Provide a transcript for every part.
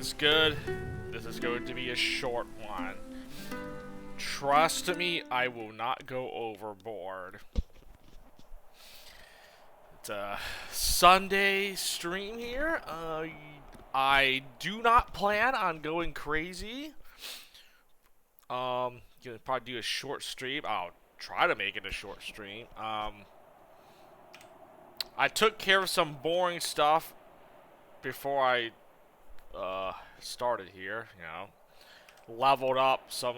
means good. This is going to be a short one. Trust me, I will not go overboard. It's a Sunday stream here. I do not plan on going crazy. Gonna probably do a short stream. I'll try to make it a short stream. I took care of some boring stuff before I started here. You know, leveled up some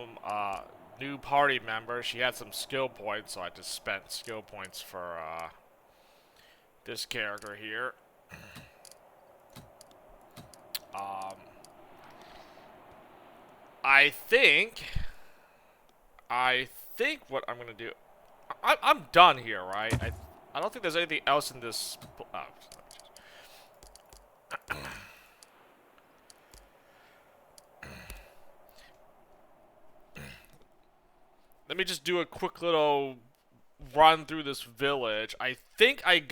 new party members. She had some skill points, so I just spent skill points for this character here. I think what I'm gonna do. I'm done here, right? I don't think there's anything else in this. Oh. Let me just do a quick little run through this village. I think I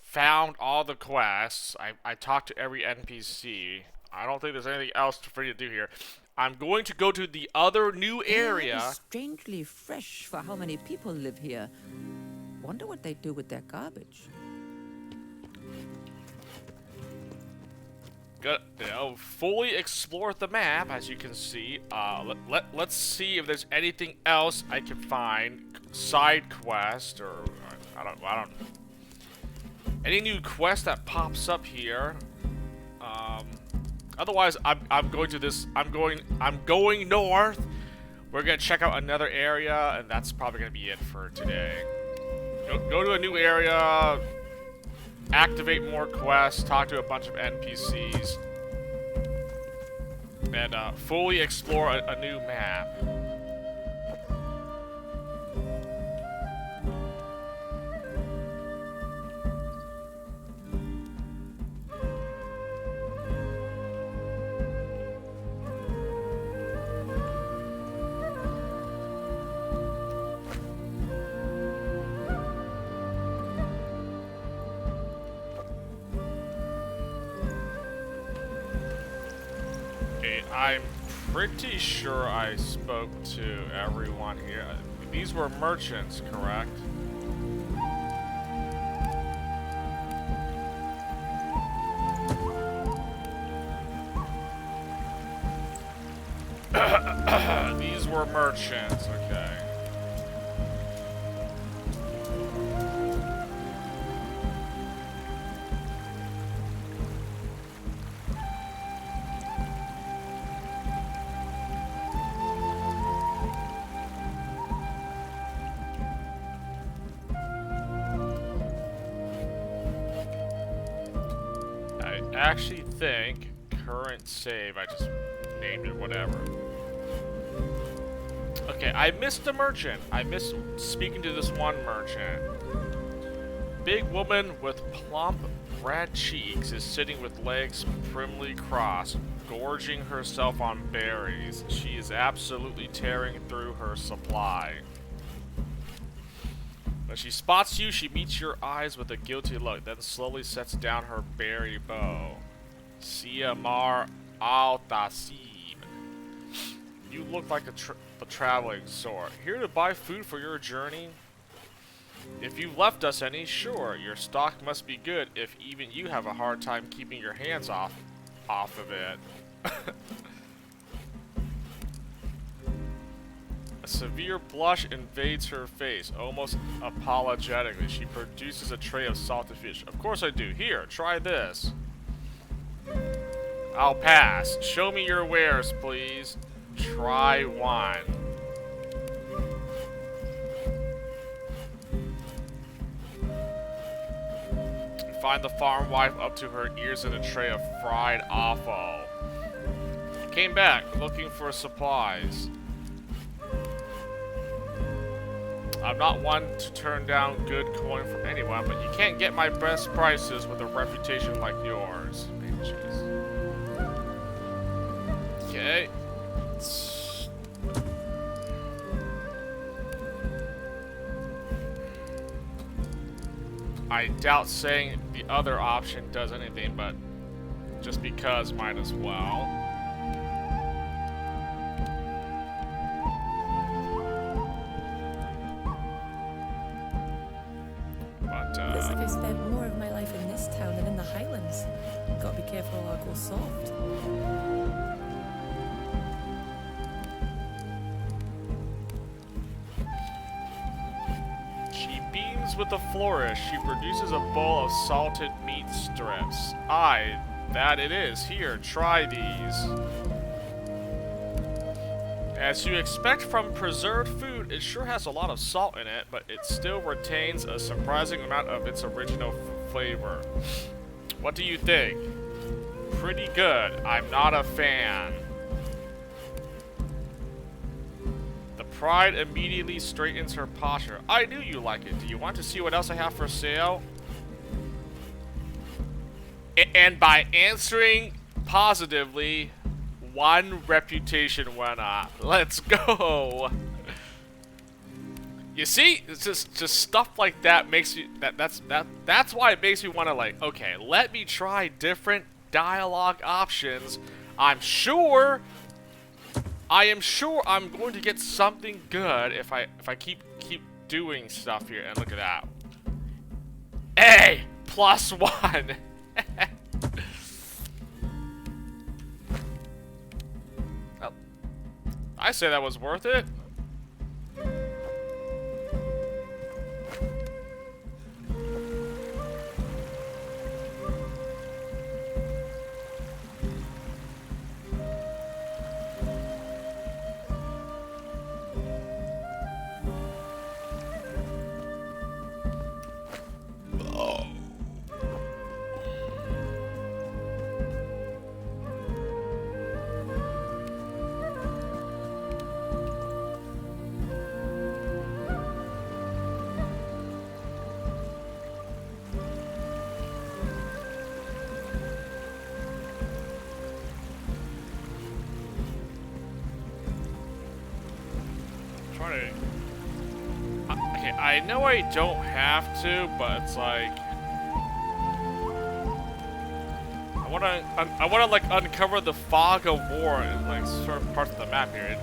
found all the quests. I talked to every NPC. I don't think there's anything else for you to do here. I'm going to go to the other new area. Air is strangely fresh for how many people live here. Wonder what they do with their garbage. Fully explore the map, as you can see. Let's see if there's anything else I can find. Side quest, or I don't. Any new quest that pops up here. Otherwise, I'm going to this. I'm going north. We're gonna check out another area, and that's probably gonna be it for today. Go to a new area. Activate more quests, talk to a bunch of NPCs, and fully explore a new map. I'm pretty sure I spoke to everyone here. These were merchants, correct? These were merchants, okay. I actually think current save, I just named it whatever. Okay, I missed a merchant. I missed speaking to this one merchant. Big woman with plump red cheeks is sitting with legs primly crossed, gorging herself on berries. She is absolutely tearing through her supply. When she spots you, she meets your eyes with a guilty look, then slowly sets down her berry bow. Siamar al-Tasim. You look like a traveling sort. Here to buy food for your journey? If you've left us any, sure. Your stock must be good if even you have a hard time keeping your hands off of it. A severe blush invades her face, almost apologetically. She produces a tray of salted fish. Of course I do. Here, try this. I'll pass. Show me your wares, please. Try one. Find the farm wife up to her ears in a tray of fried offal. Came back, looking for supplies. I'm not one to turn down good coin from anyone, but you can't get my best prices with a reputation like yours. Man, jeez. Okay. I doubt saying the other option does anything, but just because might as well. But, Feels like I spent more of my life in this town than in the Highlands. Gotta be careful or I'll go soft. she beams with a flourish. She produces a bowl of salted meat strips. Aye, that it is. Here, try these. As you expect from preserved food, it sure has a lot of salt in it, but it still retains a surprising amount of its original flavor. What do you think? Pretty good. I'm not a fan. The pride immediately straightens her posture. I knew you like it. Do you want to see what else I have for sale? And by answering positively, 1 reputation went up. Let's go. You see, it's just stuff like that makes you that's why it makes me want to, like, okay, let me try different dialogue options. I am sure I'm going to get something good if I keep doing stuff here. And look at that. Hey, +1. Oh, I say that was worth it. Okay, I know I don't have to, but it's like I wanna like uncover the fog of war in like certain parts of the map here.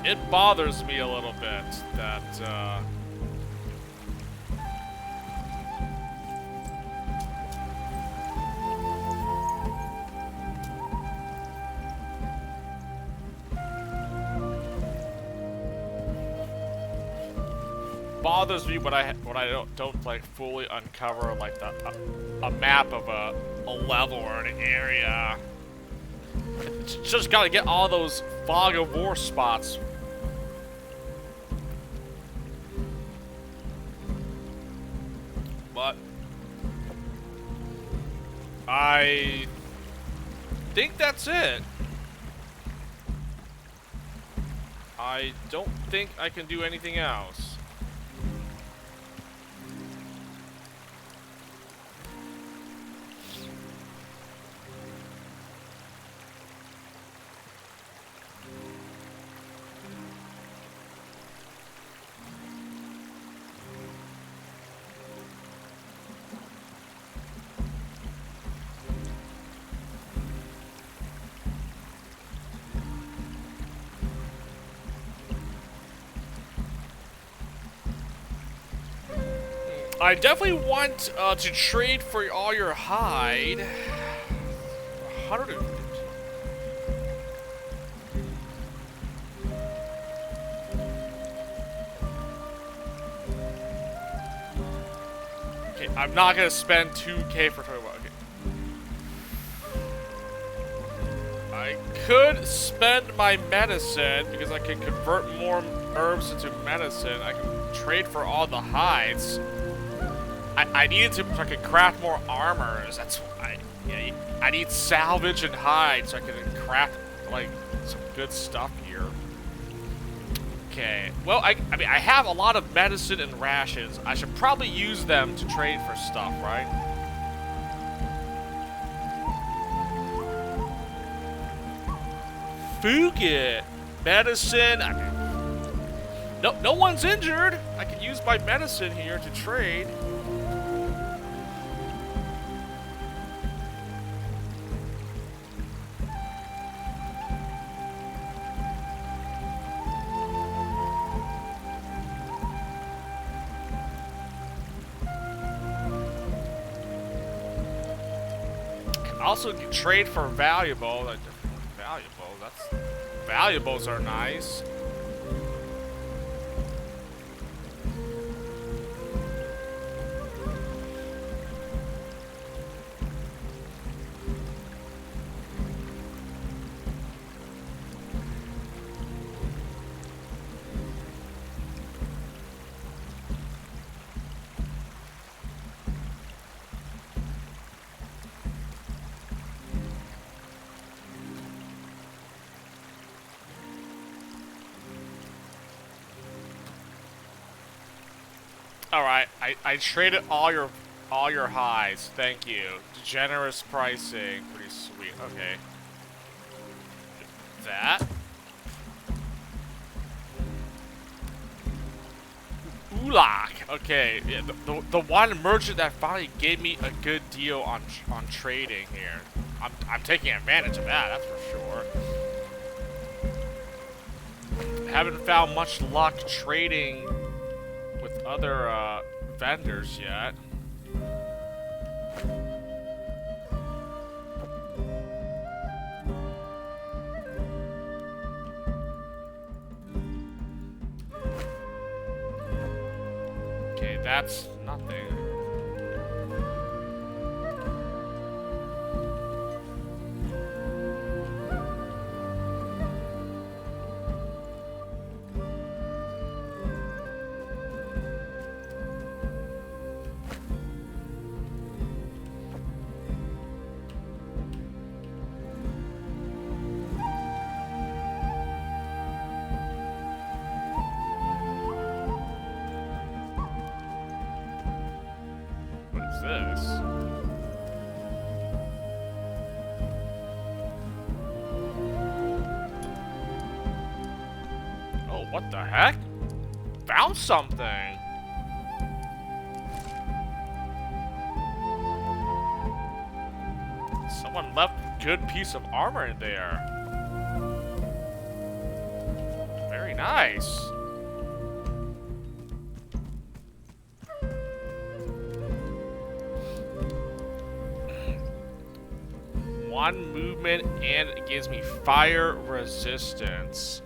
It bothers me a little bit that bothers me when I don't like fully uncover like a map of a level or an area. Just gotta get all those fog of war spots. But I think that's it. I don't think I can do anything else. I definitely want to trade for all your hide. 150. Okay, I'm not gonna spend 2K for 21. Okay. I could spend my medicine because I can convert more herbs into medicine. I can trade for all the hides. I needed to so I could craft more armors. That's why. Yeah, I need salvage and hide so I can craft like some good stuff here. Okay. Well, I mean I have a lot of medicine and rations. I should probably use them to trade for stuff, right? Fugit, medicine. I mean, no one's injured. I can use my medicine here to trade. Also, you trade for valuable. Like, valuable. That's valuables are nice. Alright, I traded all your highs. Thank you. Generous pricing. Pretty sweet. Okay. That. Ulak. Okay. Yeah, the one merchant that finally gave me a good deal on trading here. I'm taking advantage of that, that's for sure. Haven't found much luck trading with other vendors yet. Okay, that's nothing. What is this? Oh, what the heck? Found something! Someone left a good piece of armor in there. Very nice. One movement and it gives me fire resistance.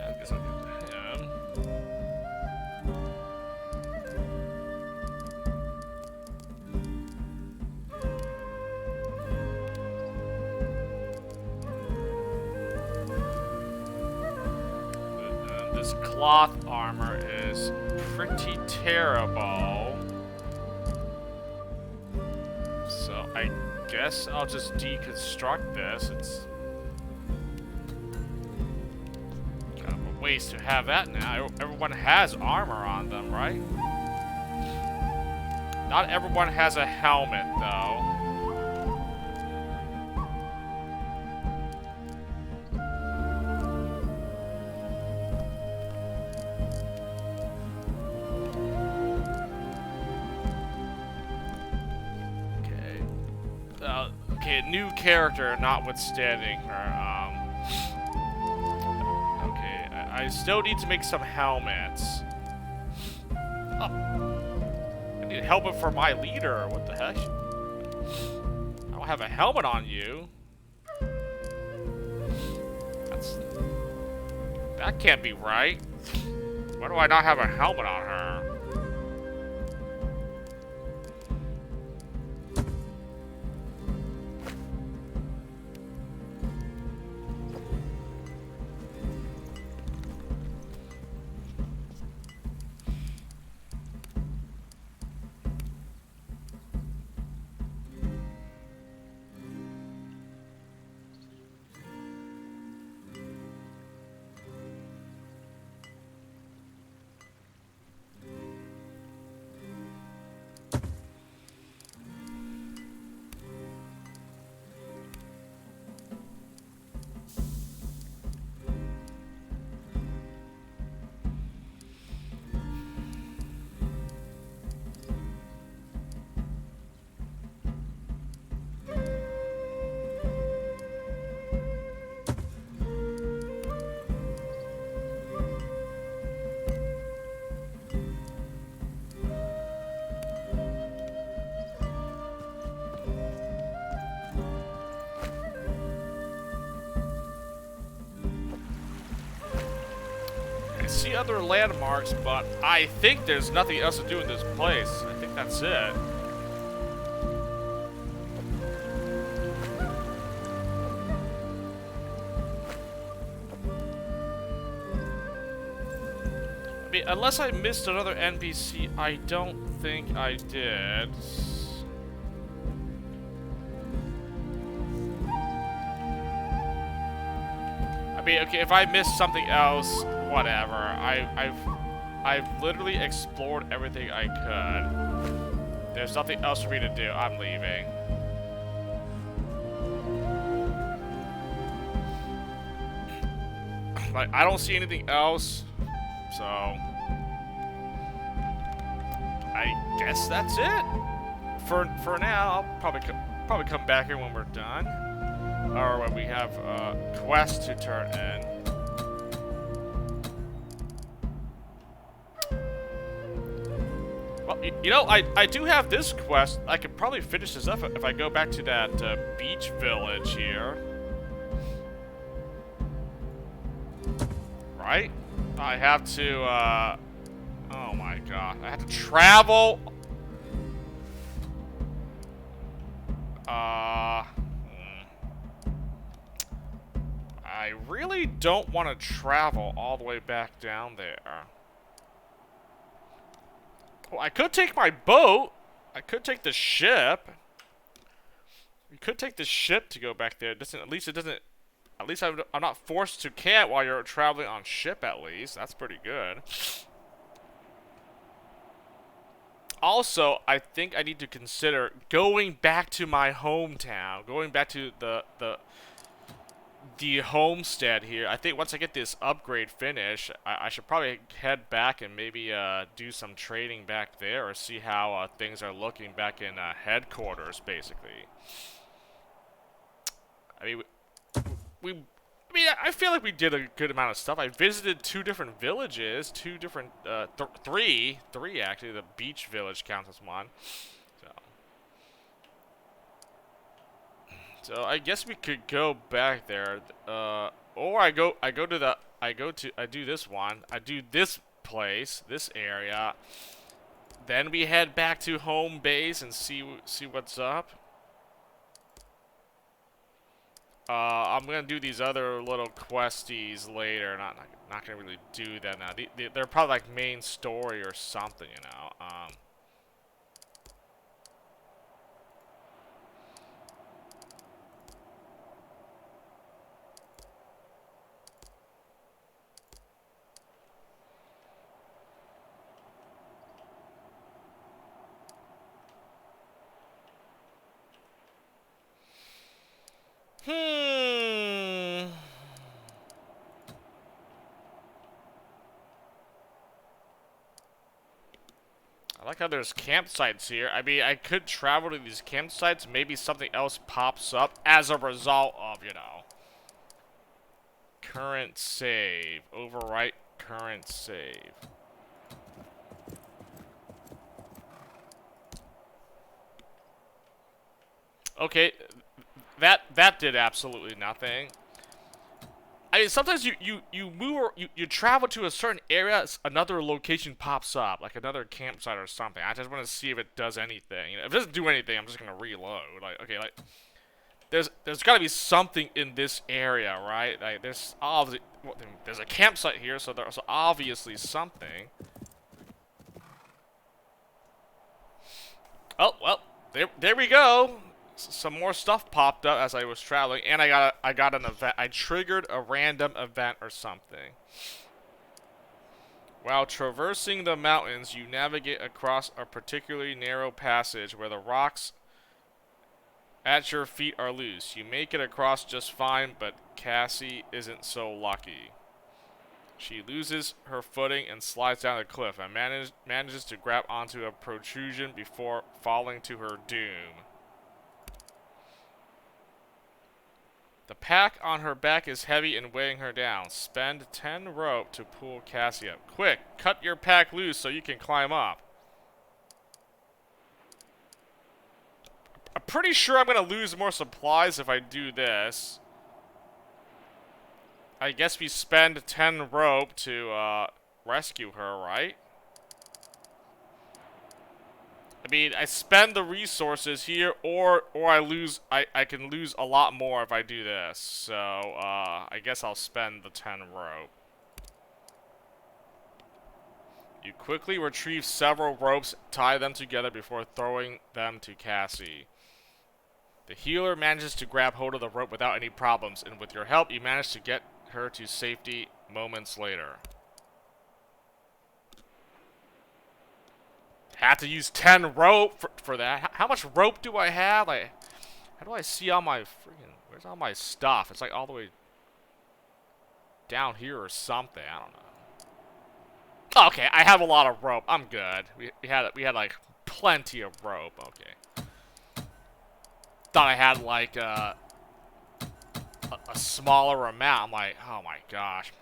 I guess I'll give him. This cloth armor is pretty terrible. So I guess I'll just deconstruct this. It's kind of a waste to have that now. Everyone has armor on them, right? Not everyone has a helmet, though. Okay, new character notwithstanding her, okay, I still need to make some helmets. Oh, I need a helmet for my leader, what the heck? I don't have a helmet on you. That can't be right. Why do I not have a helmet on her? other landmarks, but I think there's nothing else to do in this place. I think that's it. I mean, unless I missed another NPC, I don't think I did. I mean, okay, if I missed something else, whatever. I've literally explored everything I could. There's nothing else for me to do. I'm leaving. Like, I don't see anything else, so I guess that's it. For now, I'll probably come back here when we're done, or when we have a quest to turn in. Well, you know, I do have this quest. I could probably finish this up if I go back to that beach village here. Right? I have to, oh my god. I have to travel. I really don't want to travel all the way back down there. Well, I could take my boat. I could take the ship. We could take the ship to go back there. At least I'm not forced to camp while you're traveling on ship, at least. That's pretty good. Also, I think I need to consider going back to my hometown. Going back to the homestead here. I think once I get this upgrade finished, I should probably head back and maybe do some trading back there, or see how things are looking back in headquarters, basically. I mean, I feel like we did a good amount of stuff. I visited 2 different villages, 2 different, three actually. The beach village counts as one. So I guess we could go back there, or I do this one. I do this place, this area. Then we head back to home base and see what's up. I'm gonna do these other little questies later. Not gonna really do that now. They're probably like main story or something, you know. I like how there's campsites here. I mean, I could travel to these campsites. Maybe something else pops up as a result of, you know. Current save. Overwrite current save. Okay, that did absolutely nothing. I mean, sometimes you move or you travel to a certain area, another location pops up, like another campsite or something. I just want to see if it does anything. You know, if it doesn't do anything, I'm just gonna reload. Like, okay, like there's got to be something in this area, right? Like there's obviously there's a campsite here, so there's obviously something. Oh well, there we go. Some more stuff popped up as I was traveling, and I got an event. I triggered a random event or something. While traversing the mountains, you navigate across a particularly narrow passage where the rocks at your feet are loose. You make it across just fine, but Cassie isn't so lucky. She loses her footing and slides down the cliff and manages to grab onto a protrusion before falling to her doom. The pack on her back is heavy and weighing her down. Spend 10 rope to pull Cassie up. Quick, cut your pack loose so you can climb up. I'm pretty sure I'm going to lose more supplies if I do this. I guess we spend 10 rope to rescue her, right? I mean, I spend the resources here, or I can lose a lot more if I do this. So, I guess I'll spend the 10 rope. You quickly retrieve several ropes, tie them together before throwing them to Cassie. The healer manages to grab hold of the rope without any problems, and with your help, you manage to get her to safety moments later. Have to use 10 rope for that. How much rope do I have? Like, how do I see all my freaking... Where's all my stuff? It's like all the way down here or something. I don't know. Okay, I have a lot of rope. I'm good. We had like plenty of rope. Okay. Thought I had like a smaller amount. I'm like, oh my gosh,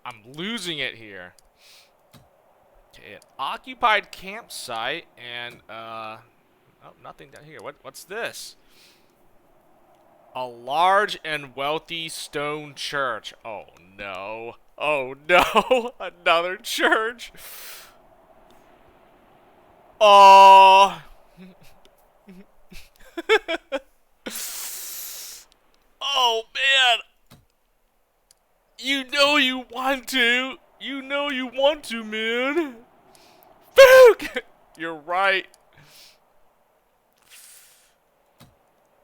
I'm losing it here. Okay, an occupied campsite and oh, nothing down here. What's this? A large and wealthy stone church. Oh no. Oh no. Another church. Oh. Oh man. You know you want to. You know you want to, man. Fuck! You're right.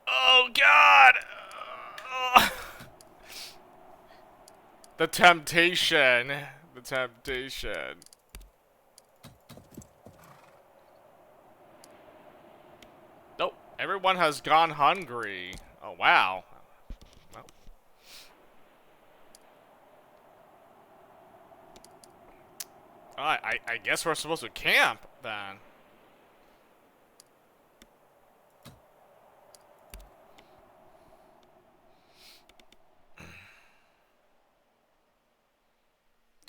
Oh god. The temptation. The temptation. Nope. Everyone has gone hungry. Oh, wow. Well. I guess we're supposed to camp, then.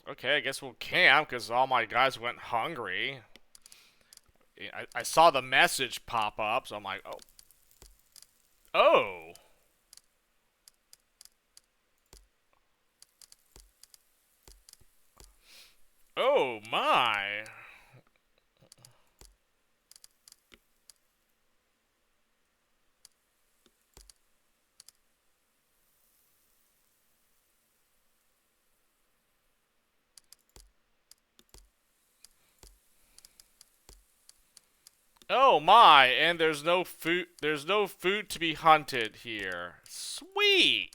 Okay, I guess we'll camp, because all my guys went hungry. I saw the message pop up, so I'm like, oh. Oh! Oh my! Oh my, and there's no food to be hunted here. Sweet!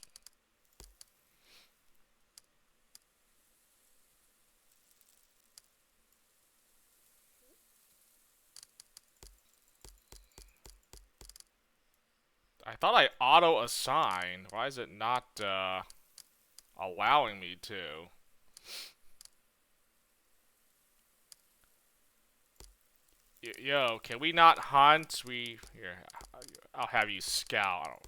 I thought I auto-assigned. Why is it not, allowing me to? Yo, can we not hunt? Here, I'll have you scout.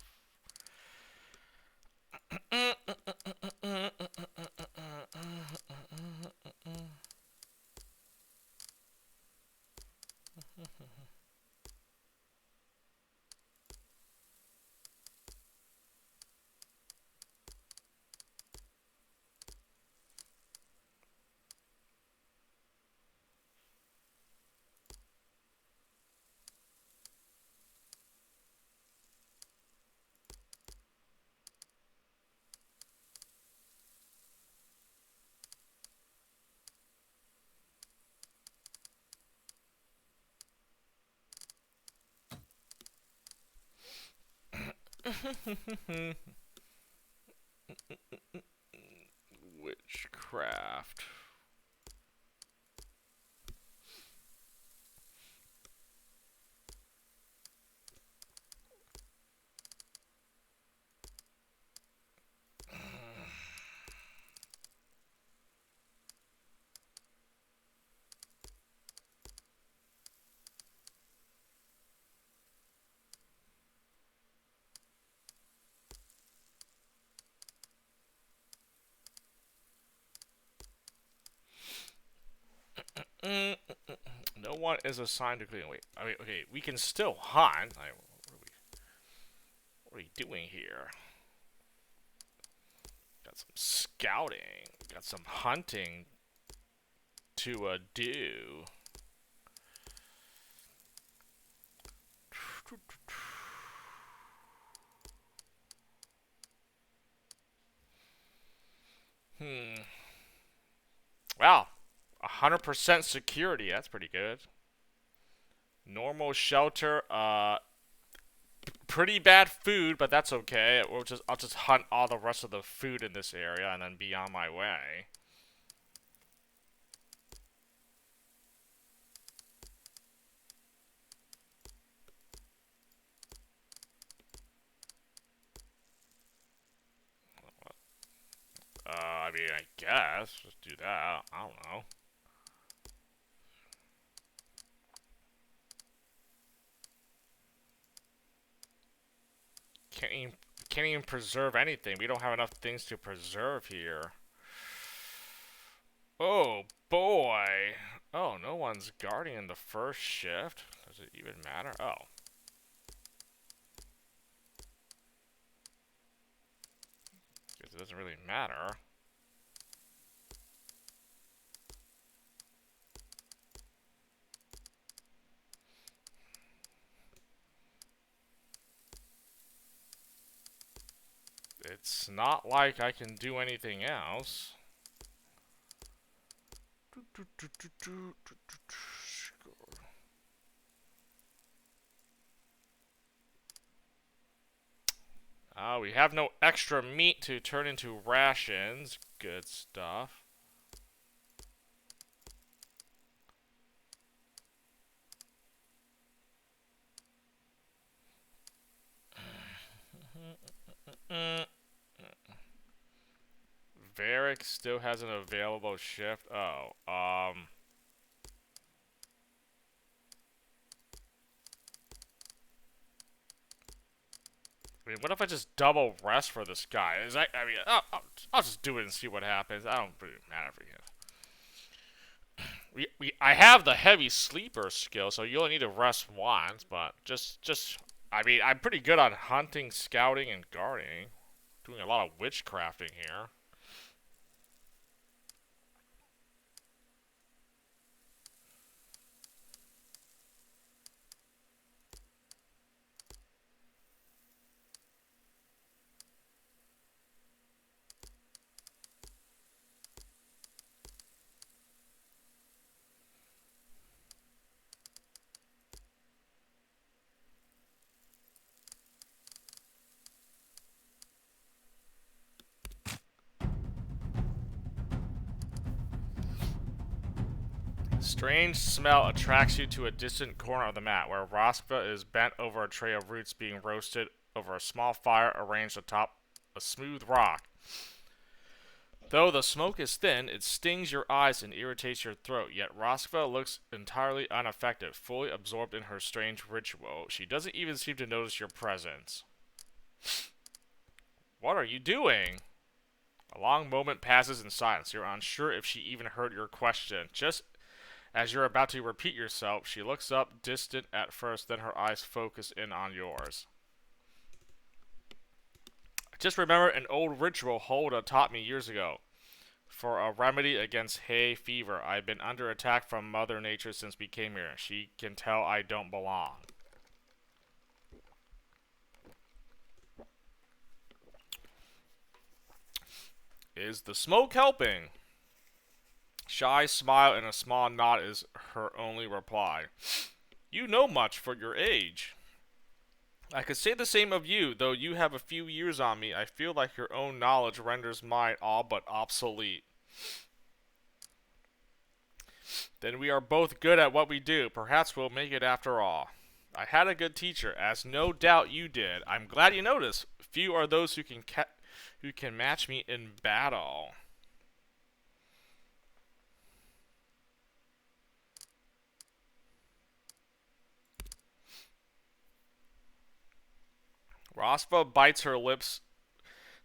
Witchcraft. No one is assigned to clean. Wait, I mean, okay, we can still hunt. What are we doing here? Got some scouting. Got some hunting to do. Wow, 100% security. That's pretty good. Normal shelter. Pretty bad food, but that's okay. I'll just hunt all the rest of the food in this area and then be on my way. I mean, I guess just do that. I don't know. Can't even preserve anything. We don't have enough things to preserve here. Oh boy. Oh, no one's guarding the first shift. Does it even matter? Oh. Guess it doesn't really matter. It's not like I can do anything else. We have no extra meat to turn into rations. Good stuff. Varric still has an available shift. Oh, I mean, what if I just double rest for this guy? I mean, I'll just do it and see what happens. I don't really matter for him. I have the heavy sleeper skill, so you only need to rest once. But I mean, I'm pretty good on hunting, scouting, and guarding. Doing a lot of witchcrafting here. Strange smell attracts you to a distant corner of the mat, where Roskva is bent over a tray of roots being roasted over a small fire arranged atop a smooth rock. Though the smoke is thin, it stings your eyes and irritates your throat, yet Roskva looks entirely unaffected, fully absorbed in her strange ritual. She doesn't even seem to notice your presence. What are you doing? A long moment passes in silence. You're unsure if she even heard your question. Just as you're about to repeat yourself, she looks up, distant at first, then her eyes focus in on yours. Just remember an old ritual Holda taught me years ago. For a remedy against hay fever, I've been under attack from Mother Nature since we came here. She can tell I don't belong. Is the smoke helping? Shy smile and a small nod is her only reply. You know much for your age. I could say the same of you, though you have a few years on me. I feel like your own knowledge renders mine all but obsolete. Then we are both good at what we do. Perhaps we'll make it after all. I had a good teacher, as no doubt you did. I'm glad you noticed. Few are those who can match me in battle. Rosva bites her lips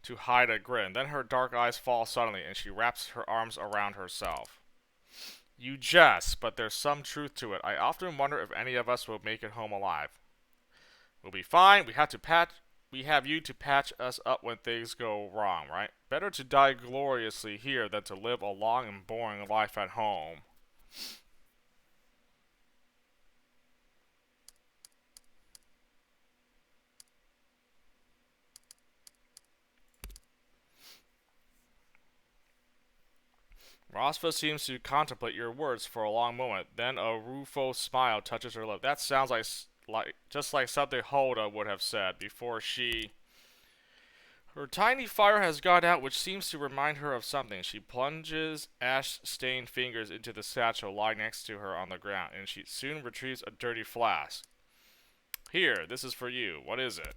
to hide a grin. Then her dark eyes fall suddenly, and she wraps her arms around herself. You jest, but there's some truth to it. I often wonder if any of us will make it home alive. We'll be fine. We have you to patch us up when things go wrong, right? Better to die gloriously here than to live a long and boring life at home. Rosva seems to contemplate your words for a long moment. Then a rueful smile touches her lip. That sounds like just like something Hulda would have said before she. Her tiny fire has gone out, which seems to remind her of something. She plunges ash-stained fingers into the satchel lying next to her on the ground, and she soon retrieves a dirty flask. Here, this is for you. What is it?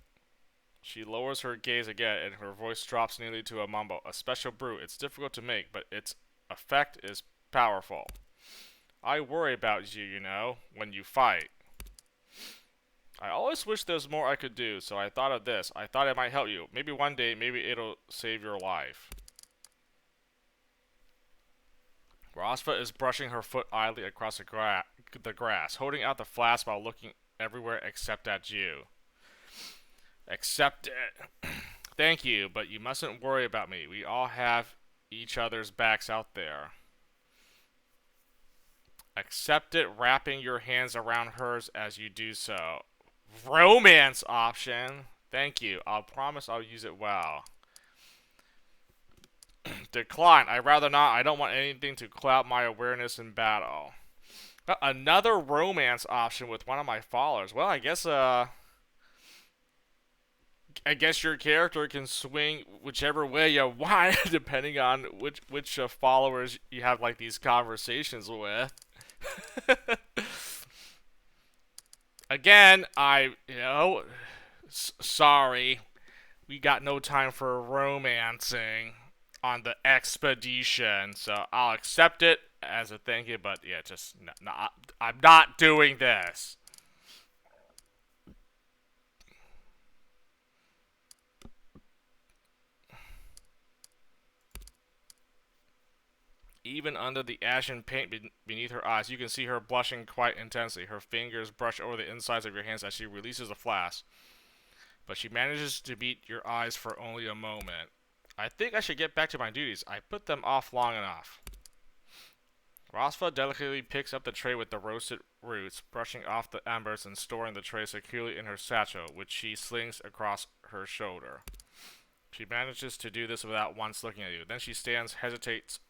She lowers her gaze again, and her voice drops nearly to a mumble. A special brew. It's difficult to make, but its effect is powerful. I worry about you, you know, when you fight. I always wish there was more I could do, so I thought of this. I thought it might help you. Maybe one day, maybe it'll save your life. Rosva is brushing her foot idly across the grass, holding out the flask while looking everywhere except at you. Accept it. Thank you, but you mustn't worry about me. We all have each other's backs out there. Accept it, wrapping your hands around hers as you do so. Romance option. Thank you. I'll promise I'll use it well. Decline. I'd rather not. I don't want anything to cloud my awareness in battle. Another romance option with one of my followers. Well, I guess your character can swing whichever way you want, depending on which followers you have like these conversations with. Again, sorry, we got no time for romancing on the expedition, so I'll accept it as a thank you, but yeah, just I'm not doing this. Even under the ashen paint beneath her eyes, you can see her blushing quite intensely. Her fingers brush over the insides of your hands as she releases the flask. But she manages to meet your eyes for only a moment. I think I should get back to my duties. I put them off long enough. Rosva delicately picks up the tray with the roasted roots, brushing off the embers and storing the tray securely in her satchel, which she slings across her shoulder. She manages to do this without once looking at you. Then she stands, hesitates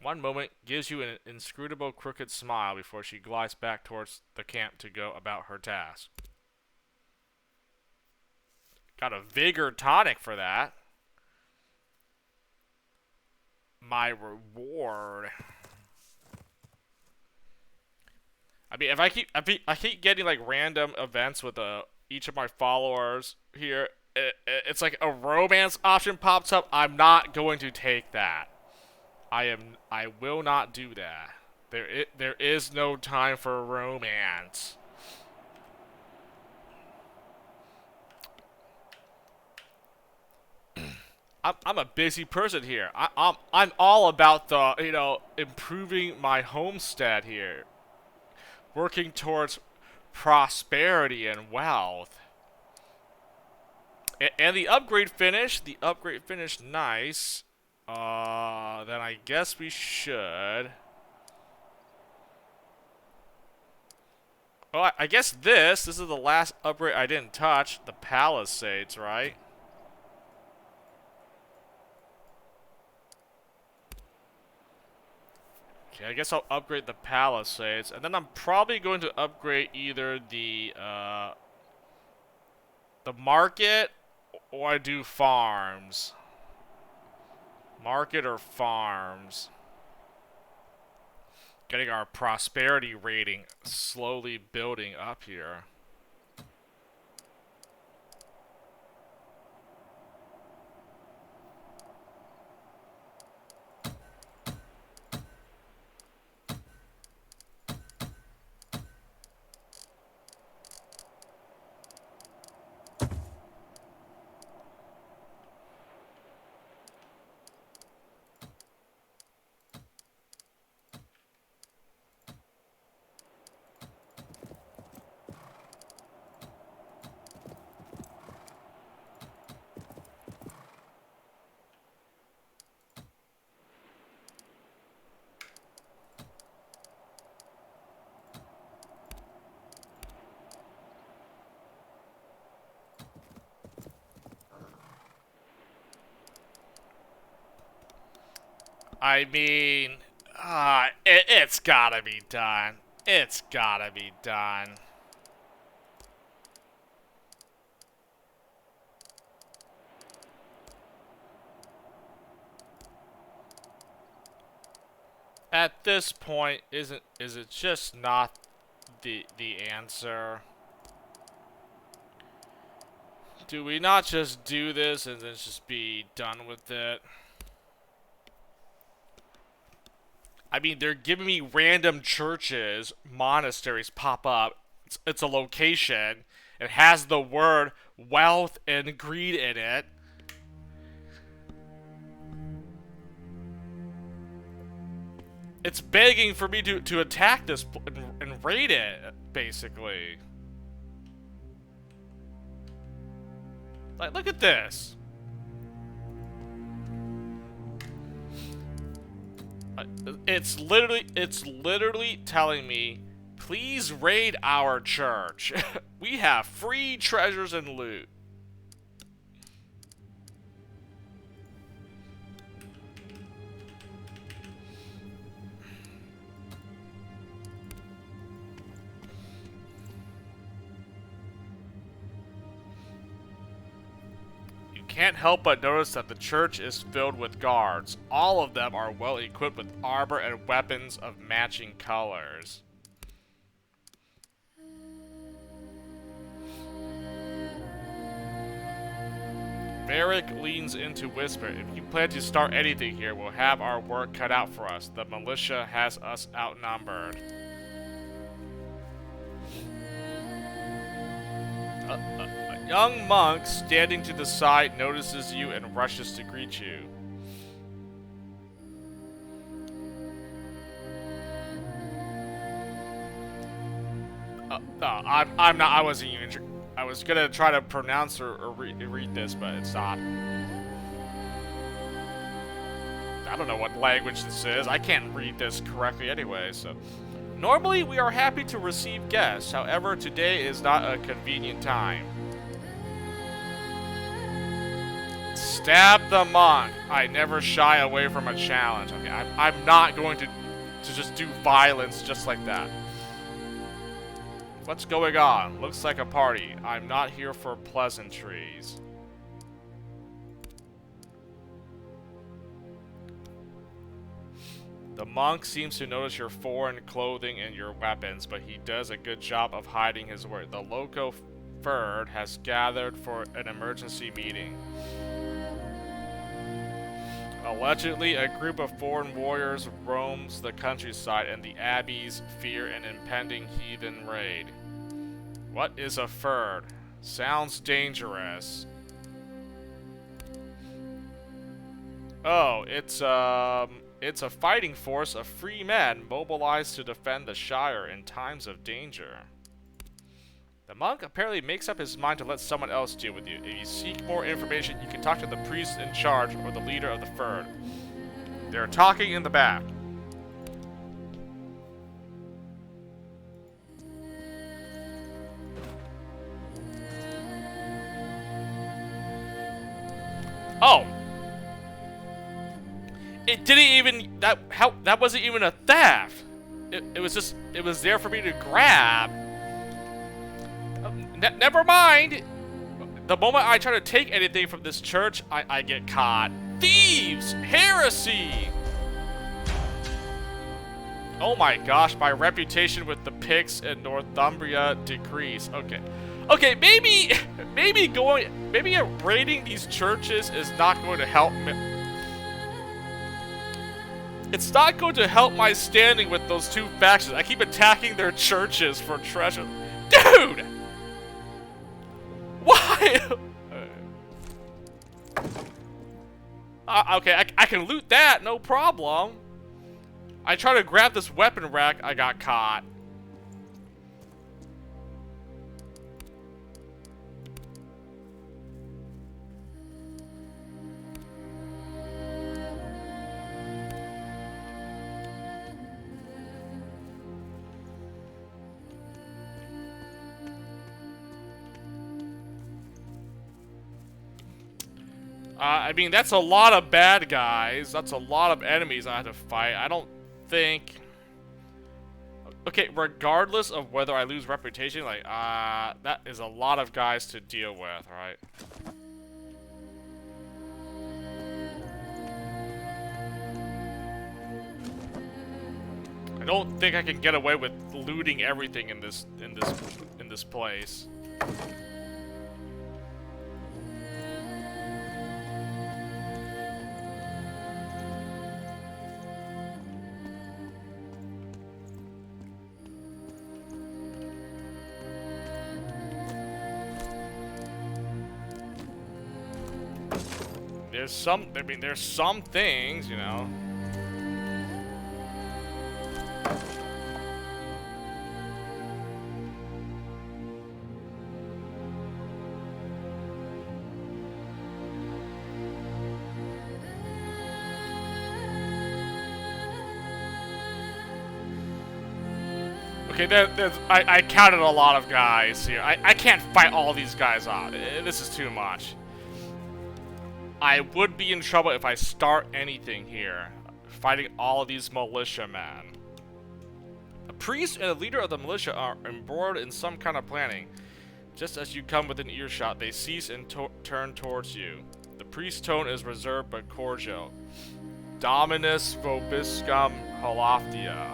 one moment, gives you an inscrutable crooked smile before she glides back towards the camp to go about her task. Got a vigor tonic for that. My reward. I mean, if I keep getting like random events with each of my followers here, it's like a romance option pops up. I'm not going to take that. I will not do that. There is no time for romance. I'm a busy person here. I'm all about the improving my homestead here, working towards prosperity and wealth. And the upgrade finished. The upgrade finished nice. Then I guess we should. Well, I guess this is the last upgrade I didn't touch. The Palisades, right? Okay, I guess I'll upgrade the Palisades. And then I'm probably going to upgrade either the market or I do farms. Market or farms. Getting our prosperity rating slowly building up here. I mean, it's gotta be done. It's gotta be done. At this point, is it just not the answer? Do we not just do this and then just be done with it? I mean, they're giving me random churches, monasteries pop up. It's a location. It has the word wealth and greed in it. It's begging for me to attack this and raid it, basically. Like, look at this. It's literally telling me, please raid our church. We have free treasures and loot. Can't help but notice that the church is filled with guards. All of them are well equipped with armor and weapons of matching colors. Varric leans in to whisper, if you plan to start anything here, we'll have our work cut out for us. The militia has us outnumbered. A young monk standing to the side notices you and rushes to greet you. No, I'm not. I wasn't even. I was gonna try to pronounce or read this, but it's not. I don't know what language this is. I can't read this correctly anyway, so. Normally, we are happy to receive guests. However, today is not a convenient time. Stab the monk. I never shy away from a challenge. Okay, I'm not going to just do violence just like that. What's going on? Looks like a party. I'm not here for pleasantries. The monk seems to notice your foreign clothing and your weapons, but he does a good job of hiding his work. The loco Ferd has gathered for an emergency meeting. Allegedly, a group of foreign warriors roams the countryside, and the abbeys fear an impending heathen raid. What is a Ferd? Sounds dangerous. Oh, it's a fighting force of free men mobilized to defend the Shire in times of danger. The monk apparently makes up his mind to let someone else deal with you. If you seek more information, you can talk to the priest in charge or the leader of the Ferd. They're talking in the back. Oh! It didn't even, that wasn't even a theft. It was there for me to grab. Never mind. The moment I try to take anything from this church, I get caught. Thieves! Heresy! Oh my gosh, my reputation with the Picts in Northumbria decreased. Okay, maybe raiding these churches is not going to help me. It's not going to help my standing with those two factions. I keep attacking their churches for treasure. Dude! Why? Okay, I can loot that, no problem. I try to grab this weapon rack, I got caught. I mean, that's a lot of bad guys. That's a lot of enemies I have to fight. I don't think... Okay, regardless of whether I lose reputation, like, that is a lot of guys to deal with, right? I don't think I can get away with looting everything in this place. There's some things, you know. Okay, I counted a lot of guys here. I can't fight all these guys off. This is too much. I would be in trouble if I start anything here, fighting all of these militiamen. A priest and a leader of the militia are embroiled in some kind of planning. Just as you come within earshot, they cease and turn towards you. The priest's tone is reserved but cordial. Dominus vobiscum holoftia.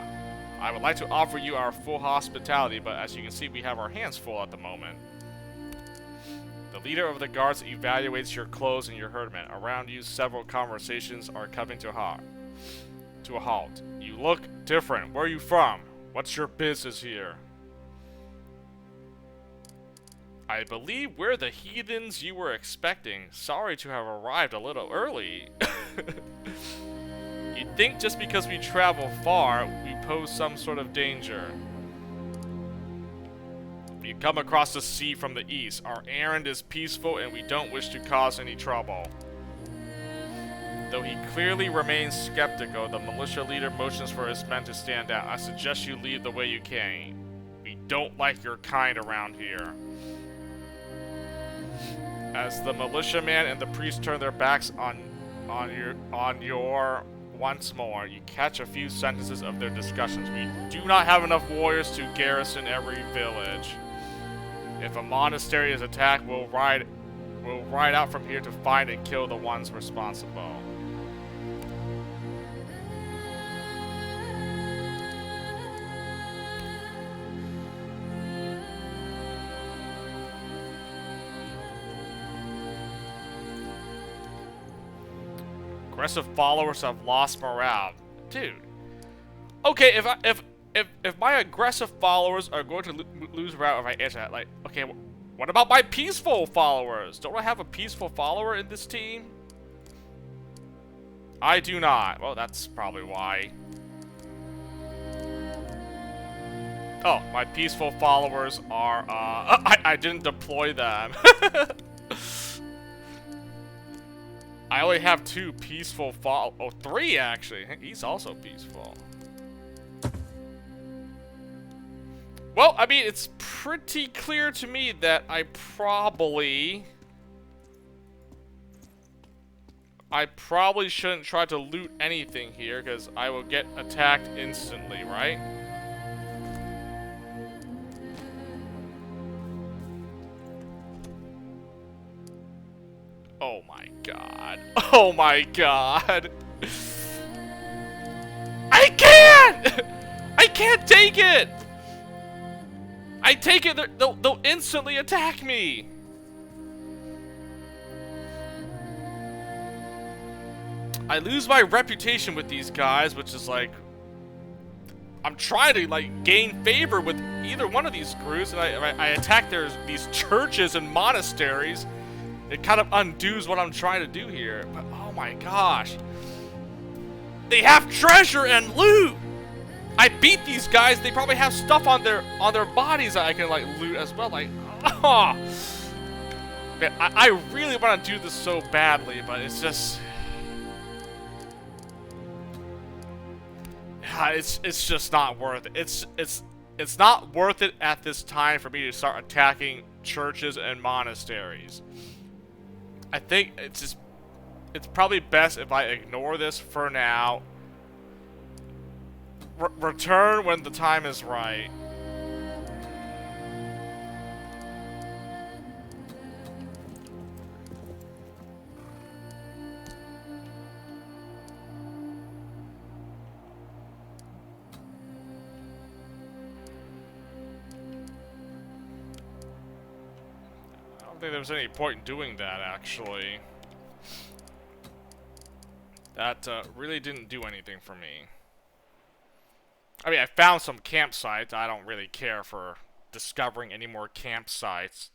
I would like to offer you our full hospitality, but as you can see, we have our hands full at the moment. The leader of the guards evaluates your clothes and your herdmen. Around you, several conversations are coming to a halt. You look different. Where are you from? What's your business here? I believe we're the heathens you were expecting. Sorry to have arrived a little early. You'd think just because we travel far, we pose some sort of danger. You come across the sea from the east. Our errand is peaceful and we don't wish to cause any trouble. Though he clearly remains skeptical, the militia leader motions for his men to stand down. I suggest you leave the way you came. We don't like your kind around here. As the militiaman and the priest turn their backs on your once more, you catch a few sentences of their discussions. We do not have enough warriors to garrison every village. If a monastery is attacked, we'll ride out from here to find and kill the ones responsible. Aggressive followers have lost morale. Dude. Okay, if my aggressive followers are going to lose morale if I answer that, like, okay, what about my peaceful followers? Don't I have a peaceful follower in this team? I do not. Well, that's probably why. Oh, my peaceful followers are, I didn't deploy them. I only have 2 peaceful oh, 3 actually. He's also peaceful. Well, I mean, it's pretty clear to me that I probably shouldn't try to loot anything here because I will get attacked instantly, right? Oh my god. Oh my god. I can't! I can't take it! I take it, they'll instantly attack me! I lose my reputation with these guys, which is like... I'm trying to, like, gain favor with either one of these groups, and I attack these churches and monasteries. It kind of undoes what I'm trying to do here. But, oh my gosh. They have treasure and loot! I beat these guys, they probably have stuff on their bodies that I can, like, loot as well. Like, oh. Man, I really want to do this so badly, but it's just... It's just not worth it. It's not worth it at this time for me to start attacking churches and monasteries. I think it's just it's probably best if I ignore this for now. Return when the time is right. I don't think there's any point in doing that, actually. That really didn't do anything for me. I mean, I found some campsites. I don't really care for discovering any more campsites.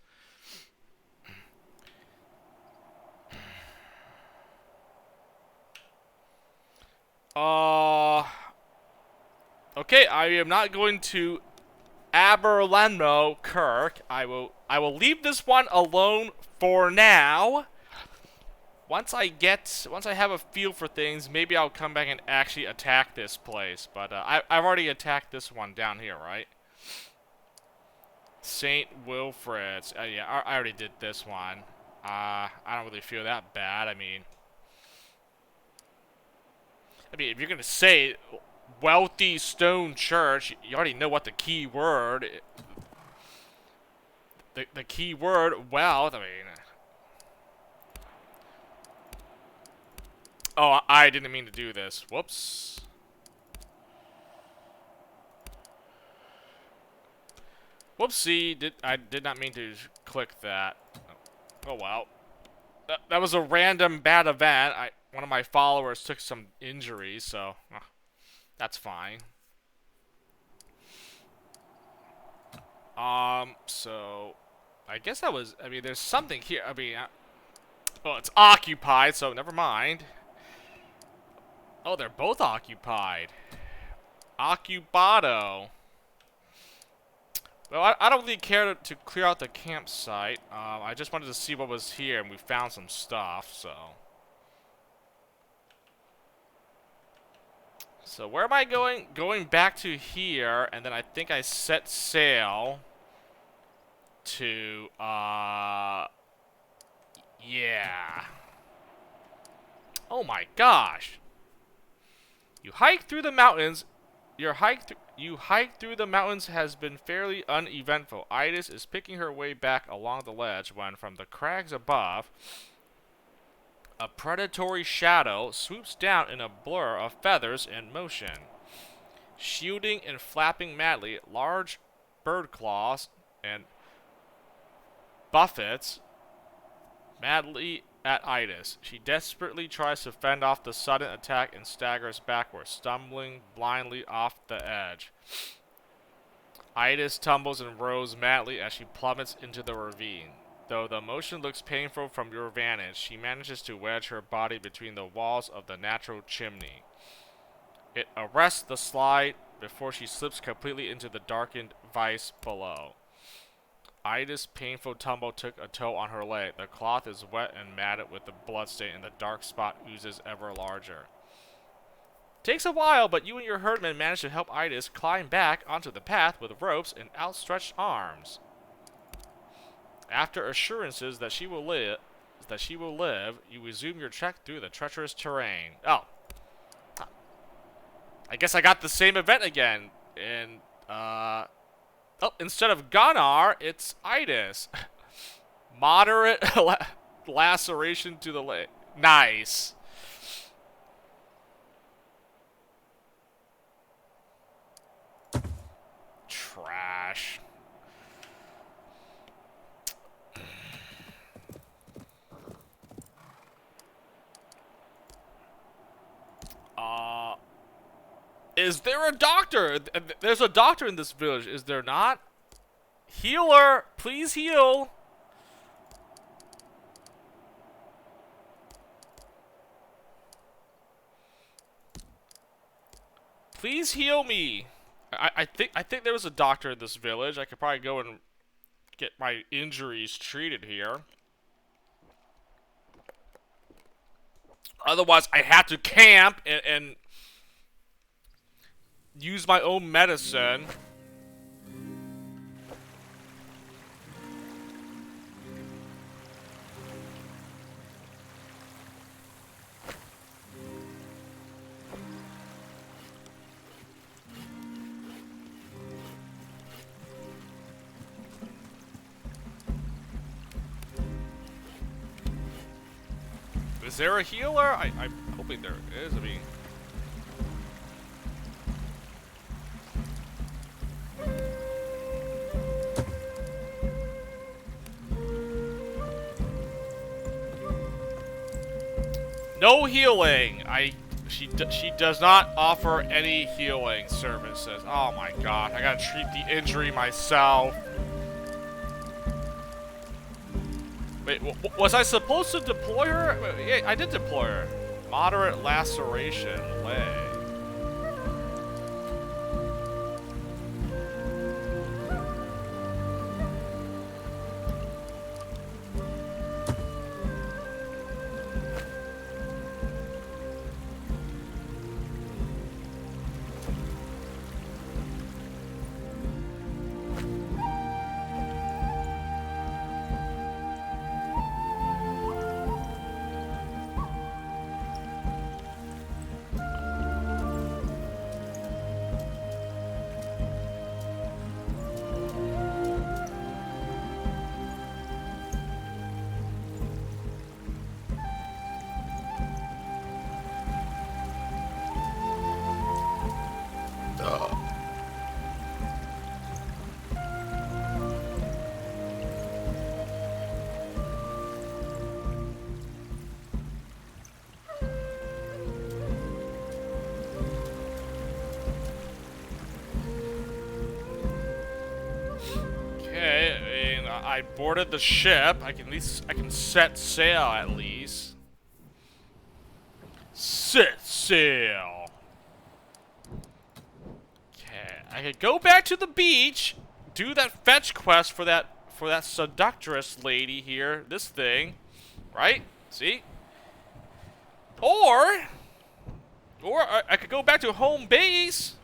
Okay, I am not going to Aberlenmo Kirk. I will leave this one alone for now. Once I have a feel for things, maybe I'll come back and actually attack this place. But I've already attacked this one down here, right? St. Wilfrid's. Yeah, I already did this one. I don't really feel that bad. I mean, if you're gonna say wealthy stone church, you already know what the key word. The key word wealth. I mean. Oh, I didn't mean to do this. Whoops. Whoopsie. I did not mean to click that. Oh well. That was a random bad event. One of my followers took some injuries, so that's fine. So I guess that was. I mean, there's something here. I mean, well, it's occupied, so never mind. Oh, they're both occupied. Occupado. Well, I don't really care to clear out the campsite. I just wanted to see what was here, and we found some stuff, so. So where am I going? Going back to here, and then I think I set sail to, yeah. Oh my gosh. You hike through the mountains. You hike through the mountains has been fairly uneventful. Itis is picking her way back along the ledge when, from the crags above, a predatory shadow swoops down in a blur of feathers in motion. Shielding and flapping madly, large bird claws and buffets madly at Itis. She desperately tries to fend off the sudden attack and staggers backwards, stumbling blindly off the edge. Itis tumbles and rolls madly as she plummets into the ravine. Though the motion looks painful from your vantage, she manages to wedge her body between the walls of the natural chimney. It arrests the slide before she slips completely into the darkened vise below. Ida's painful tumble took a toll on her leg. The cloth is wet and matted with the bloodstain, and the dark spot oozes ever larger. Takes a while, but you and your herdmen manage to help Idas climb back onto the path with ropes and outstretched arms. After assurances that she will live, you resume your trek through the treacherous terrain. Oh. I guess I got the same event again. And, oh, instead of Gunnar, it's Itis. Moderate laceration to the leg. Nice. Trash. Is there a doctor? There's a doctor in this village, is there not? Healer, please heal. Please heal me. I think there was a doctor in this village. I could probably go and get my injuries treated here. Otherwise, I have to camp and use my own medicine. Is there a healer? I'm hoping there is. I mean... No healing! She does not offer any healing services. Oh my god, I gotta treat the injury myself. Wait, was I supposed to deploy her? Wait, yeah, I did deploy her. Moderate laceration, leg. I boarded the ship. I can set sail at least. Set sail. Okay, I could go back to the beach, do that fetch quest for that seductress lady here. This thing, right? See? Or I could go back to home base.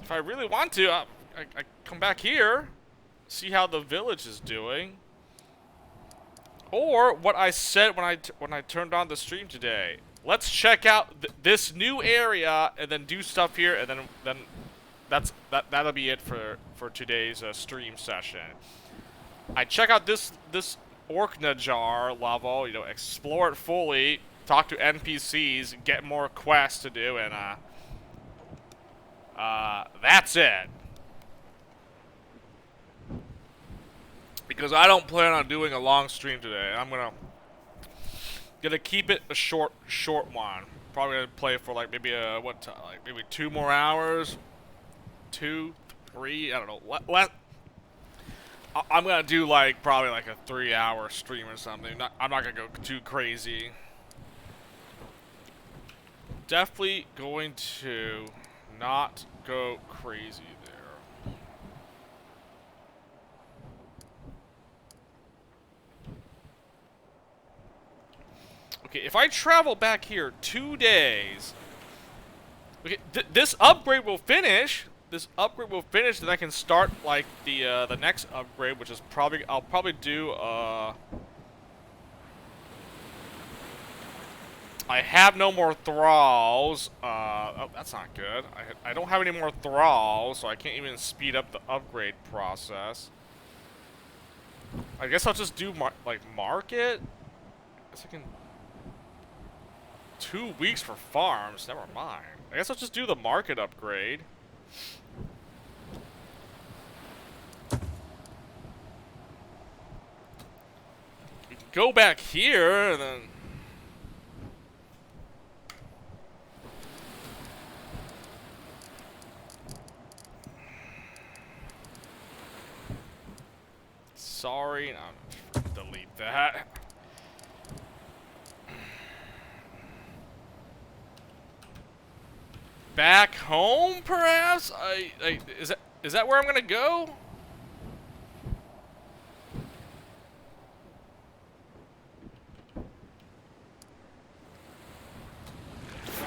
If I really want to, I come back here, see how the village is doing. Or what I said when I turned on the stream today. Let's check out this new area and then do stuff here, and then that'll be it for today's stream session. I check out this Orknajar level, you know, explore it fully, talk to NPCs, get more quests to do, and that's it. Because I don't plan on doing a long stream today. I'm gonna keep it a short one. Probably gonna play for like maybe maybe 2 more hours, 2, 3. I don't know. I'm gonna do like probably like a 3-hour stream or something. I'm not gonna go too crazy. Definitely going to not go crazy there. Okay, if I travel back here 2 days, okay, this upgrade will finish. This upgrade will finish, then I can start like the next upgrade, which is I'll probably do I have no more thralls. Oh, that's not good. I don't have any more thralls, so I can't even speed up the upgrade process. I guess I'll just do market. I guess I can. 2 weeks for farms. Never mind. I guess I'll just do the market upgrade. We can go back here and then. Sorry, no, delete that. Back home, perhaps? Is that where I'm gonna go?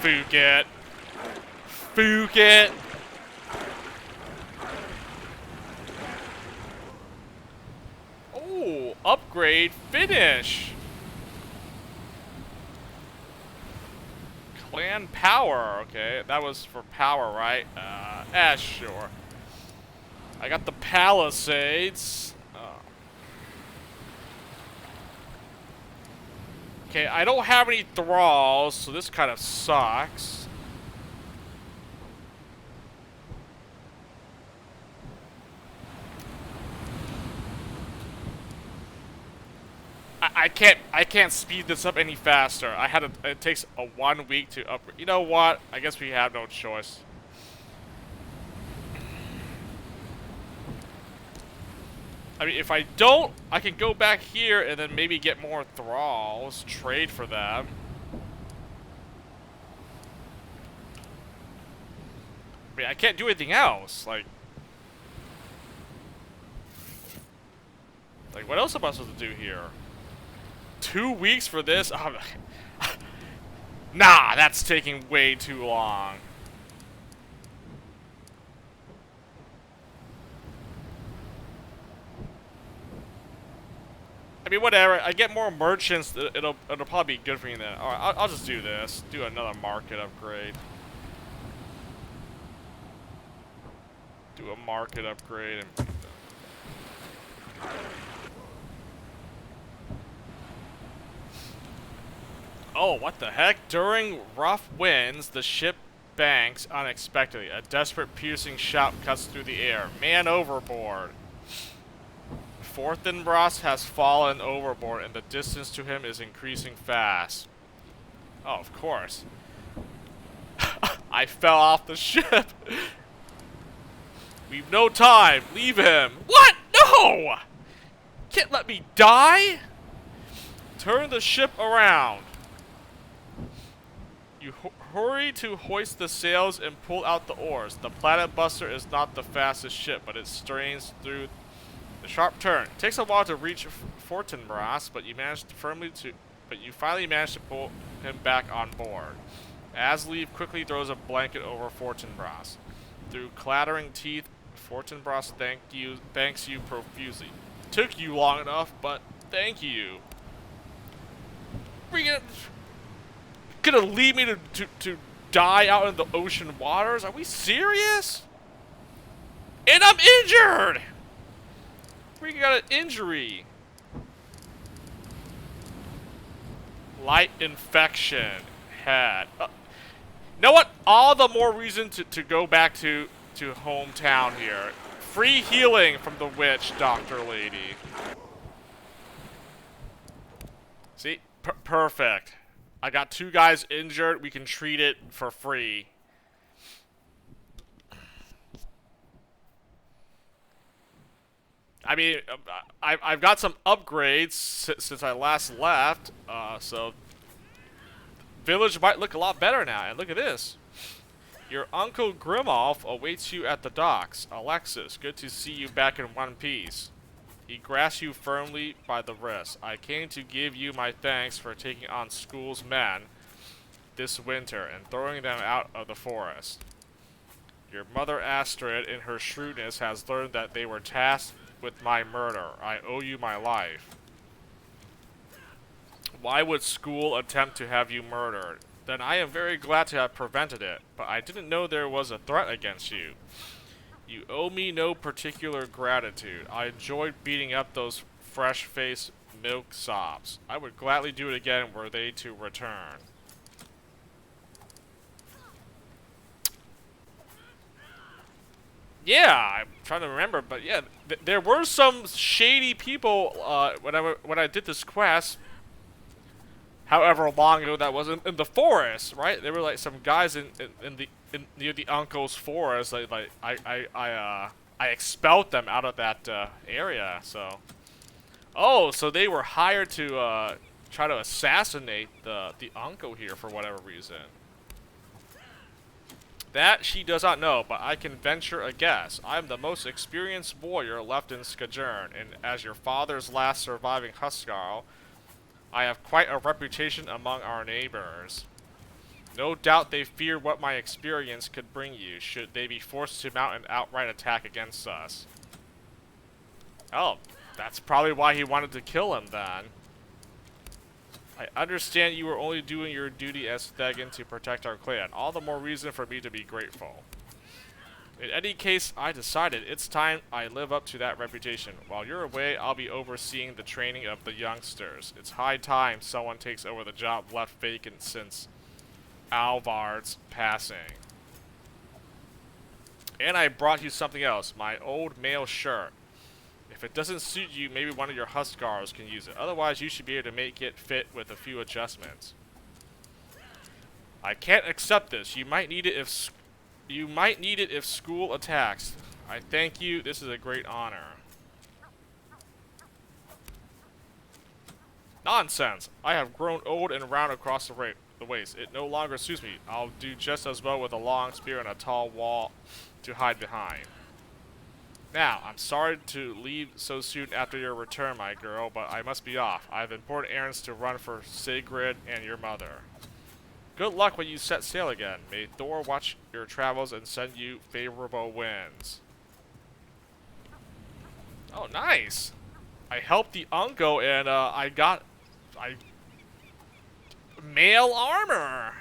Fook it. Fook it. Oh, upgrade finish. Clan power, okay. That was for power, right? Sure. I got the Palisades. Okay, I don't have any thralls, so this kind of sucks. I can't speed this up any faster. It takes a 1 week to up. You know what? I guess we have no choice. I mean, if I don't, I can go back here and then maybe get more thralls, trade for them. I mean, I can't do anything else. Like, what else am I supposed to do here? 2 weeks for this? Oh, nah, that's taking way too long. I mean, whatever. I get more merchants. It'll probably be good for me then. All right, I'll just do this. Do another market upgrade. Do a market upgrade and. Oh, what the heck? During rough winds, the ship banks unexpectedly. A desperate, piercing shout cuts through the air. Man overboard. Fortinbras has fallen overboard, and the distance to him is increasing fast. Oh, of course. I fell off the ship. We've no time. Leave him. What? No! Can't let me die. Turn the ship around. You hurry to hoist the sails and pull out the oars. The Planet Buster is not the fastest ship, but it strains through the sharp turn. It takes a while to reach Fortinbras, but you finally manage to pull him back on board. Asleeve quickly throws a blanket over Fortinbras. Through clattering teeth, Fortinbras thanks you profusely. Took you long enough, but thank you. Gonna leave me to die out in the ocean waters? Are we serious? And I'm injured! Freaking got an injury. Light infection. Head. You know what? All the more reason to go back to hometown here. Free healing from the witch, Dr. Lady. See? Perfect. I got 2 guys injured. We can treat it for free. I mean, I've got some upgrades since I last left, so village might look a lot better now. And look at this. Your Uncle Grimolf awaits you at the docks. Alexis, good to see you back in one piece. He grasps you firmly by the wrist. I came to give you my thanks for taking on school's men this winter and throwing them out of the forest. Your mother Astrid, in her shrewdness, has learned that they were tasked with my murder. I owe you my life. Why would school attempt to have you murdered? Then I am very glad to have prevented it, but I didn't know there was a threat against you. You owe me no particular gratitude. I enjoyed beating up those fresh-faced milksops. I would gladly do it again were they to return. Yeah, I'm trying to remember, but yeah, there were some shady people when I did this quest. However long ago that was in the forest, right? There were like some guys near the uncle's forest. I expelled them out of that area. So, so they were hired to try to assassinate the uncle here for whatever reason. That she does not know, but I can venture a guess. I am the most experienced warrior left in Skajern, and as your father's last surviving Huskarl, I have quite a reputation among our neighbors. No doubt they fear what my experience could bring you, should they be forced to mount an outright attack against us. Oh, that's probably why he wanted to kill him then. I understand you were only doing your duty as Thegan to protect our clan. All the more reason for me to be grateful. In any case, I decided it's time I live up to that reputation. While you're away, I'll be overseeing the training of the youngsters. It's high time someone takes over the job left vacant since Alvard's passing. And I brought you something else, my old mail shirt. If it doesn't suit you, maybe one of your Huskars can use it. Otherwise, you should be able to make it fit with a few adjustments. I can't accept this. You might need it if school attacks. I thank you. This is a great honor. Nonsense. I have grown old and round across the waist. It no longer suits me. I'll do just as well with a long spear and a tall wall to hide behind. Now, I'm sorry to leave so soon after your return, my girl, but I must be off. I have important errands to run for Sigrid and your mother. Good luck when you set sail again. May Thor watch your travels and send you favorable winds. Oh, nice. I helped the uncle and I mail armor.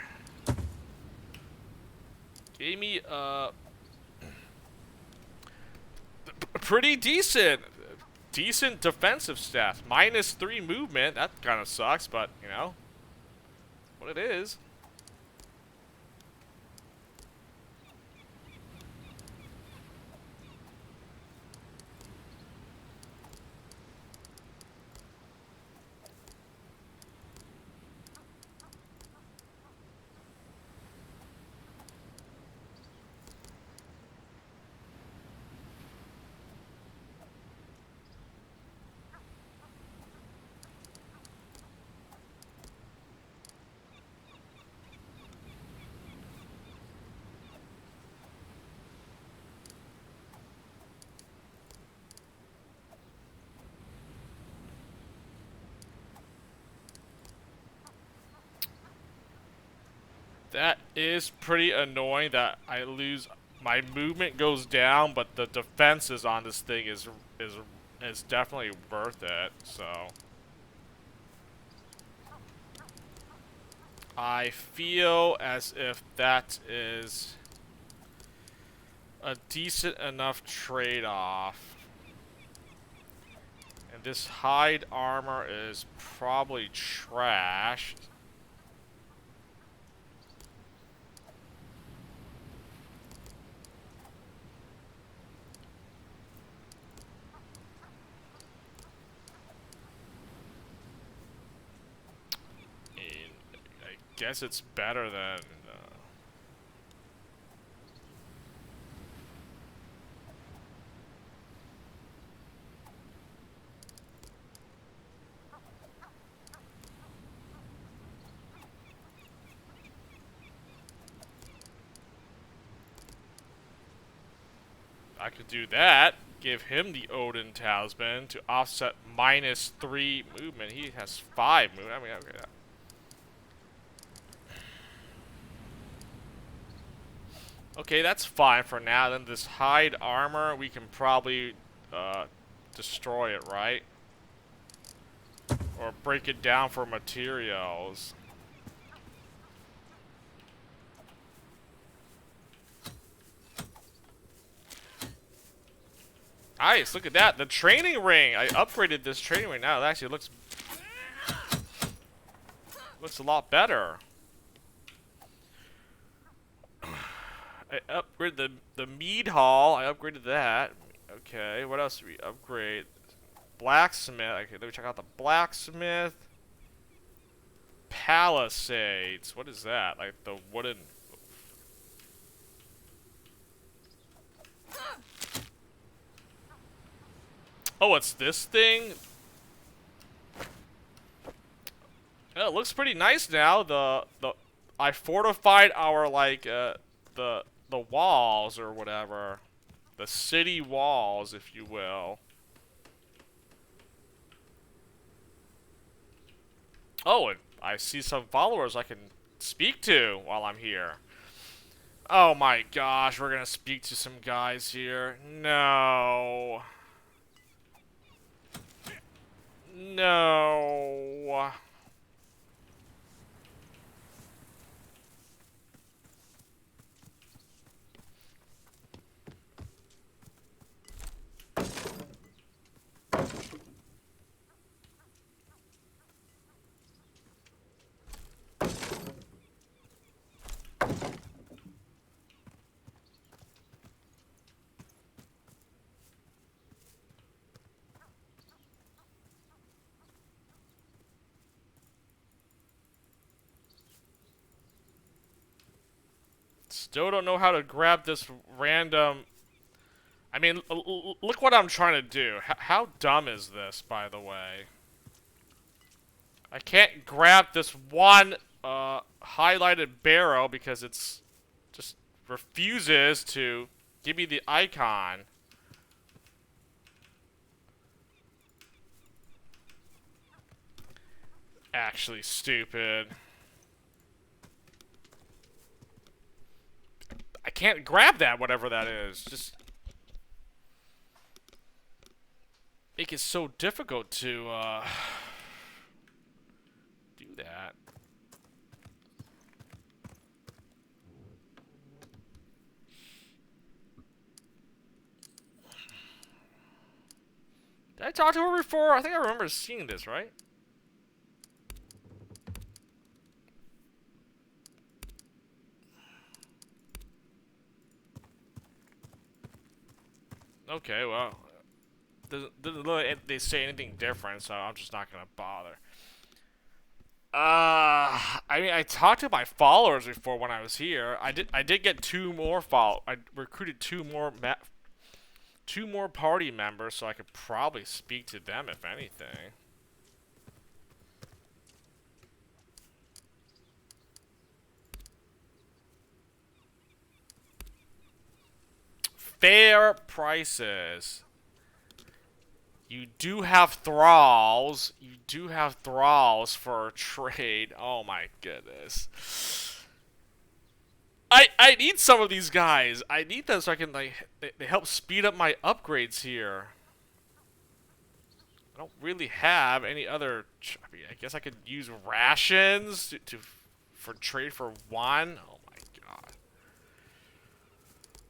Gave me pretty decent defensive stats. -3 movement. That kind of sucks, but you know what it is. That is pretty annoying that I lose. My movement goes down, but the defenses on this thing is definitely worth it. So I feel as if that is a decent enough trade-off. And this hide armor is probably trash. Guess it's better than I could do that. Give him the Odin Talisman to offset -3 movement. He has 5 movement. I mean, okay. Okay, that's fine for now. Then this hide armor, we can probably destroy it, right? Or break it down for materials. Nice, look at that. The training ring. I upgraded this training ring now. It actually looks a lot better. I upgraded the mead hall. I upgraded that. Okay, what else do we upgrade? Blacksmith. Okay, let me check out the blacksmith. Palisades. What is that? Like the wooden. Oh, it's this thing? Yeah, it looks pretty nice now. I fortified our like the walls or whatever. The city walls, if you will. Oh, and I see some followers I can speak to while I'm here. Oh my gosh, we're gonna speak to some guys here. No. No. Still don't know how to grab this random... I mean, look what I'm trying to do. How dumb is this, by the way? I can't grab this one highlighted barrel because it's just refuses to give me the icon. Actually stupid. I can't grab that, whatever that is. Just make it so difficult to do that. Did I talk to her before? I think I remember seeing this, right? Okay, well, doesn't look like they say anything different, so I'm just not gonna bother. I mean, I talked to my followers before when I was here. I did get two more I recruited two more party members, so I could probably speak to them if anything. Fair prices. You do have thralls. You do have thralls for a trade. Oh my goodness. I need some of these guys. I need them so I can, like, they help speed up my upgrades here. I don't really have any other... I mean, I guess I could use rations for trade for one. Oh my god.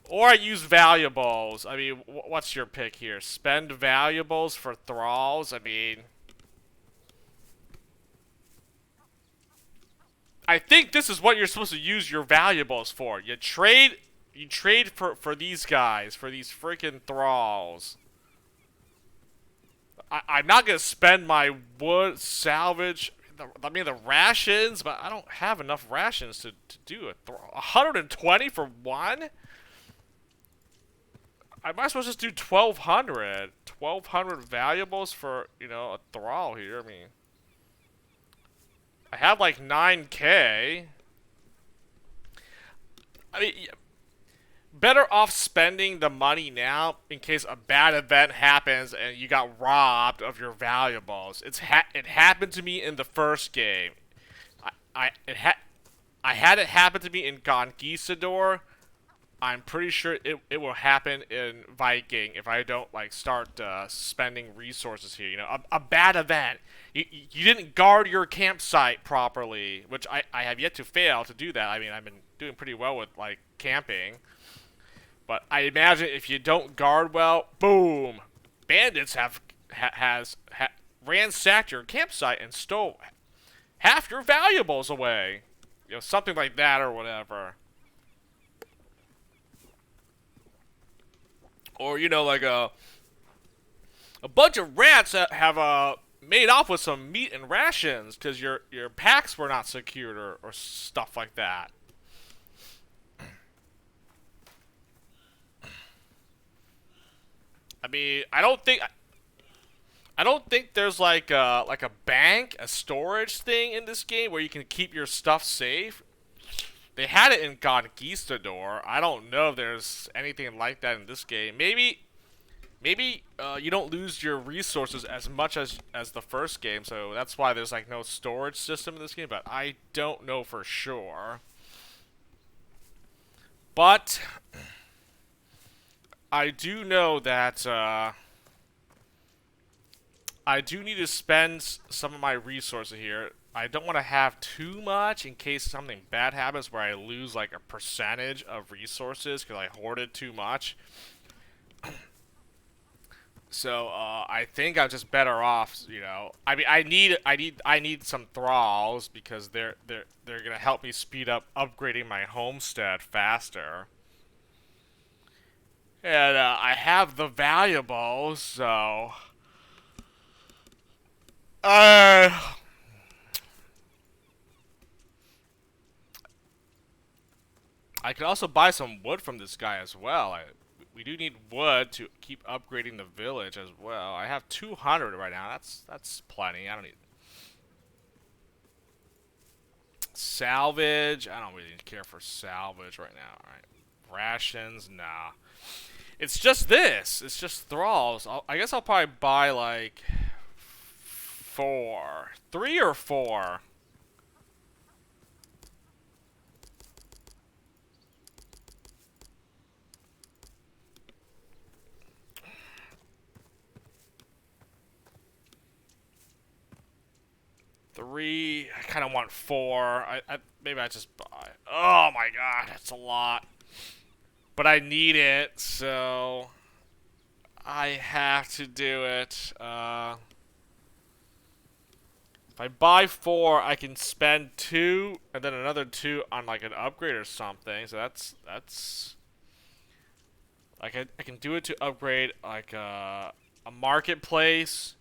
Or I use valuables. I mean, what's your pick here? Spend valuables for thralls? I mean... I think this is what you're supposed to use your valuables for. You trade for these guys, for these freaking thralls. I'm not gonna spend my wood salvage. I mean the rations, but I don't have enough rations to do it. 120 for one? I might as well just do 1,200. 1,200 valuables for, you know, a thrall here. I mean, I have like 9K. I mean, better off spending the money now in case a bad event happens and you got robbed of your valuables. It happened to me in the first game. I had it happen to me in Conquistador. I'm pretty sure it will happen in Viking if I don't, like, start spending resources here. You know, a bad event. You didn't guard your campsite properly, which I have yet to fail to do that. I mean, I've been doing pretty well with, like, camping. But I imagine if you don't guard well, boom, bandits have ransacked your campsite and stole half your valuables away. You know, something like that or whatever. Or, you know, like a bunch of rats that have made off with some meat and rations because your packs were not secured or stuff like that. I mean, I don't think there's like a bank, a storage thing in this game where you can keep your stuff safe. They had it in Conquistador. I don't know if there's anything like that in this game. Maybe you don't lose your resources as much as the first game, so that's why there's like no storage system in this game, but I don't know for sure. But I do know that I do need to spend some of my resources here. I don't want to have too much in case something bad happens where I lose like a percentage of resources because I hoarded too much. So I think I'm just better off, you know. I mean, I need some thralls because they're gonna help me speed up upgrading my homestead faster. And I have the valuables, so could also buy some wood from this guy as well. We do need wood to keep upgrading the village as well. I have 200 right now. That's plenty. I don't need salvage. I don't really care for salvage right now. All right, rations. Nah. It's just this. It's just thralls. I guess I'll probably buy like 3 or 4. Three. I kind of want 4. Maybe I just buy. Oh my god, that's a lot. But I need it, so I have to do it. If I buy 4, I can spend 2 and then another 2 on like an upgrade or something. So that's like I can do it to upgrade like a marketplace.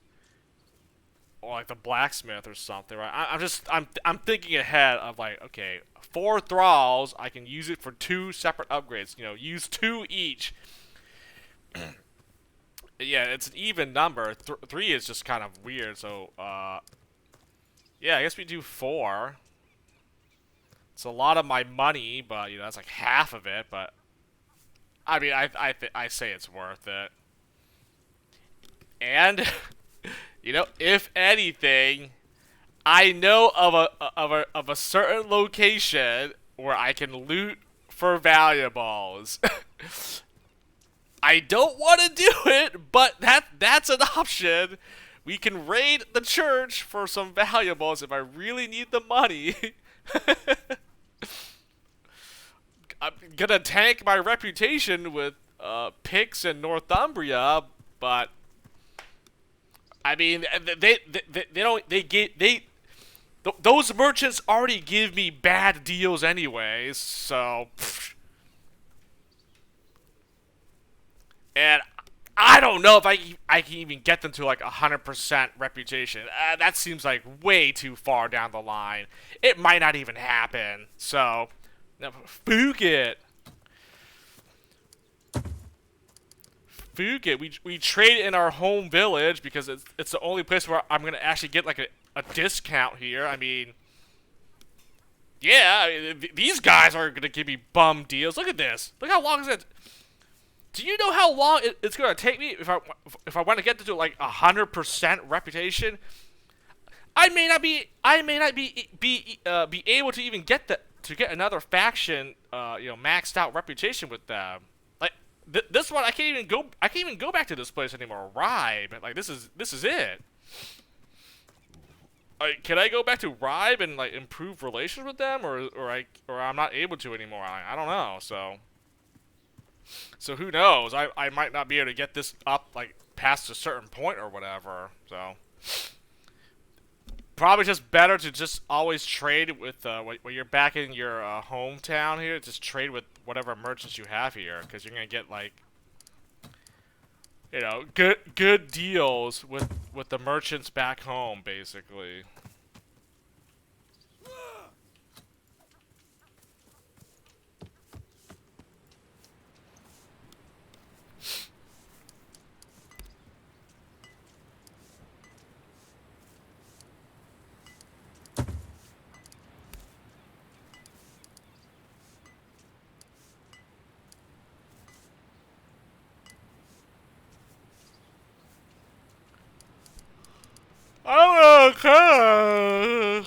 Or like the blacksmith or something, right? I'm thinking ahead of like, okay, 4 thralls, I can use it for 2 separate upgrades. You know, use 2 each. Yeah, it's an even number. 3 is just kind of weird. So, yeah, I guess we do 4. It's a lot of my money, but you know that's like half of it. But I mean, I say it's worth it. And. You know, if anything, I know of a certain location where I can loot for valuables. I don't want to do it, but that's an option. We can raid the church for some valuables if I really need the money. I'm gonna tank my reputation with Picts in Northumbria, but I mean, those merchants already give me bad deals anyways, so. And I don't know if I can even get them to like 100% reputation. That seems like way too far down the line. It might not even happen, so. Fuck it. We trade in our home village because it's the only place where I'm gonna actually get like a discount here. I mean, yeah, I mean, these guys are gonna give me bum deals. Look at this. Look how long is it? Do you know how long it's gonna take me if I want to get to like 100% reputation? I may not be able to even get another faction maxed out reputation with them. This one I can't even go back to this place anymore. Ribe, like this is it. Can I go back to Ribe and like improve relations with them, or I'm not able to anymore? I don't know. So who knows? I might not be able to get this up like past a certain point or whatever. So probably just better to just always trade with when you're back in your hometown here. Just trade with whatever merchants you have here, because you're gonna get like, you know, good deals with the merchants back home, basically. I'm okay.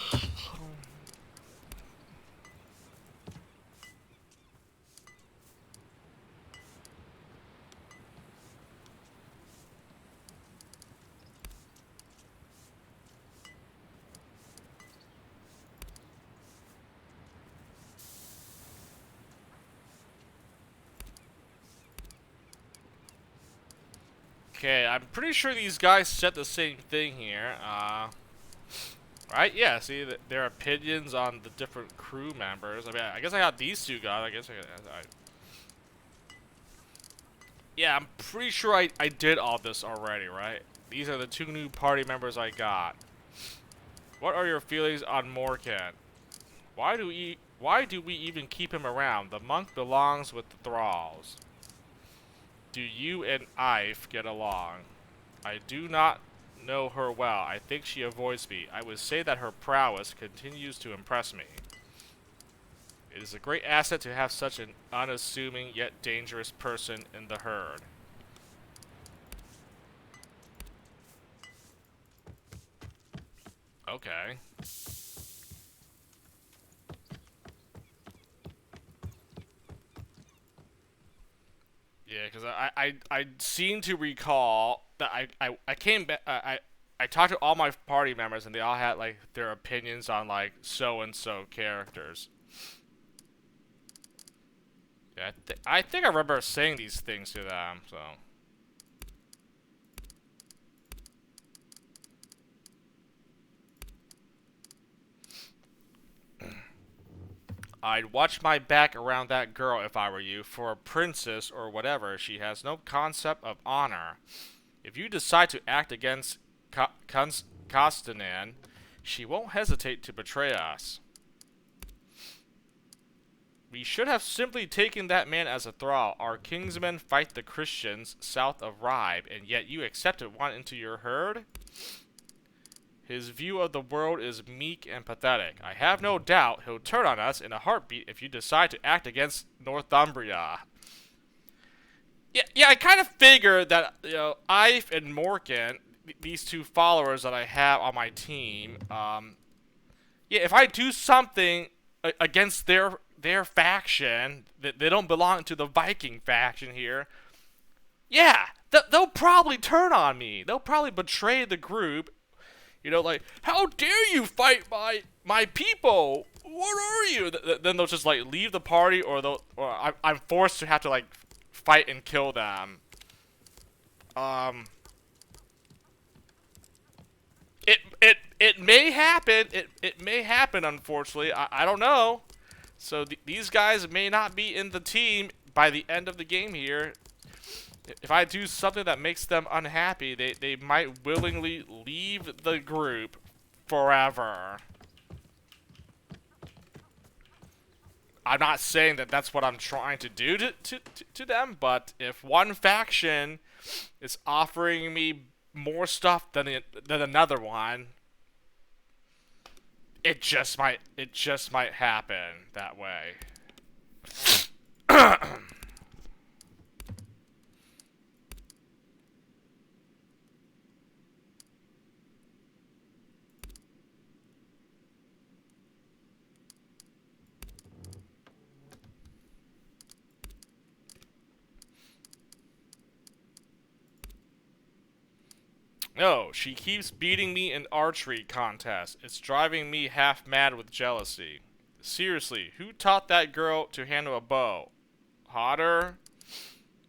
Okay, I'm pretty sure these guys said the same thing here. Right? Yeah, see, there are opinions on the different crew members. I mean, I guess I got these 2 guys. I guess yeah, I'm pretty sure I did all this already, right? These are the 2 new party members I got. What are your feelings on Morkan? Why do Why do we even keep him around? The monk belongs with the thralls. Do you and Ife get along? I do not know her well. I think she avoids me. I would say that her prowess continues to impress me. It is a great asset to have such an unassuming yet dangerous person in the herd. Okay. Yeah, because I seem to recall that I came back. I talked to all my party members and they all had like their opinions on like so and so characters. Yeah, I think I remember saying these things to them. So I'd watch my back around that girl if I were you. For a princess or whatever, she has no concept of honor. If you decide to act against Kostanan, she won't hesitate to betray us. We should have simply taken that man as a thrall. Our kingsmen fight the Christians south of Ribe, and yet you accepted one into your herd? His view of the world is meek and pathetic. I have no doubt he'll turn on us in a heartbeat if you decide to act against Northumbria. Yeah, I kind of figured that, you know, Ife and Morkan, these two followers that I have on my team, yeah, if I do something against their faction, that they don't belong to the Viking faction here, yeah, they'll probably turn on me. They'll probably betray the group. You know, like, how dare you fight my people? What are you? Then they'll just like leave the party, or I'm forced to have to like fight and kill them. It may happen. It may happen. Unfortunately, I don't know. So these guys may not be in the team by the end of the game here. If I do something that makes them unhappy, they might willingly leave the group forever. I'm not saying that that's what I'm trying to do to them, but if one faction is offering me more stuff than another one, it just might happen that way. No, she keeps beating me in archery contests. It's driving me half mad with jealousy. Seriously, who taught that girl to handle a bow? Hotter?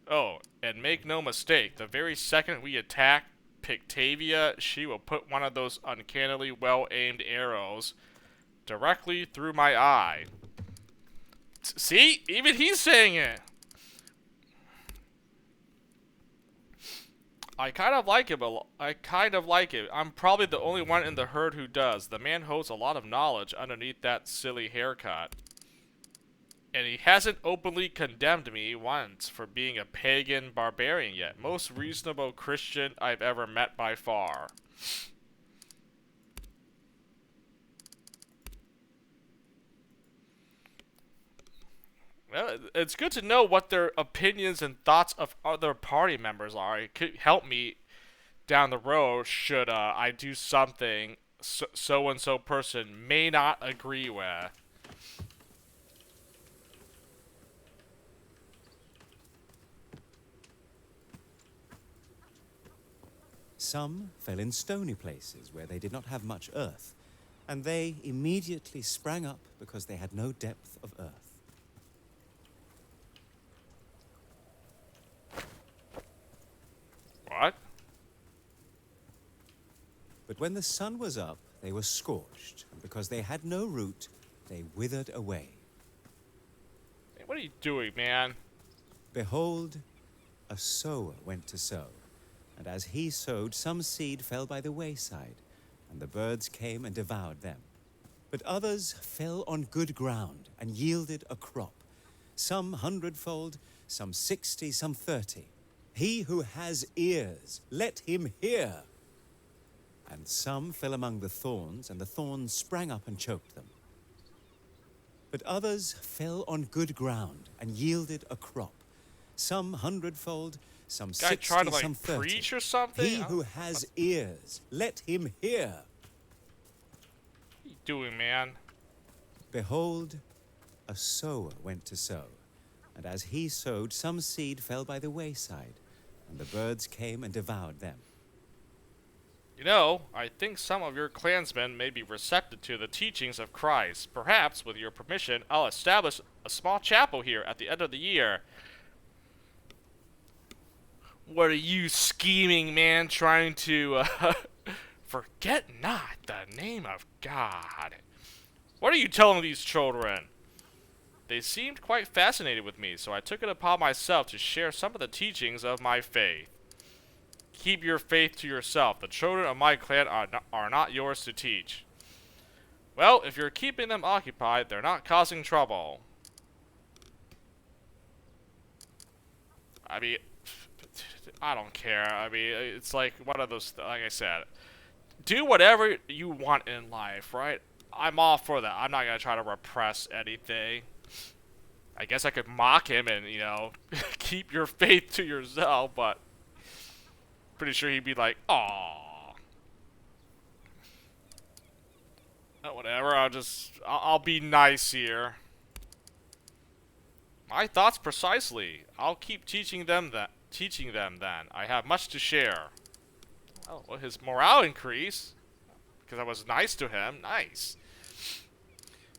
Oh, and make no mistake, the very second we attack Pictavia, she will put one of those uncannily well-aimed arrows directly through my eye. See? Even he's saying it. I kind of like it. I'm probably the only one in the herd who does. The man holds a lot of knowledge underneath that silly haircut. And he hasn't openly condemned me once for being a pagan barbarian yet. Most reasonable Christian I've ever met by far. Well, it's good to know what their opinions and thoughts of other party members are. It could help me down the road should I do something so-and-so person may not agree with. Some fell in stony places where they did not have much earth, and they immediately sprang up because they had no depth of earth. What? But when the sun was up, they were scorched, and because they had no root, they withered away. Hey, what are you doing, man? Behold, a sower went to sow, and as he sowed, some seed fell by the wayside, and the birds came and devoured them. But others fell on good ground and yielded a crop, some 100-fold, some 60, some 30. He who has ears, let him hear. And some fell among the thorns, and the thorns sprang up and choked them. But others fell on good ground and yielded a crop, some 100-fold, some Guy 60, trying to some like 30. preach or something? He who has ears, let him hear. What are you doing, man? Behold, a sower went to sow, and as he sowed, some seed fell by the wayside, and the birds came and devoured them. You know, I think some of your clansmen may be receptive to the teachings of Christ. Perhaps, with your permission, I'll establish a small chapel here at the end of the year. What are you scheming, man, trying to, forget not the name of God? What are you telling these children? They seemed quite fascinated with me, so I took it upon myself to share some of the teachings of my faith. Keep your faith to yourself. The children of my clan are not yours to teach. Well, if you're keeping them occupied, they're not causing trouble. I mean, I don't care. I mean, it's like one of those, like I said, do whatever you want in life, right? I'm all for that. I'm not going to try to repress anything. I guess I could mock him and, you know, keep your faith to yourself, but pretty sure he'd be like, "Aw." Whatever, I'll be nice here. My thoughts precisely. I'll keep teaching them then. I have much to share. Oh, well, his morale increased because I was nice to him. Nice.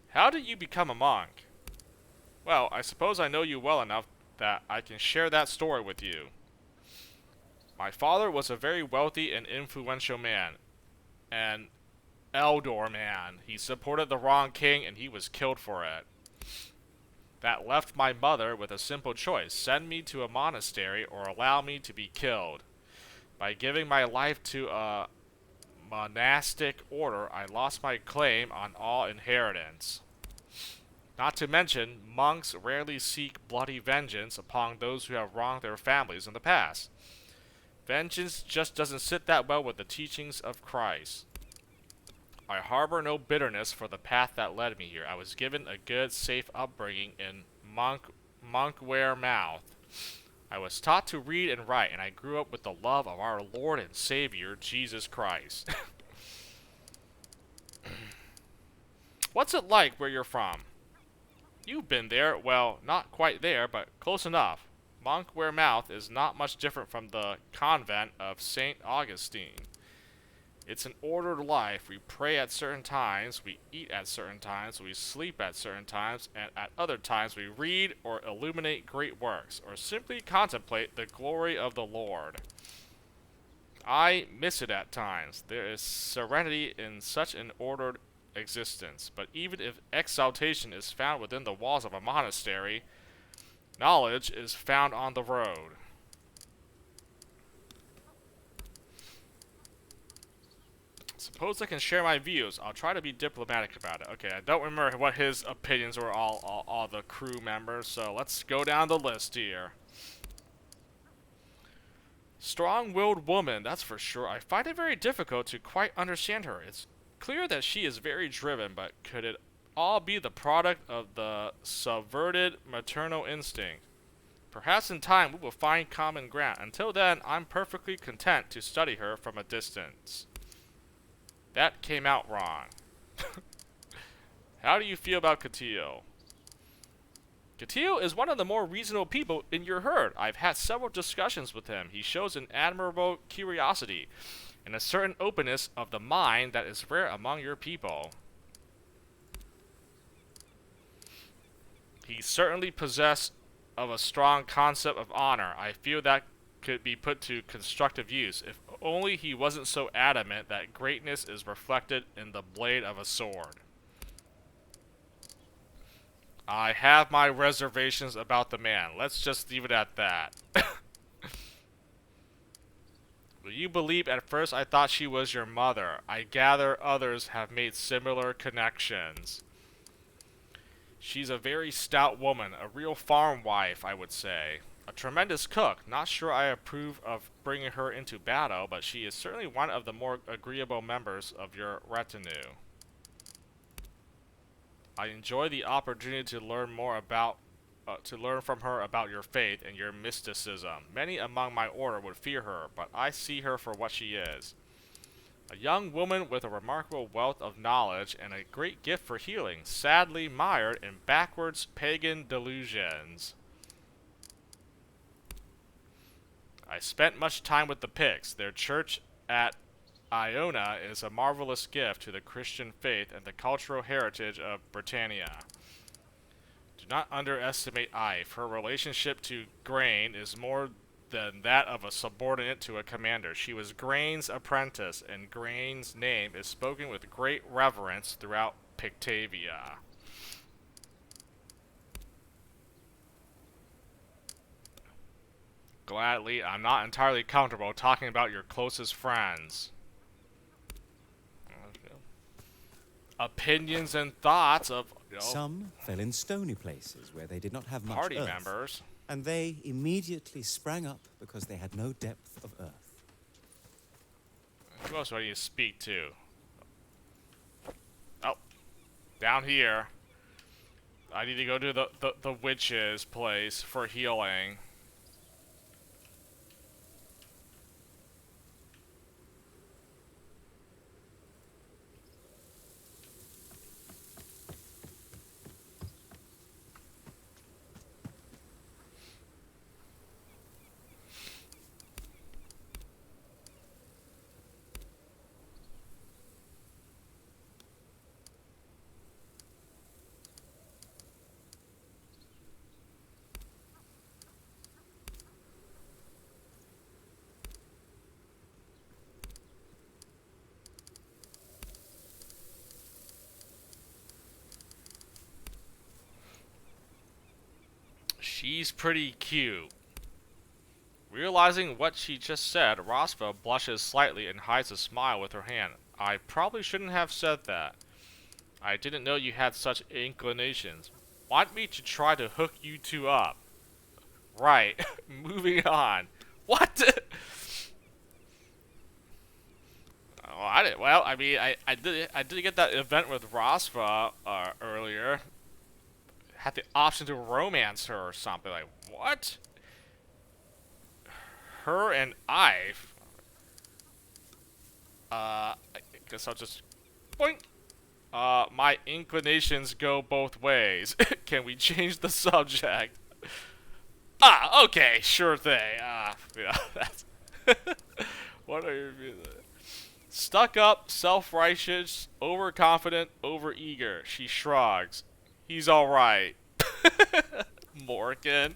How did you become a monk? Well, I suppose I know you well enough that I can share that story with you. My father was a very wealthy and influential man. An Eldor man. He supported the wrong king and he was killed for it. That left my mother with a simple choice. Send me to a monastery or allow me to be killed. By giving my life to a monastic order, I lost my claim on all inheritance. Not to mention, monks rarely seek bloody vengeance upon those who have wronged their families in the past. Vengeance just doesn't sit that well with the teachings of Christ. I harbor no bitterness for the path that led me here. I was given a good, safe upbringing in Monkware Mouth. I was taught to read and write, and I grew up with the love of our Lord and Savior, Jesus Christ. What's it like where you're from? You've been there. Well, not quite there, but close enough. Monkware Mouth is not much different from the convent of St. Augustine. It's an ordered life. We pray at certain times, we eat at certain times, we sleep at certain times, and at other times we read or illuminate great works, or simply contemplate the glory of the Lord. I miss it at times. There is serenity in such an ordered existence, but even if exaltation is found within the walls of a monastery, knowledge is found on the road. Suppose I can share my views. I'll try to be diplomatic about it. Okay, I don't remember what his opinions were, all the crew members, so let's go down the list here. Strong-willed woman, that's for sure. I find it very difficult to quite understand her. It's clear that she is very driven, but could it all be the product of the subverted maternal instinct? Perhaps in time we will find common ground. Until then, I'm perfectly content to study her from a distance. That came out wrong. How do you feel about Catillo? Catillo is one of the more reasonable people in your herd. I've had several discussions with him. He shows an admirable curiosity and a certain openness of the mind that is rare among your people. He certainly possessed of a strong concept of honor. I feel that could be put to constructive use, if only he wasn't so adamant that greatness is reflected in the blade of a sword. I have my reservations about the man. Let's just leave it at that. You believe at first I thought she was your mother. I gather others have made similar connections. She's a very stout woman, a real farm wife, I would say. A tremendous cook. Not sure I approve of bringing her into battle, but she is certainly one of the more agreeable members of your retinue. I enjoy the opportunity to learn from her about your faith and your mysticism. Many among my order would fear her, but I see her for what she is. A young woman with a remarkable wealth of knowledge and a great gift for healing, sadly mired in backwards pagan delusions. I spent much time with the Picts. Their church at Iona is a marvelous gift to the Christian faith and the cultural heritage of Britannia. Do not underestimate Ife. Her relationship to Grain is more than that of a subordinate to a commander. She was Grain's apprentice, and Grain's name is spoken with great reverence throughout Pictavia. Gladly, I'm not entirely comfortable talking about your closest friends. Opinions and thoughts of Some fell in stony places where they did not have much party earth, members. and they immediately sprang up because they had no depth of earth. Who else do I need to speak to? Oh, down here. I need to go to the witch's place for healing. She's pretty cute. Realizing what she just said, Rosva blushes slightly and hides a smile with her hand. I probably shouldn't have said that. I didn't know you had such inclinations. Want me to try to hook you two up? Right. Moving on. What? Oh, I did. Well, I mean, I did get that event with Rosva earlier. Had the option to romance her or something. Like, what? Her and Ive. I guess I'll just boink. My inclinations go both ways. Can we change the subject? Ah, okay, sure thing. Yeah, that's what are you? Stuck up, self-righteous, overconfident, overeager. She shrugs. He's alright. Morgan.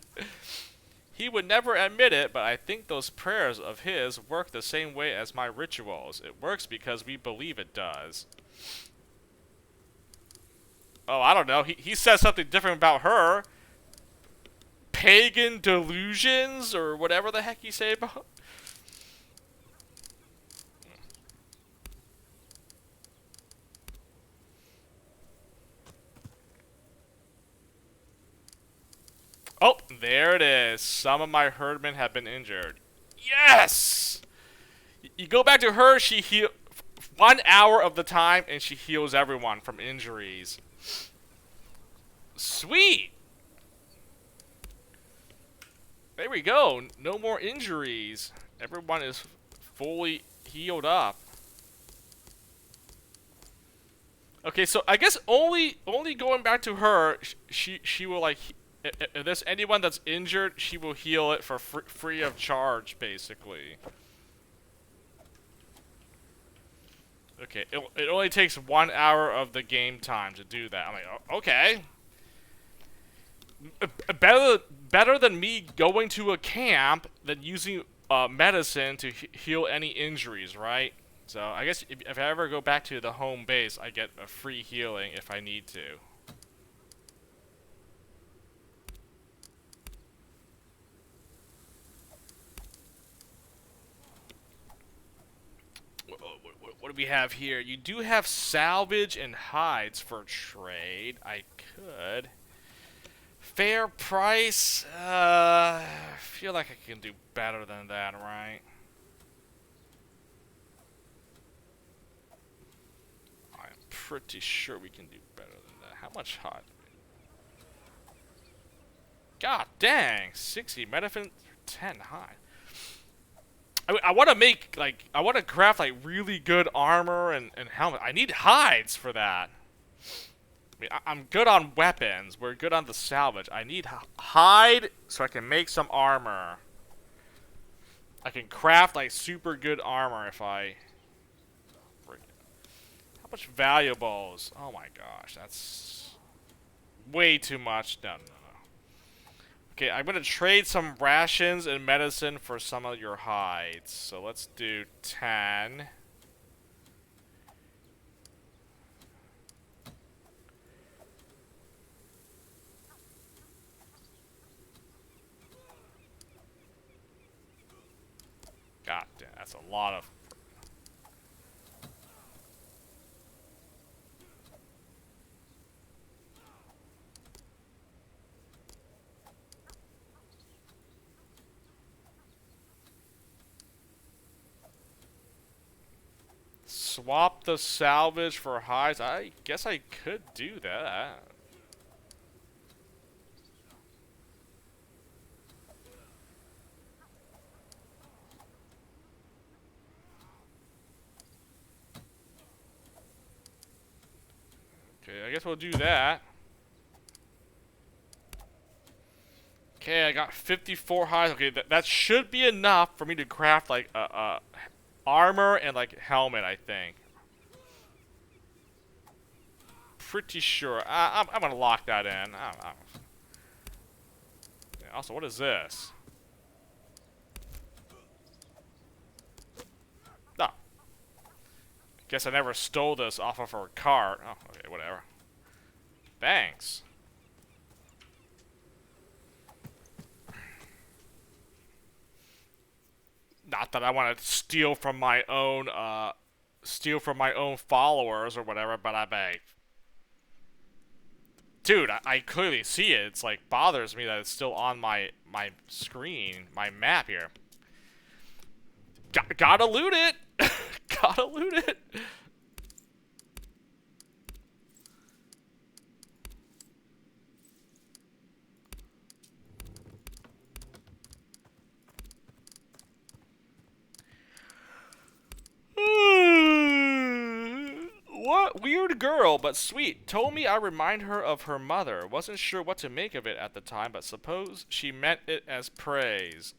He would never admit it, but I think those prayers of his work the same way as my rituals. It works because we believe it does. Oh, I don't know. He said something different about her. Pagan delusions, or whatever the heck he said about. Oh, there it is. Some of my herdmen have been injured. Yes! You go back to her, she heal 1 hour of the time, and she heals everyone from injuries. Sweet! There we go. No more injuries. Everyone is fully healed up. Okay, so I guess only going back to her, she will like. If there's anyone that's injured, she will heal it for free of charge, basically. Okay, it only takes 1 hour of the game time to do that. I'm like, okay. Better than me going to a camp than using medicine to heal any injuries, right? So I guess if I ever go back to the home base, I get a free healing if I need to. do we have here? You do have salvage and hides for trade. I could. Fair price? I feel like I can do better than that, right? I'm pretty sure we can do better than that. How much hide? God dang! 60 metafin, 10 hide. I want to make, like, I want to craft, like, really good armor and helmet. I need hides for that. I mean, I'm good on weapons. We're good on the salvage. I need hide so I can make some armor. I can craft, like, super good armor if I... How much valuables? Oh my gosh, that's way too much. No, no, no. Okay, I'm gonna trade some rations and medicine for some of your hides. So let's do 10. God damn, that's a lot of... Swap the salvage for hides? I guess I could do that. Okay, I guess we'll do that. Okay, I got 54 hides. Okay, that should be enough for me to craft, like, armor and, like, helmet, I think. Pretty sure. I'm gonna lock that in. Yeah, also, what is this? No. Guess I never stole this off of her cart. Oh, okay, whatever. Thanks. Not that I want to steal from my own followers or whatever, but I beg. Dude, I clearly see it. It's like bothers me that it's still on my screen, my map here. Gotta loot it. Gotta loot it. What weird girl, but sweet. Told me I remind her of her mother. Wasn't sure what to make of it at the time, but suppose she meant it as praise.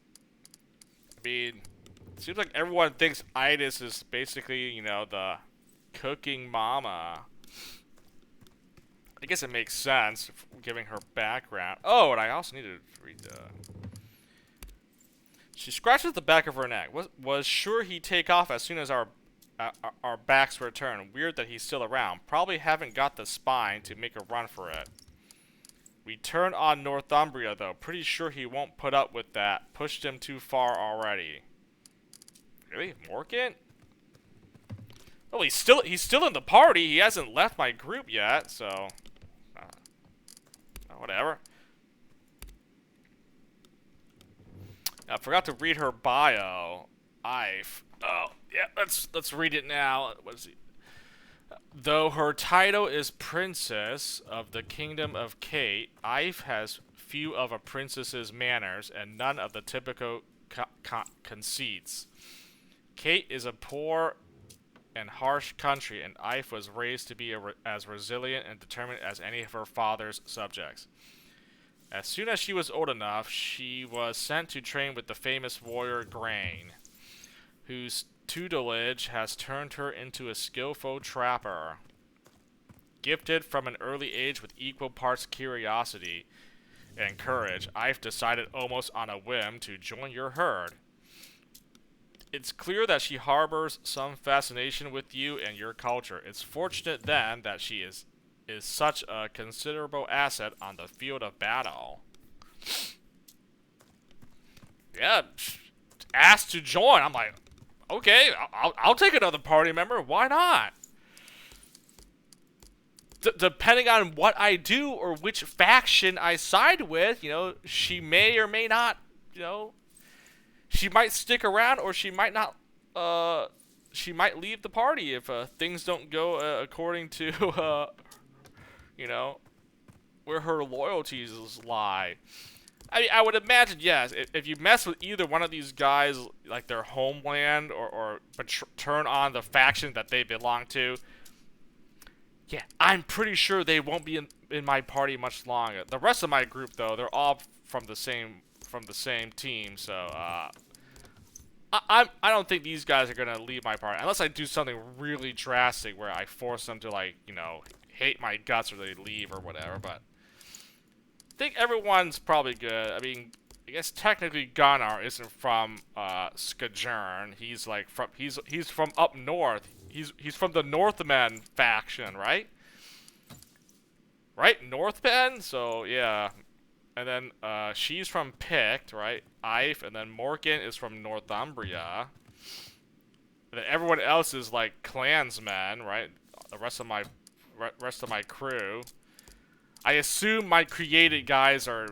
I mean, it seems like everyone thinks Itis is basically, you know, the cooking mama. I guess it makes sense, giving her background. Oh, and I also need to read the... She scratches the back of her neck. Was sure he'd take off as soon as our backs were turned. Weird that he's still around. Probably haven't got the spine to make a run for it. We turn on Northumbria, though. Pretty sure he won't put up with that. Pushed him too far already. Really? Morgan? Oh, he's still in the party. He hasn't left my group yet, so... whatever. I forgot to read her bio. Oh, yeah, let's read it now. What is he? Though her title is Princess of the Kingdom of Kate, Ife has few of a princess's manners and none of the typical conceits. Kate is a poor and harsh country, and Ife was raised to be as resilient and determined as any of her father's subjects. As soon as she was old enough, she was sent to train with the famous warrior Grain, whose tutelage has turned her into a skillful trapper. Gifted from an early age with equal parts curiosity and courage, I've decided almost on a whim to join your herd. It's clear that she harbors some fascination with you and your culture. It's fortunate then that she is such a considerable asset on the field of battle. Yeah, asked to join. I'm like, Okay, I'll take another party member. Why not? Depending on what I do or which faction I side with, you know, she may or may not, you know, she might stick around or she might not, she might leave the party if things don't go according to, you know, where her loyalties lie. I mean, I would imagine, yes, if you mess with either one of these guys, like their homeland, or turn on the faction that they belong to, yeah, I'm pretty sure they won't be in my party much longer. The rest of my group, though, they're all from the same team, so I don't think these guys are gonna leave my party unless I do something really drastic where I force them to, like, you know, hate my guts or they leave or whatever. But I think everyone's probably good. I mean, I guess technically Gunnar isn't from Skajern. He's like he's from up north. He's from the Northmen faction, right? Right, Northmen. So yeah, and then she's from Pict, right? Ife, and then Morgan is from Northumbria. And then everyone else is like clansmen, right? The rest of my crew. I assume my created guys are.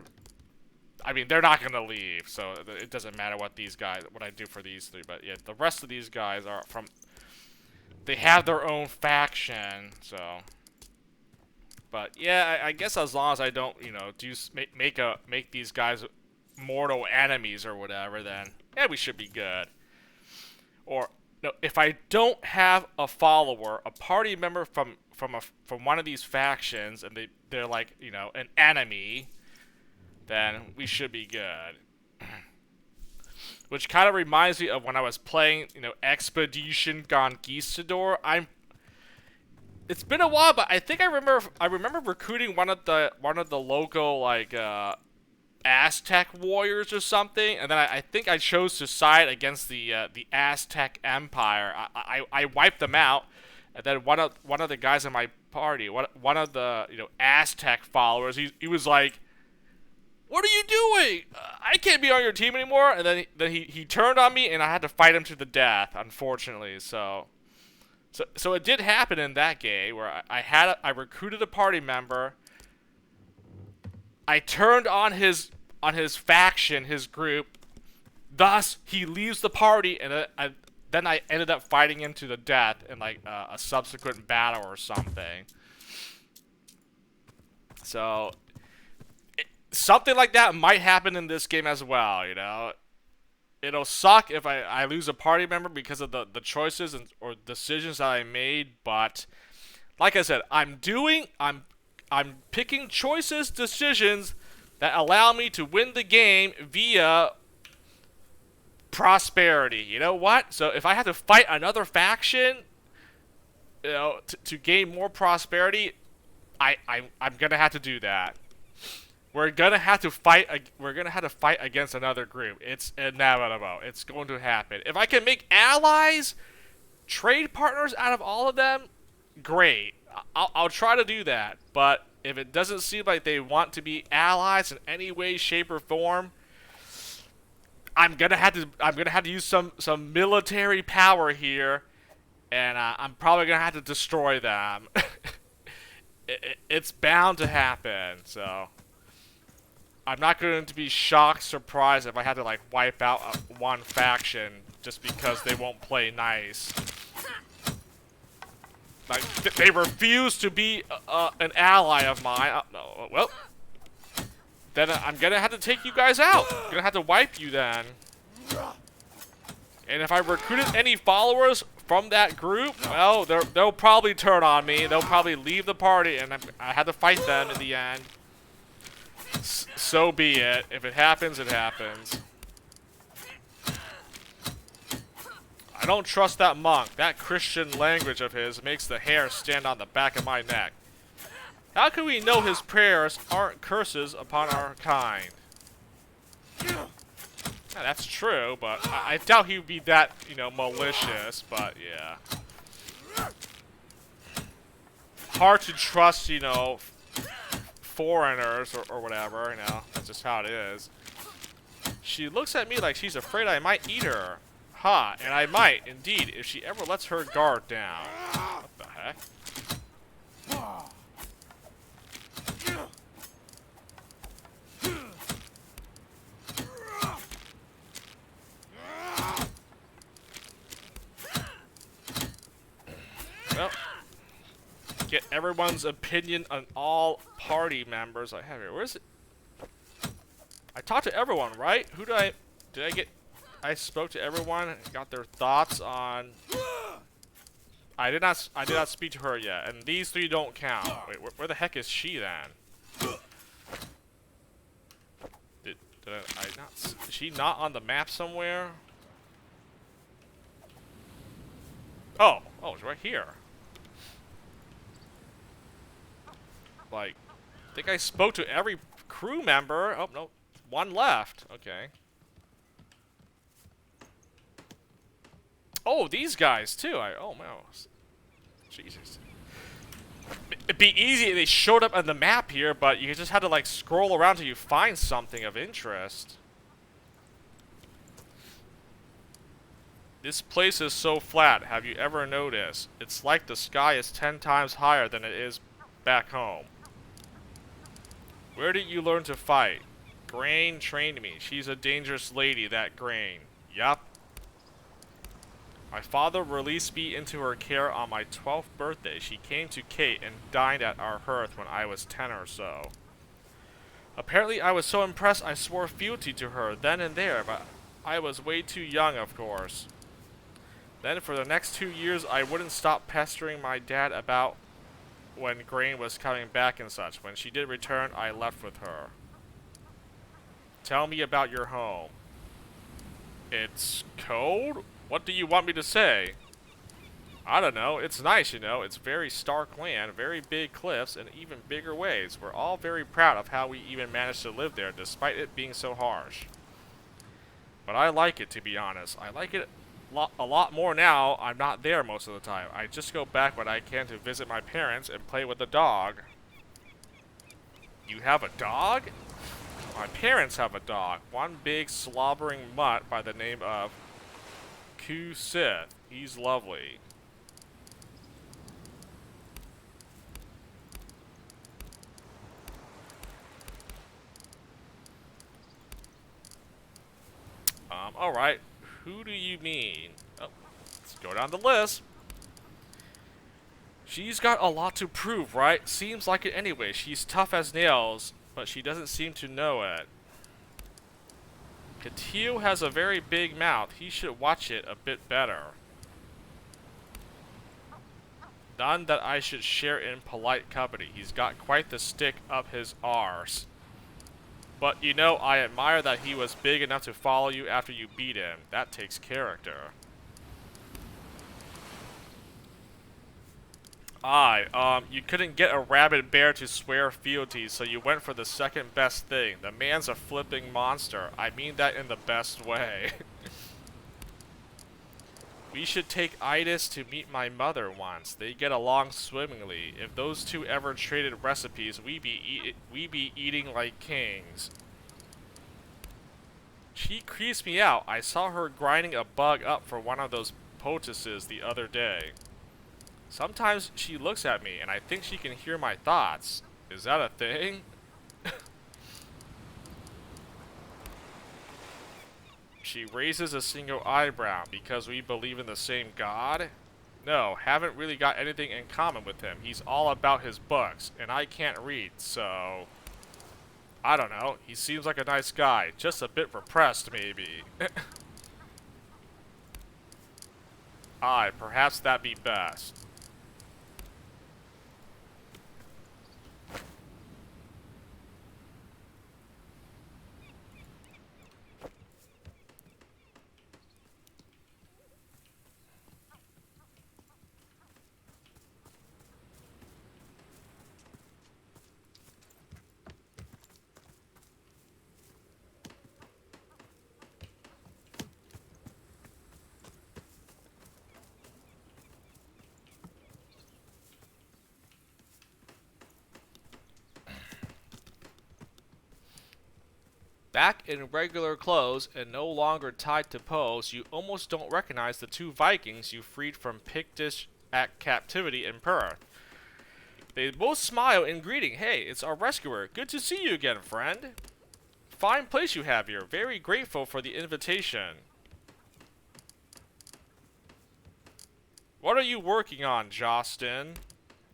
I mean, they're not gonna leave, so it doesn't matter what I do for these three. But yeah, the rest of these guys are from. They have their own faction, so. But yeah, I guess as long as I don't, you know, make these guys mortal enemies or whatever, then yeah, we should be good. Or no, if I don't have a follower, a party member from one of these factions, and they're like, you know, an enemy, then we should be good. Which kind of reminds me of when I was playing, you know, Expedition Conquistador. It's been a while, but I think I remember recruiting one of the local, like, Aztec warriors or something, and then I think I chose to side against the Aztec Empire. I wiped them out, and then one of the guys in my party, one of the, you know, Aztec followers, he was like, "What are you doing? I can't be on your team anymore." And then he turned on me, and I had to fight him to the death, unfortunately. So it did happen in that game where I recruited a party member. I turned on his faction, his group. Thus, he leaves the party, and then I ended up fighting him to the death in, like, a subsequent battle or something. So something like that might happen in this game as well, you know. It'll suck if I lose a party member because of the choices or decisions that I made, but like I said, I'm picking decisions that allow me to win the game via prosperity. You know what? So if I have to fight another faction, you know, to gain more prosperity, I'm gonna have to do that. We're gonna have to fight against another group. It's inevitable. It's going to happen. If I can make allies, trade partners out of all of them, great. I'll try to do that. But if it doesn't seem like they want to be allies in any way, shape, or form, I'm gonna have to use some military power here, and I'm probably gonna have to destroy them. It's bound to happen. So I'm not going to be shocked, surprised if I had to, like, wipe out one faction just because they won't play nice. Like, they refuse to be an ally of mine. No, well, then I'm gonna have to take you guys out. I'm gonna have to wipe you then. And if I recruited any followers from that group, well, they'll probably turn on me. They'll probably leave the party, and I had to fight them in the end. So be it. If it happens, it happens. I don't trust that monk. That Christian language of his makes the hair stand on the back of my neck. How can we know his prayers aren't curses upon our kind? Yeah, that's true, but I doubt he would be that, you know, malicious, but yeah. Hard to trust, you know, foreigners or whatever, you know. That's just how it is. She looks at me like she's afraid I might eat her. Ha, and I might, indeed, if she ever lets her guard down. What the heck? Well, get everyone's opinion on all party members I have here. Where is it? I talked to everyone, right? Who did I get? I spoke to everyone, got their thoughts on. I did not speak to her yet, and these three don't count. Wait, where the heck is she then? Did I not? Is she not on the map somewhere? Oh, it's right here. Like, I think I spoke to every crew member. Oh no, one left. Okay. Oh, these guys too. Oh no, Jesus. It'd be easy if they showed up on the map here, but you just had to like scroll around till you find something of interest. This place is so flat. Have you ever noticed? It's like the sky is 10 times higher than it is back home. Where did you learn to fight? Grain trained me. She's a dangerous lady, that Grain. Yup. My father released me into her care on my 12th birthday. She came to Kate and dined at our hearth when I was 10 or so. Apparently I was so impressed I swore fealty to her then and there, but I was way too young, of course. Then for the next 2 years I wouldn't stop pestering my dad about when Grain was coming back and such. When she did return, I left with her. Tell me about your home. It's cold? What do you want me to say? I don't know. It's nice, you know. It's very stark land, very big cliffs, and even bigger waves. We're all very proud of how we even managed to live there, despite it being so harsh. But I like it, to be honest. I like it a lot more now. I'm not there most of the time. I just go back when I can to visit my parents and play with the dog. You have a dog? My parents have a dog. One big slobbering mutt by the name of Sith. He's lovely. Alright. Who do you mean? Oh, let's go down the list. She's got a lot to prove, right? Seems like it anyway. She's tough as nails, but she doesn't seem to know it. Katil has a very big mouth. He should watch it a bit better. None that I should share in polite company. He's got quite the stick up his arse. But, you know, I admire that he was big enough to follow you after you beat him. That takes character. You couldn't get a rabid bear to swear fealty, so you went for the second best thing. The man's a flipping monster. I mean that in the best way. We should take Idas to meet my mother once. They get along swimmingly. If those two ever traded recipes, we be eating like kings. She creeps me out. I saw her grinding a bug up for one of those poultices the other day. Sometimes she looks at me, and I think she can hear my thoughts. Is that a thing? She raises a single eyebrow because we believe in the same God? No, haven't really got anything in common with him. He's all about his books, and I can't read, so... I don't know. He seems like a nice guy. Just a bit repressed, maybe. Aye, perhaps that be best. Back in regular clothes and no longer tied to poles, you almost don't recognize the 2 Vikings you freed from Pictish captivity in Perth. They both smile in greeting. Hey, it's our rescuer. Good to see you again, friend. Fine place you have here. Very grateful for the invitation. What are you working on, Justin?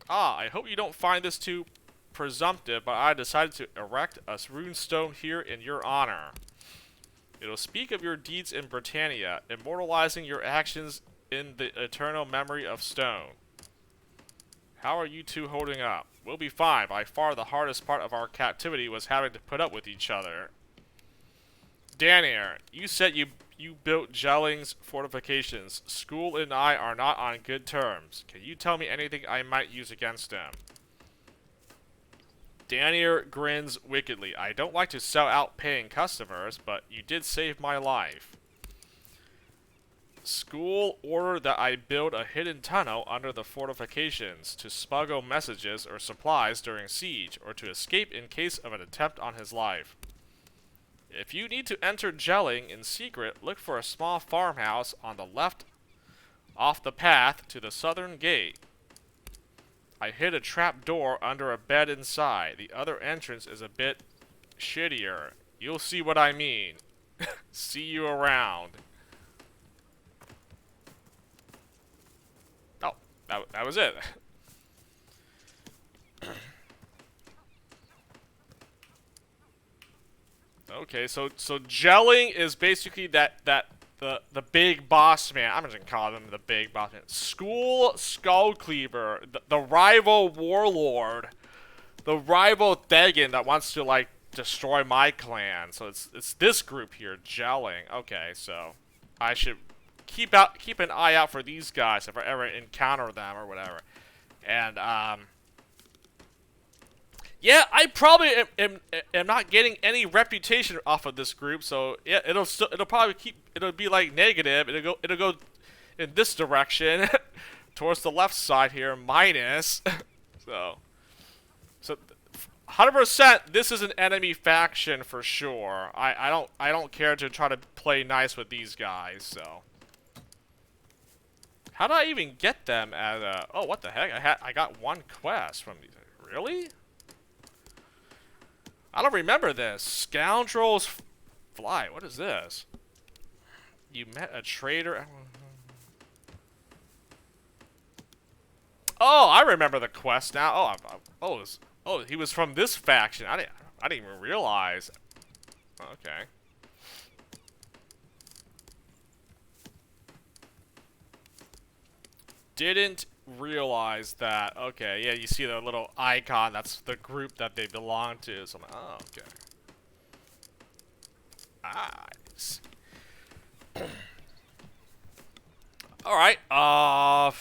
Ah, I hope you don't find this too presumptive, but I decided to erect a rune stone here in your honor. It'll speak of your deeds in Britannia, immortalizing your actions in the eternal memory of stone. How are you two holding up? We'll be fine. By far the hardest part of our captivity was having to put up with each other. Danier, you said you built Jelling's fortifications. School and I are not on good terms. Can you tell me anything I might use against him? Danier grins wickedly. I don't like to sell out paying customers, but you did save my life. School ordered that I build a hidden tunnel under the fortifications to smuggle messages or supplies during siege, or to escape in case of an attempt on his life. If you need to enter Jelling in secret, look for a small farmhouse on the left off the path to the southern gate. I hid a trap door under a bed inside. The other entrance is a bit shittier. You'll see what I mean. See you around. Oh, that was it. Okay, so Jelling is basically the big boss man. I'm just gonna call him the big boss man. School Skullcleaver, the rival warlord, the rival Thegan that wants to like destroy my clan. So it's this group here, Jelling. Okay, so I should keep an eye out for these guys if I ever encounter them or whatever. And yeah, I probably am not getting any reputation off of this group, so yeah, it'll be like negative. It'll go in this direction towards the left side here, minus. so 100% this is an enemy faction for sure. I don't care to try to play nice with these guys, so. How did I even get them at oh, what the heck? I got one quest from these. Really? I don't remember this. Scoundrels fly. What is this? You met a traitor. Oh, I remember the quest now. Oh, he was from this faction. I didn't even realize. Okay. Didn't realize that. Okay, yeah, you see the little icon. That's the group that they belong to. So I'm like, oh, okay. Ah, I see. All right. Well,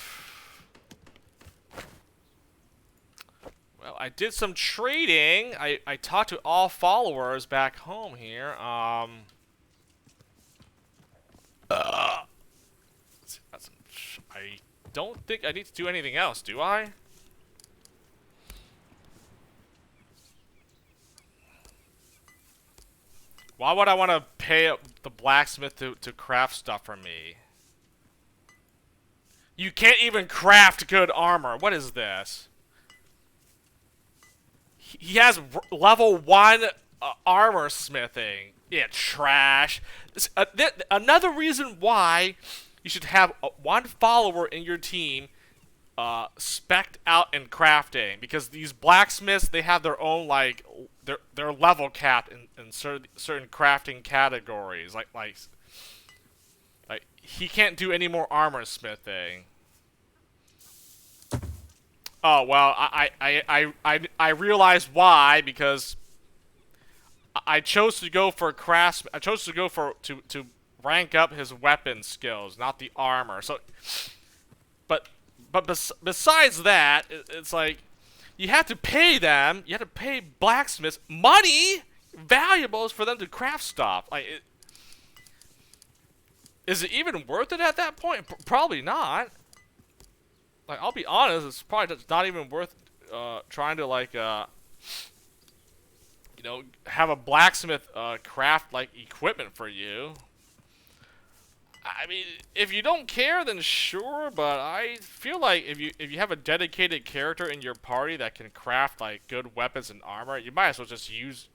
I did some trading. I talked to all followers back home here. I don't think I need to do anything else, do I? Why would I want to pay the blacksmith to craft stuff for me? You can't even craft good armor. What is this? He has level 1 armor smithing. Yeah, trash. Another reason why you should have one follower in your team spec'd out in crafting, because these blacksmiths, they have their own like their level cap in certain crafting categories. Like he can't do any more armor smithing. Oh well, I realized why, because I chose to go for craftsman. I chose to go for to rank up his weapon skills, not the armor. So, but besides that, it's like you have to pay them. You have to pay blacksmiths money, valuables for them to craft stuff. Like, is it even worth it at that point? Probably not. Like, I'll be honest, it's probably just not even worth trying to like you know, have a blacksmith craft like equipment for you. I mean, if you don't care, then sure. But I feel like if you have a dedicated character in your party that can craft like good weapons and armor, you might as well just use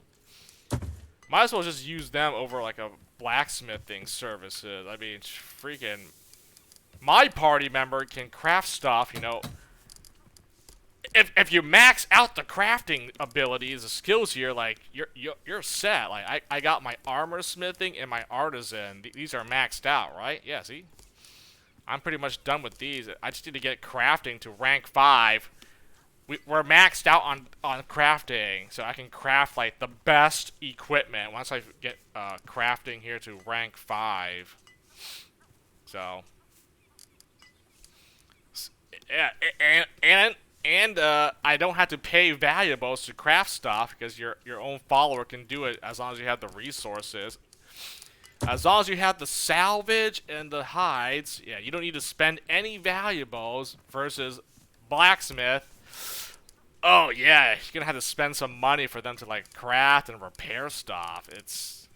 them over like a blacksmithing services. I mean, freaking my party member can craft stuff. You know, if you max out the crafting abilities, the skills here, like you're set. Like I got my armor smithing and my artisan. These are maxed out, right? Yeah, see? I'm pretty much done with these. I just need to get crafting to rank 5. We're maxed out on crafting, so I can craft like the best equipment once I get crafting here to rank 5. So yeah, and I don't have to pay valuables to craft stuff because your own follower can do it as long as you have the resources. As long as you have the salvage and the hides, yeah, you don't need to spend any valuables versus blacksmith. Oh yeah, you're gonna have to spend some money for them to like craft and repair stuff. It's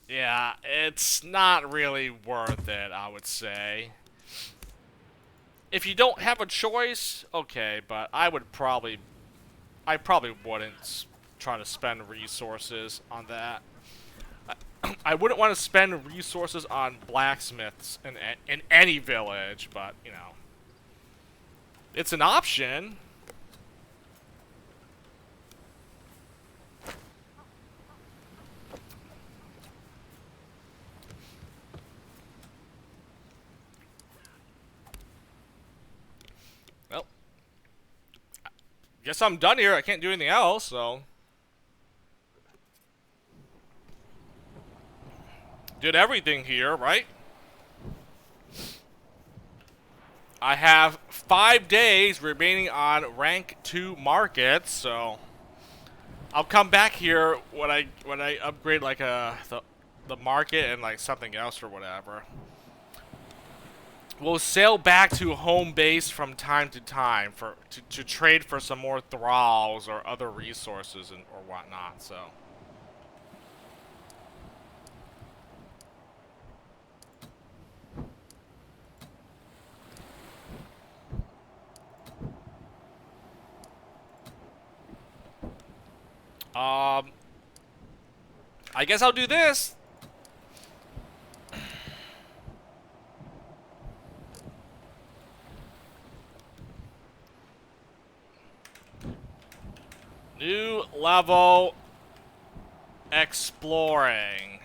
yeah, it's not really worth it, I would say. If you don't have a choice, okay, but I probably wouldn't try to spend resources on that. I wouldn't want to spend resources on blacksmiths in any village, but you know, it's an option. Well, guess I'm done here. I can't do anything else, so. Did everything here, right? I have 5 days remaining on rank 2 markets, so I'll come back here when I upgrade like the market and like something else or whatever. We'll sail back to home base from time to time to trade for some more thralls or other resources and or whatnot. So. I guess I'll do this. New level exploring.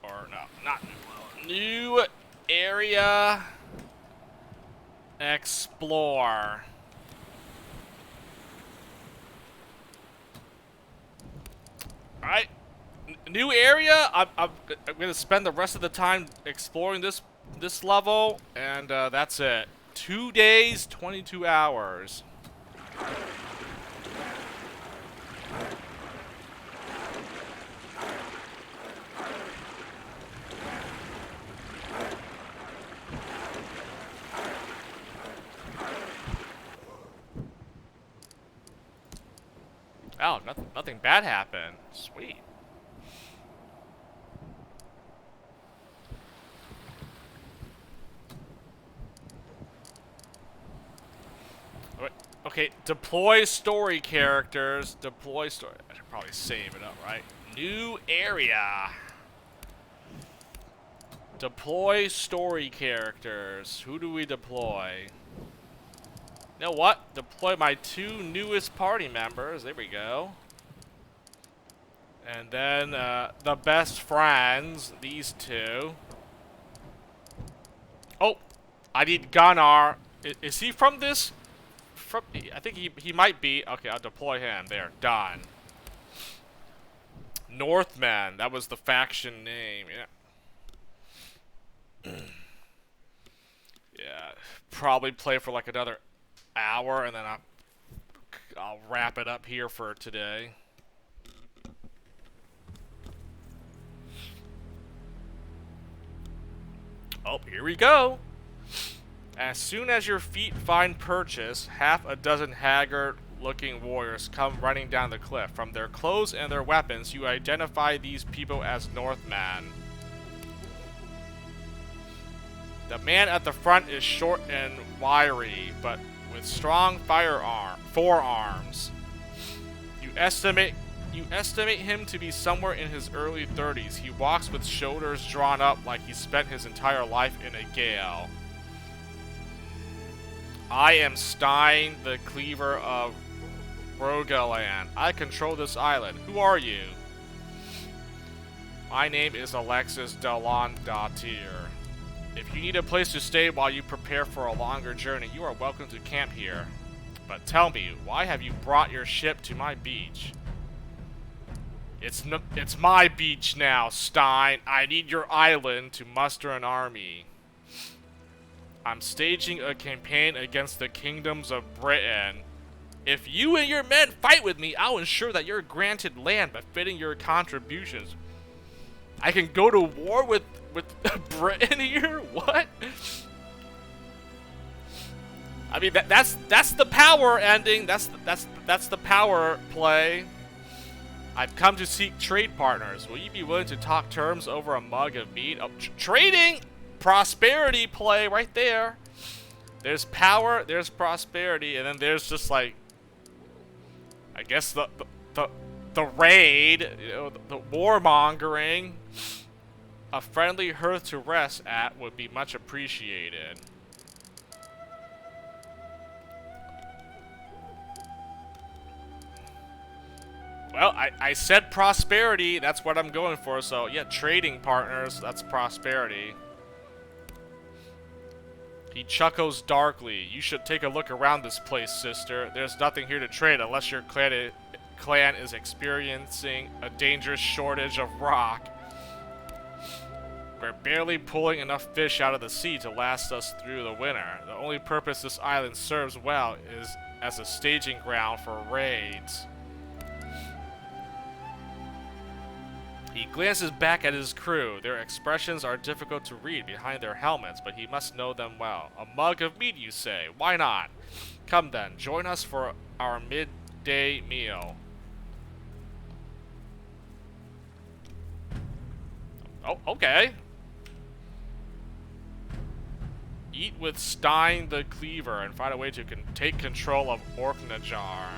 Or no, not new level. New area explore. Alright. New area. I'm gonna spend the rest of the time exploring this level, and that's it. 2 days, 22 hours. Oh, nothing bad happened. Sweet. Okay, deploy story characters. Deploy story. I should probably save it up, right? New area. Deploy story characters. Who do we deploy? You know what? Deploy my 2 newest party members. There we go. And then the best friends, these 2. Oh, I need Gunnar. Is he from this? I think he might be. Okay, I'll deploy him. There, done. Northmen. That was the faction name. Yeah. Yeah. Probably play for like another hour, and then I'll wrap it up here for today. Oh, here we go. As soon as your feet find purchase, half a dozen haggard-looking warriors come running down the cliff. From their clothes and their weapons, you identify these people as Northmen. The man at the front is short and wiry, but with strong forearms. You estimate him to be somewhere in his early 30s. He walks with shoulders drawn up like he spent his entire life in a gale. I am Stein, the Cleaver of Rogaland. I control this island. Who are you? My name is Alexis Delon Datir. If you need a place to stay while you prepare for a longer journey, you are welcome to camp here. But tell me, why have you brought your ship to my beach? It's my beach now, Stein. I need your island to muster an army. I'm staging a campaign against the kingdoms of Britain. If you and your men fight with me, I'll ensure that you're granted land befitting your contributions. I can go to war with Britain here? What? I mean, that's the power ending. That's the power play. I've come to seek trade partners. Will you be willing to talk terms over a mug of mead? Oh, trading! Prosperity play right there. There's power, there's prosperity, and then there's just like, I guess the raid, you know, the warmongering. A friendly hearth to rest at would be much appreciated. Well, I said prosperity, that's what I'm going for, so yeah, trading partners, that's prosperity. He chuckles darkly. You should take a look around this place, sister. There's nothing here to trade unless your clan is experiencing a dangerous shortage of rock. We're barely pulling enough fish out of the sea to last us through the winter. The only purpose this island serves well is as a staging ground for raids. He glances back at his crew. Their expressions are difficult to read behind their helmets, but he must know them well. A mug of mead, you say? Why not? Come then, join us for our midday meal. Oh, okay. Eat with Stein the Cleaver and find a way to take control of Orknajar.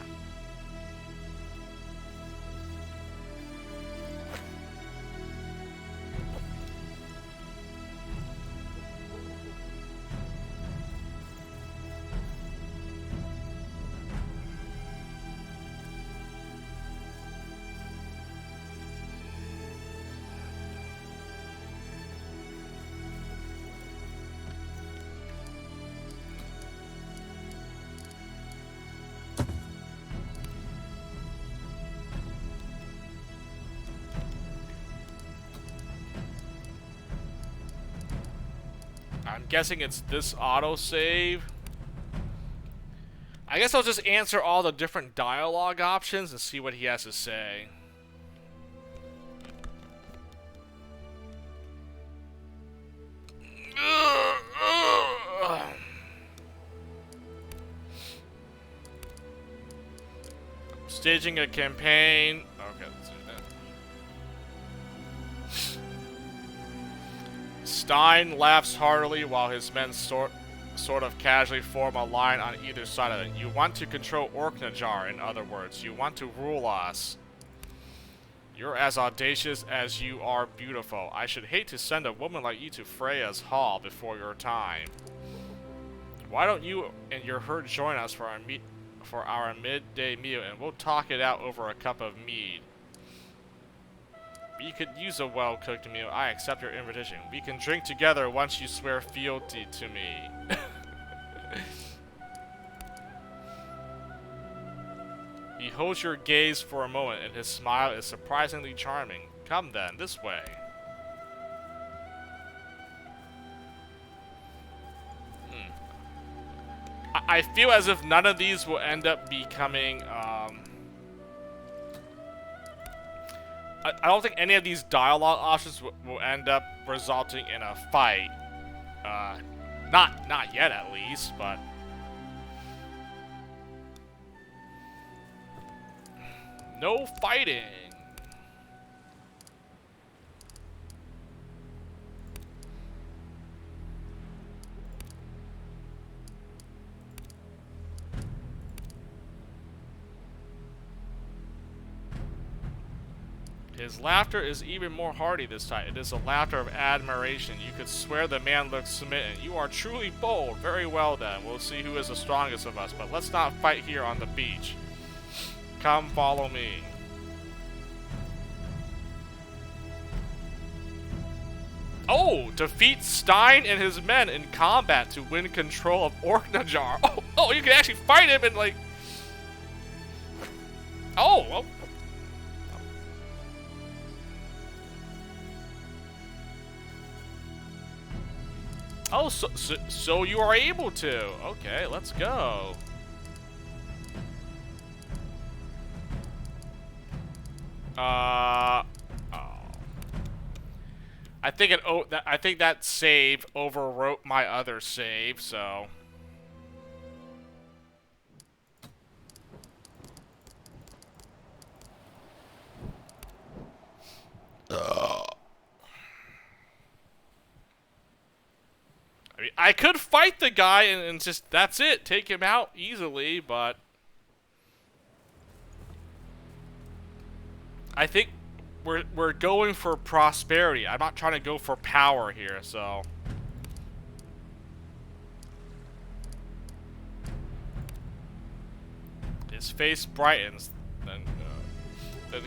I'm guessing it's this autosave. I guess I'll just answer all the different dialogue options and see what he has to say. Staging a campaign. Okay, let's do that. Stein laughs heartily while his men sort of casually form a line on either side of it. You want to control Orknajar, in other words. You want to rule us. You're as audacious as you are beautiful. I should hate to send a woman like you to Freya's hall before your time. Why don't you and your herd join us for our midday meal, and we'll talk it out over a cup of mead. We could use a well-cooked meal. I accept your invitation. We can drink together once you swear fealty to me. He holds your gaze for a moment, and his smile is surprisingly charming. Come then, this way. I feel as if none of these will end up becoming, I don't think any of these dialogue options will end up resulting in a fight. Not yet, at least, but... No fighting! His laughter is even more hearty this time. It is a laughter of admiration. You could swear the man looks smitten. You are truly bold. Very well then. We'll see who is the strongest of us, but let's not fight here on the beach. Come follow me. Oh! Defeat Stein and his men in combat to win control of Orknajar. Oh, you can actually fight him and like... Oh, well... Oh, so you are able to. Okay, let's go. Oh. I think that save overwrote my other save, so. I mean, I could fight the guy and just, that's it, take him out easily, but... I think we're going for prosperity. I'm not trying to go for power here, so... His face brightens. Then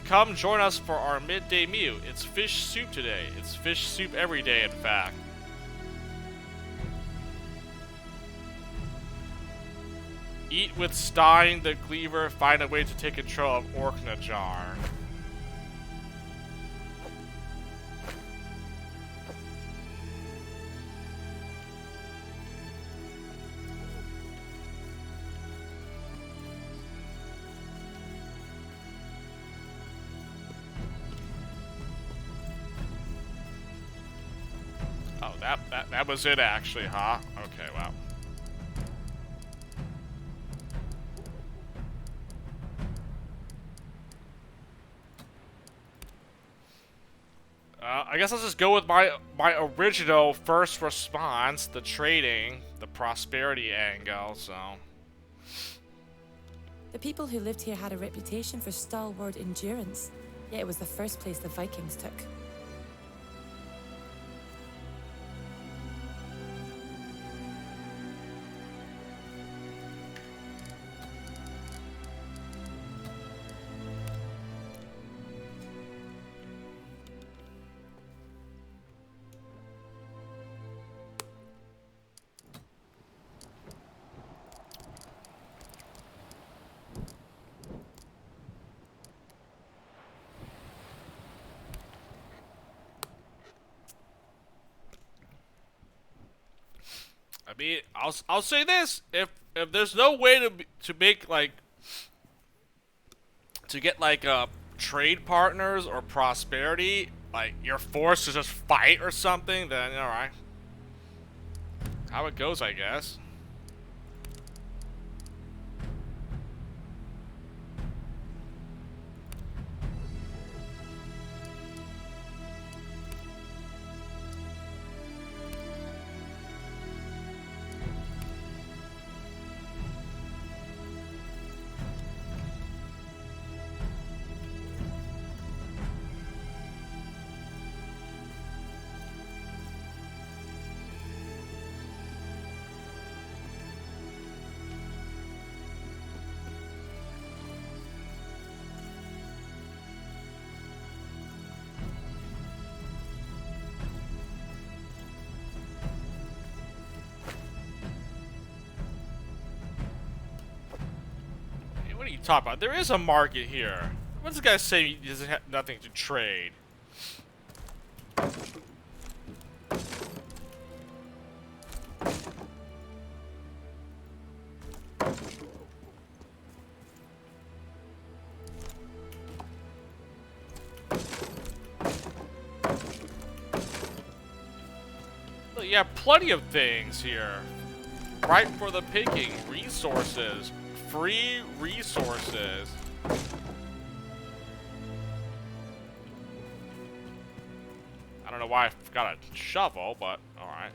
come join us for our midday meal. It's fish soup today. It's fish soup every day, in fact. Eat with Stein the Cleaver. Find a way to take control of Orknajar. Oh, that was it actually, huh? Okay, wow. I guess I'll just go with my original first response, the trading, the prosperity angle, so... The people who lived here had a reputation for stalwart endurance, yet it was the first place the Vikings took. I mean, I'll say this: if there's no way to make like to get like trade partners or prosperity, like you're forced to just fight or something, then all right, how it goes, I guess. What are you talking about? There is a market here. What's this guy saying he doesn't have nothing to trade? Look, Yeah, plenty of things here. Right for the picking. Resources. Free resources. I don't know why I got a shovel, but alright.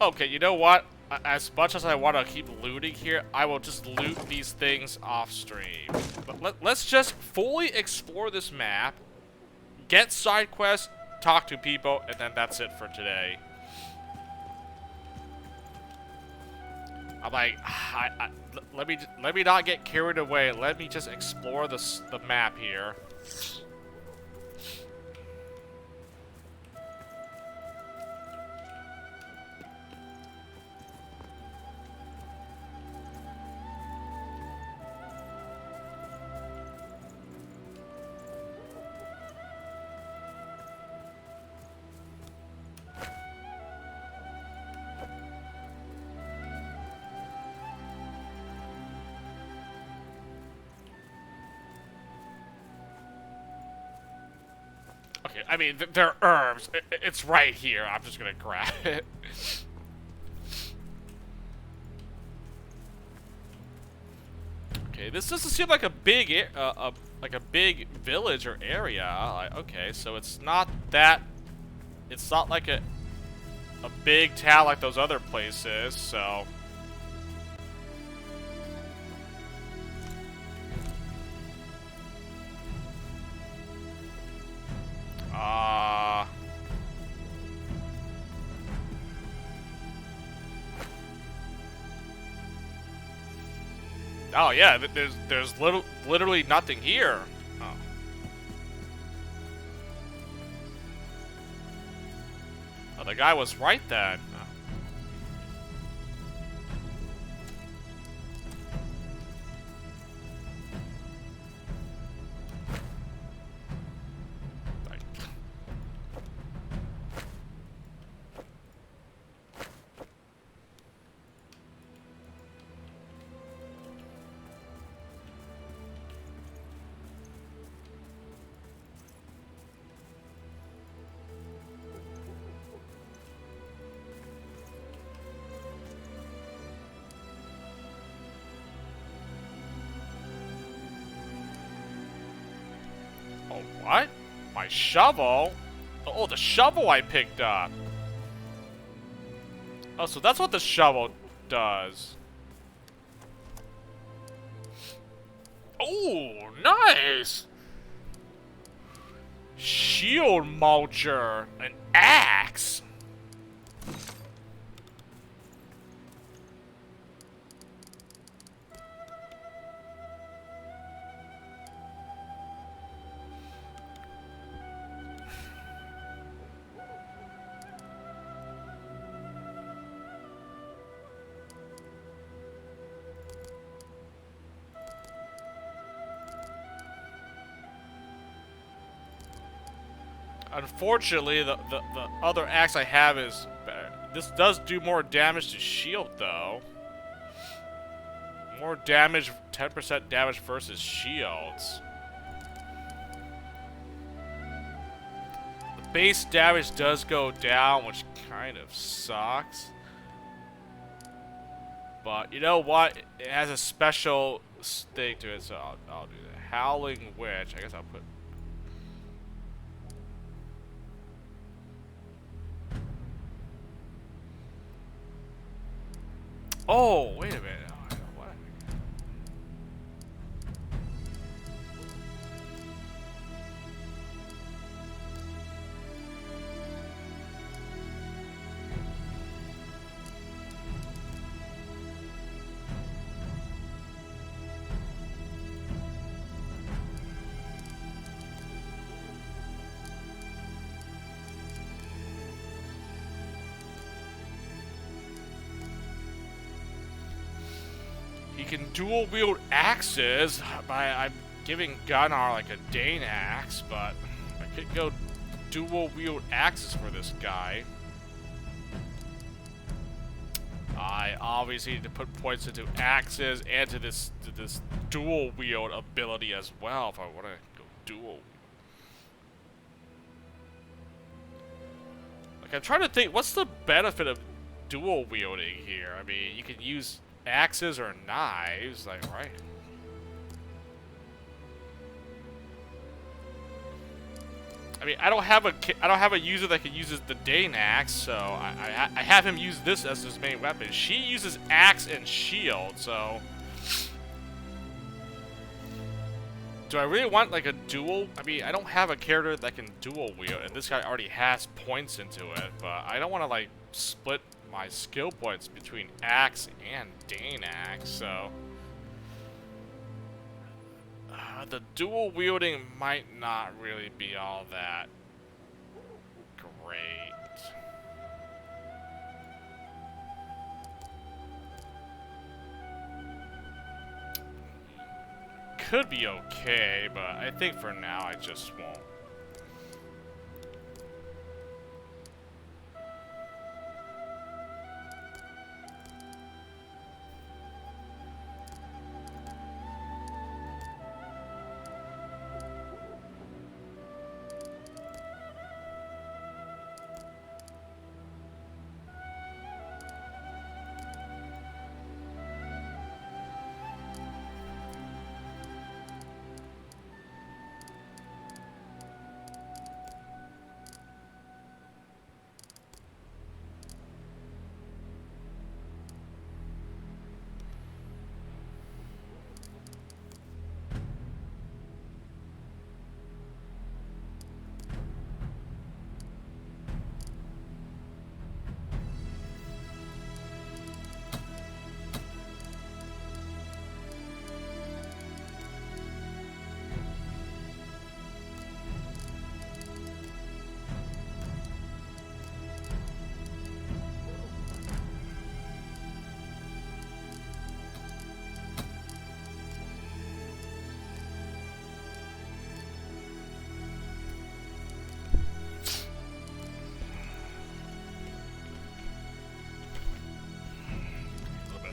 Okay, you know what? As much as I want to keep looting here, I will just loot these things off stream. But let's just fully explore this map, get side quests, talk to people, and then that's it for today. I'm like, let me not get carried away. Let me just explore the map here. Okay, I mean, they're herbs. It's right here. I'm just gonna grab it. Okay, this doesn't seem like a big, like a big village or area. Like, okay, so it's not that. It's not like a big town like those other places. So. Oh yeah, there's literally nothing here. Oh. Oh, the guy was right then. Oh. Oh, what? My shovel? Oh, the shovel I picked up. Oh, so that's what the shovel does. Oh, nice! Shield mulcher. An axe. Unfortunately, the other axe I have is better. This does do more damage to shield, though. More damage, 10% damage versus shields. The base damage does go down, which kind of sucks. But you know what? It has a special thing to it, so I'll do that. Howling Witch. I guess I'll put... Oh, wait a minute. What? He can dual wield axes. I'm giving Gunnar like a Dane axe, but I could go dual wield axes for this guy. I obviously need to put points into axes and to this dual wield ability as well if I want to go dual. I'm trying to think, what's the benefit of dual wielding here? I mean, you can use axes or knives, like, right? I mean, I don't have a user that can use the Dane axe, so I have him use this as his main weapon. She uses axe and shield, so do I really want like a dual? I mean, I don't have a character that can dual wield, and this guy already has points into it, but I don't want to like split my skill points between axe and Dane axe, so the dual wielding might not really be all that great. Could be okay, but I think for now I just won't.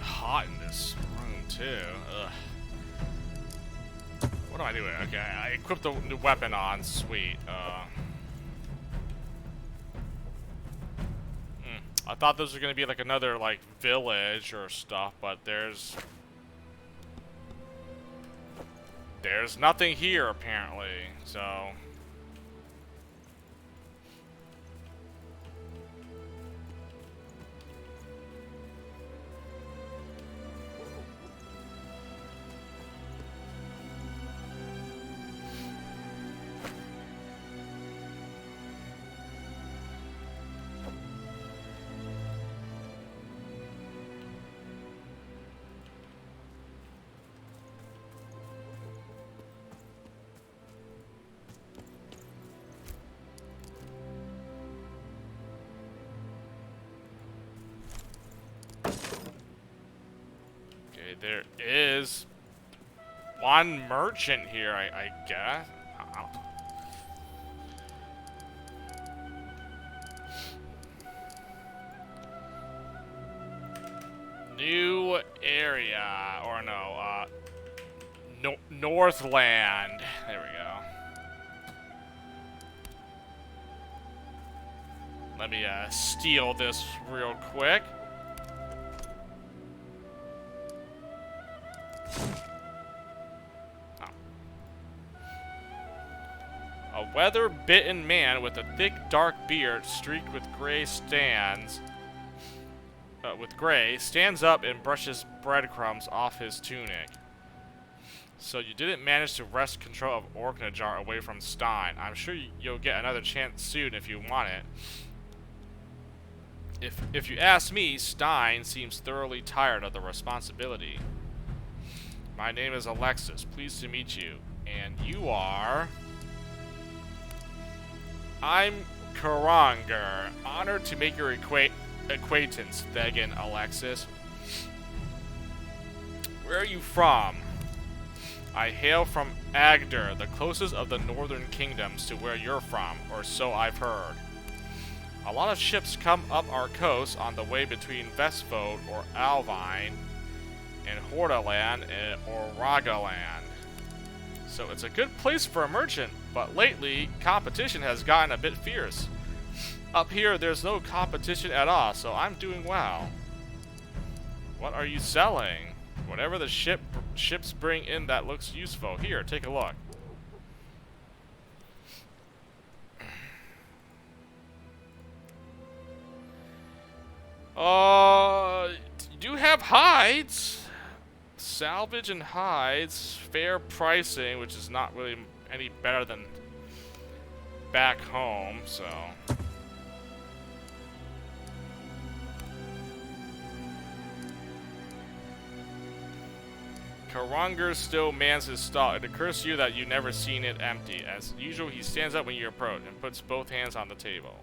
Hot in this room too. Ugh. What am I doing? Okay, I equipped the new weapon on. Sweet. I thought this was gonna be like another like village or stuff, but there's nothing here apparently. So. There is one merchant here, I guess. New area, or no, Northland. There we go. Let me steal this real quick. A weather-bitten man with a thick, dark beard streaked with gray stands up and brushes breadcrumbs off his tunic. So you didn't manage to wrest control of Orknajar away from Stein. I'm sure you'll get another chance soon if you want it. If you ask me, Stein seems thoroughly tired of the responsibility. My name is Alexis. Pleased to meet you. And you are... I'm Karanger. Honored to make your acquaintance, Thegan Alexis. Where are you from? I hail from Agder, the closest of the northern kingdoms to where you're from, or so I've heard. A lot of ships come up our coast on the way between Vestfold or Alvine and Hordaland or Ragaland. So it's a good place for a merchant, but lately competition has gotten a bit fierce. Up here, there's no competition at all, so I'm doing well. What are you selling? Whatever the ships bring in that looks useful. Here, take a look. You do have hides. Salvage and hides. Fair pricing, which is not really any better than back home, so. Karanger still mans his stall. It occurs to you that you've never seen it empty. As usual, he stands up when you approach and puts both hands on the table.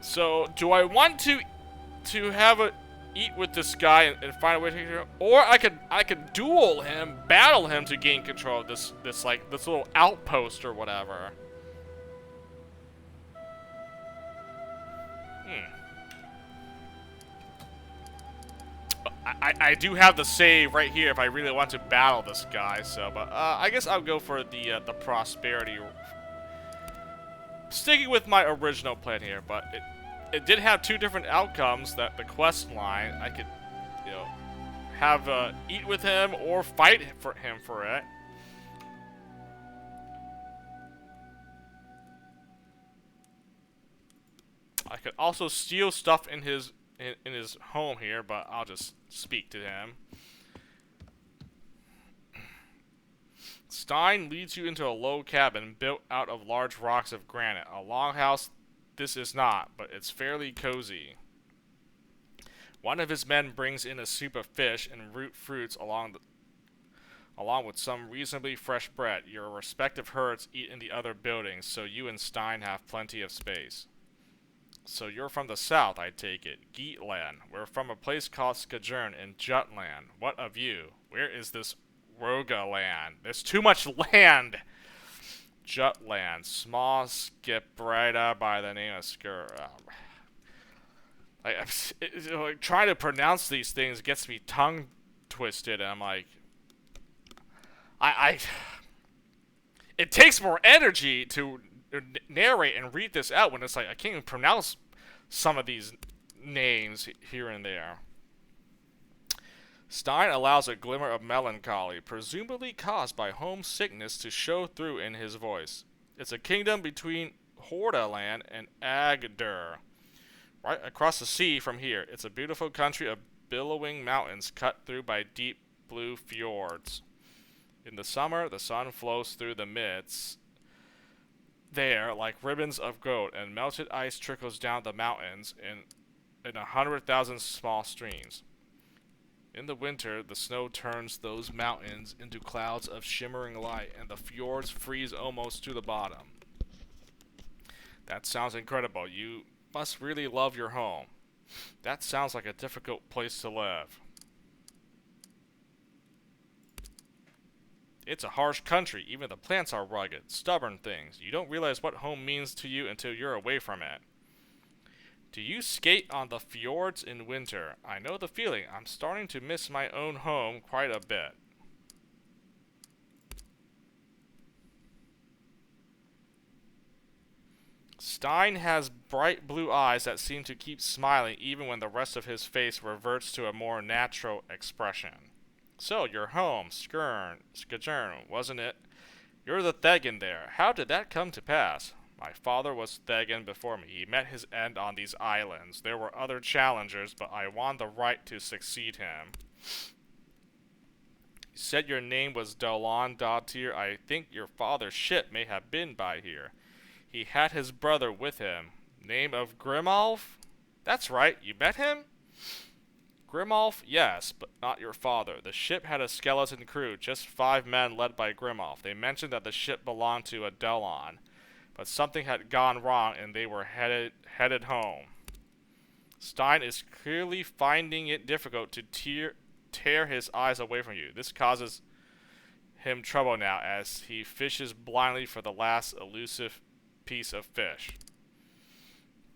So, do I want to have a eat with this guy and find a way to take him, or I could duel him, battle him to gain control of this little outpost or whatever. I do have the save right here if I really want to battle this guy. So, but I guess I'll go for the prosperity. Sticking with my original plan here, but it did have two different outcomes. That the quest line, I could, you know, have eat with him or fight for him for it. I could also steal stuff in his home here, but I'll just speak to him. Stein leads you into a low cabin built out of large rocks of granite. A longhouse this is not, but it's fairly cozy. One of his men brings in a soup of fish and root fruits along with some reasonably fresh bread. Your respective herds eat in the other buildings, so you and Stein have plenty of space. So you're from the south, I take it. Geatland. We're from a place called Skajern in Jutland. What of you? Where is this Roga land? There's too much land! Jutland. Small skip right up by the name of Skur. Like, trying to pronounce these things gets me tongue twisted, and I'm like... It takes more energy to narrate and read this out when it's like I can't even pronounce some of these names here and there. Stein allows a glimmer of melancholy, presumably caused by homesickness, to show through in his voice. It's a kingdom between Hordaland and Agder, right across the sea from here. It's a beautiful country of billowing mountains cut through by deep blue fjords. In the summer, the sun flows through the midst there like ribbons of gold, and melted ice trickles down the mountains in 100,000 small streams. In the winter, the snow turns those mountains into clouds of shimmering light, and the fjords freeze almost to the bottom. That sounds incredible. You must really love your home. That sounds like a difficult place to live. It's a harsh country. Even the plants are rugged, stubborn things. You don't realize what home means to you until you're away from it. Do you skate on the fjords in winter? I know the feeling. I'm starting to miss my own home quite a bit. Stein has bright blue eyes that seem to keep smiling even when the rest of his face reverts to a more natural expression. So, your home, Skajern, wasn't it? You're the Thegan there. How did that come to pass? My father was Thegan before me. He met his end on these islands. There were other challengers, but I won the right to succeed him. You said your name was Dolan Dottir. I think your father's ship may have been by here. He had his brother with him. Name of Grimolf? That's right. You met him? Grimolf, yes, but not your father. The ship had a skeleton crew, just 5 men led by Grimolf. They mentioned that the ship belonged to Adelon, but something had gone wrong and they were headed home. Stein is clearly finding it difficult to tear his eyes away from you. This causes him trouble now as he fishes blindly for the last elusive piece of fish.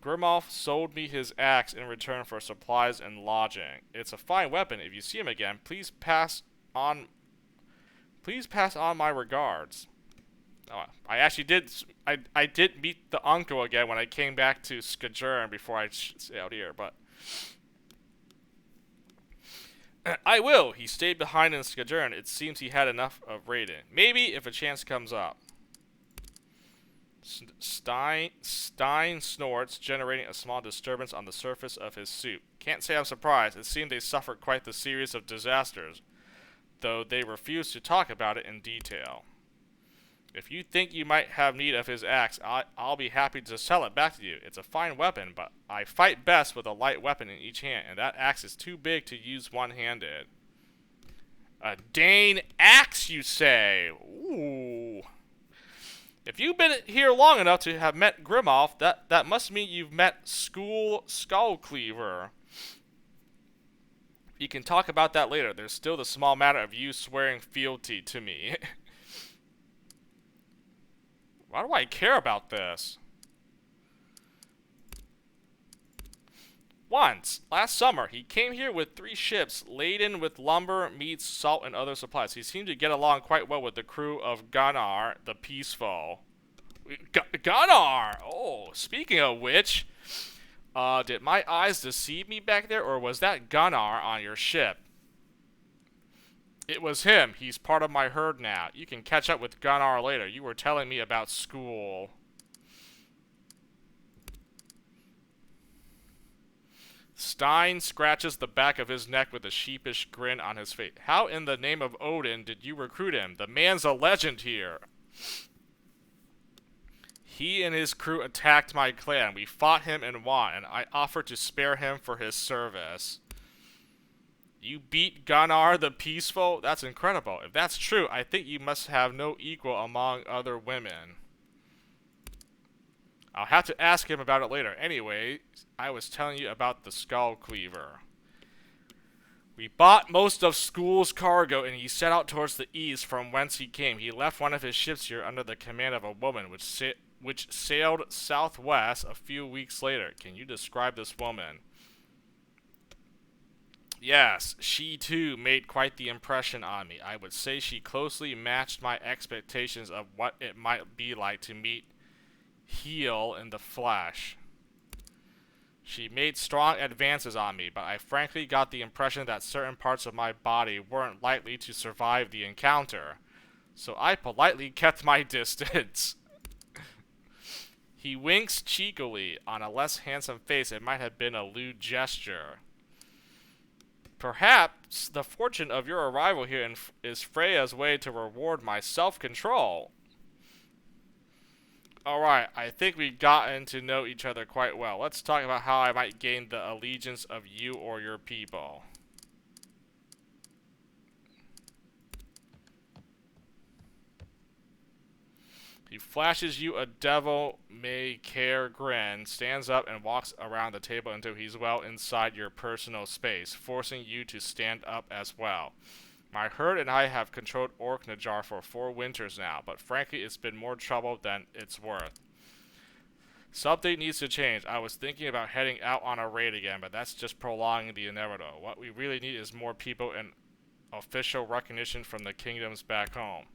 Grimolf sold me his axe in return for supplies and lodging. It's a fine weapon. If you see him again, please pass on my regards. Oh, I actually did. I did meet the uncle again when I came back to Skadjurn before I sailed here, but I will. He stayed behind in Skadjurn. It seems he had enough of raiding. Maybe if a chance comes up. Stein snorts, generating a small disturbance on the surface of his suit. Can't say I'm surprised. It seemed they suffered quite the series of disasters, though they refused to talk about it in detail. If you think you might have need of his axe, I'll be happy to sell it back to you. It's a fine weapon, but I fight best with a light weapon in each hand, and that axe is too big to use one-handed. A Dane axe, you say? Ooh. If you've been here long enough to have met Grimolf, that must mean you've met School Skullcleaver. You can talk about that later. There's still the small matter of you swearing fealty to me. Why do I care about this? Once, last summer, he came here with 3 ships laden with lumber, meats, salt, and other supplies. He seemed to get along quite well with the crew of Gunnar the Peaceful. Gunnar! Oh, speaking of which, did my eyes deceive me back there, or was that Gunnar on your ship? It was him. He's part of my herd now. You can catch up with Gunnar later. You were telling me about school. Stein scratches the back of his neck with a sheepish grin on his face. How in the name of Odin did you recruit him? The man's a legend here. He and his crew attacked my clan. We fought him and won, and I offered to spare him for his service. You beat Gunnar the Peaceful? That's incredible. If that's true, I think you must have no equal among other women. I'll have to ask him about it later. Anyway, I was telling you about the Skullcleaver. We bought most of School's cargo, and he set out towards the east from whence he came. He left one of his ships here under the command of a woman, which sailed southwest a few weeks later. Can you describe this woman? Yes, she too made quite the impression on me. I would say she closely matched my expectations of what it might be like to meet Heel in the flesh. She made strong advances on me, but I frankly got the impression that certain parts of my body weren't likely to survive the encounter, so I politely kept my distance. He winks cheekily. On a less handsome face, it might have been a lewd gesture. Perhaps the fortune of your arrival here is Freya's way to reward my self-control. Alright, I think we've gotten to know each other quite well. Let's talk about how I might gain the allegiance of you or your people. He flashes you a devil-may-care grin, stands up and walks around the table until he's well inside your personal space, forcing you to stand up as well. My herd and I have controlled Orknajar for 4 winters now, but frankly it's been more trouble than it's worth. Something needs to change. I was thinking about heading out on a raid again, but that's just prolonging the inevitable. What we really need is more people and official recognition from the kingdoms back home.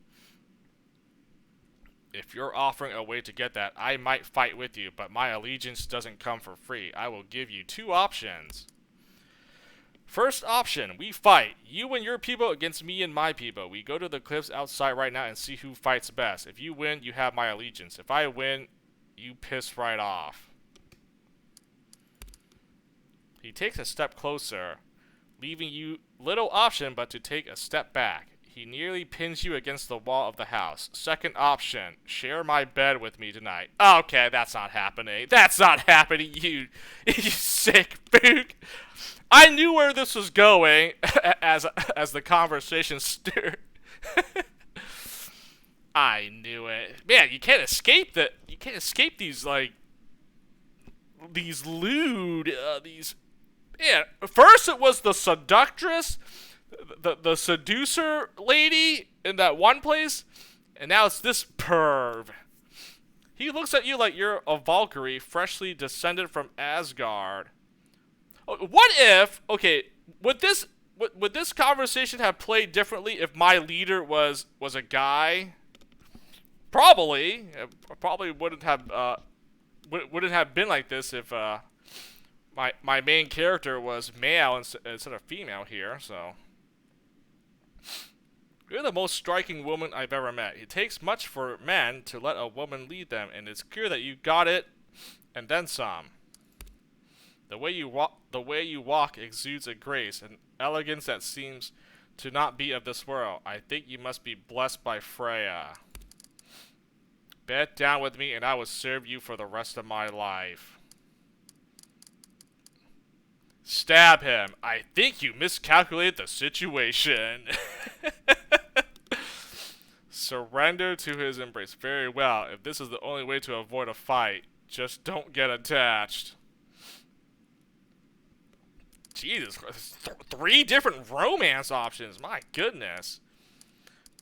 If you're offering a way to get that, I might fight with you, but my allegiance doesn't come for free. I will give you 2 options. First option, we fight. You and your people against me and my people. We go to the cliffs outside right now and see who fights best. If you win, you have my allegiance. If I win, you piss right off. He takes a step closer, leaving you little option but to take a step back. He nearly pins you against the wall of the house. Second option, share my bed with me tonight. Okay, that's not happening. That's not happening, you sick spook. I knew where this was going as the conversation stirred. I knew it. Man, you can't escape that. You can't escape these these lewd these. Yeah, first it was the seductress. the seducer lady in that one place, and now it's this perv. He looks at you like you're a Valkyrie freshly descended from Asgard. What if, okay, would this conversation have played differently if my leader was a guy? Probably. It probably wouldn't have been like this if my main character was male instead of female here, so. You're the most striking woman I've ever met. It takes much for men to let a woman lead them, and it's clear that you got it, and then some. The way you walk exudes a grace, an elegance that seems to not be of this world. I think you must be blessed by Freya. Bed down with me, and I will serve you for the rest of my life. Stab him. I think you miscalculated the situation. Surrender to his embrace. Very well. If this is the only way to avoid a fight, just don't get attached. Jesus, 3 different romance options. My goodness.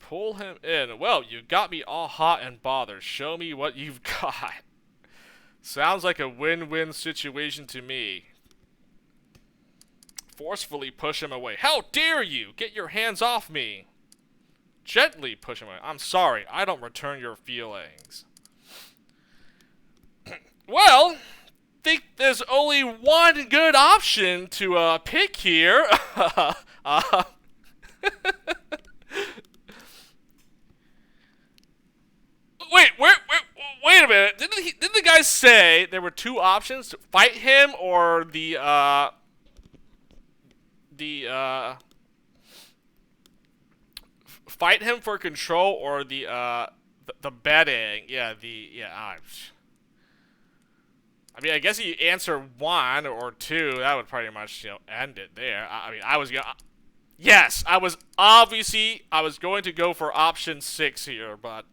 Pull him in. Well, you got me all hot and bothered. Show me what you've got. Sounds like a win-win situation to me. Forcefully push him away. How dare you! Get your hands off me! Gently push him away. I'm sorry. I don't return your feelings. Well, think there's only one good option to pick here. Wait a minute. Didn't the guy say there were 2 options to fight him or the fight him for control or the betting? Yeah, I mean, I guess you answer 1 or 2, that would pretty much, end it there. I mean, I was gonna... Yes, I was going to go for option 6 here, but...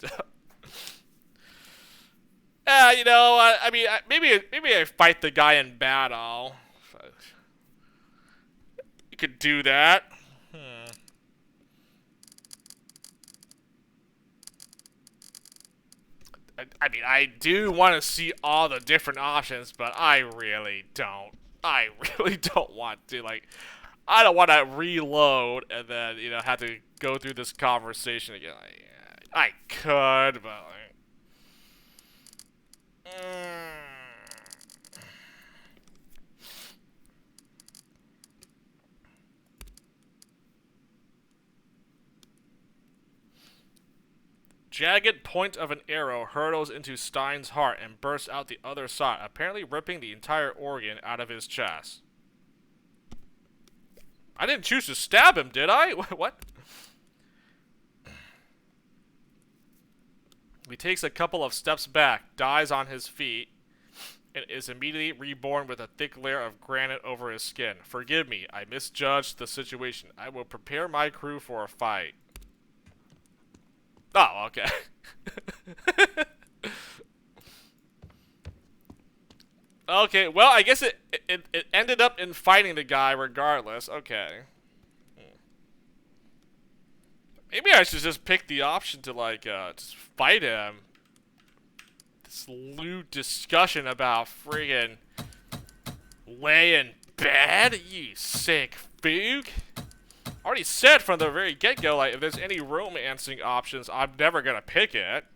I mean, maybe I fight the guy in battle. You could do that. I mean, I do want to see all the different options, but I really don't. I really don't want to. Like, I don't want to reload and then, have to go through this conversation again. I could, but like... Jagged point of an arrow hurtles into Stein's heart and bursts out the other side, apparently ripping the entire organ out of his chest. I didn't choose to stab him, did I? What? He takes a couple of steps back, dies on his feet, and is immediately reborn with a thick layer of granite over his skin. Forgive me, I misjudged the situation. I will prepare my crew for a fight. Oh, okay. Okay, well, I guess it ended up in fighting the guy regardless. Okay. Maybe I should just pick the option to, like, just fight him. This lewd discussion about friggin' lay in bed, you sick fook. Already said from the very get-go, like, if there's any romancing options, I'm never gonna pick it.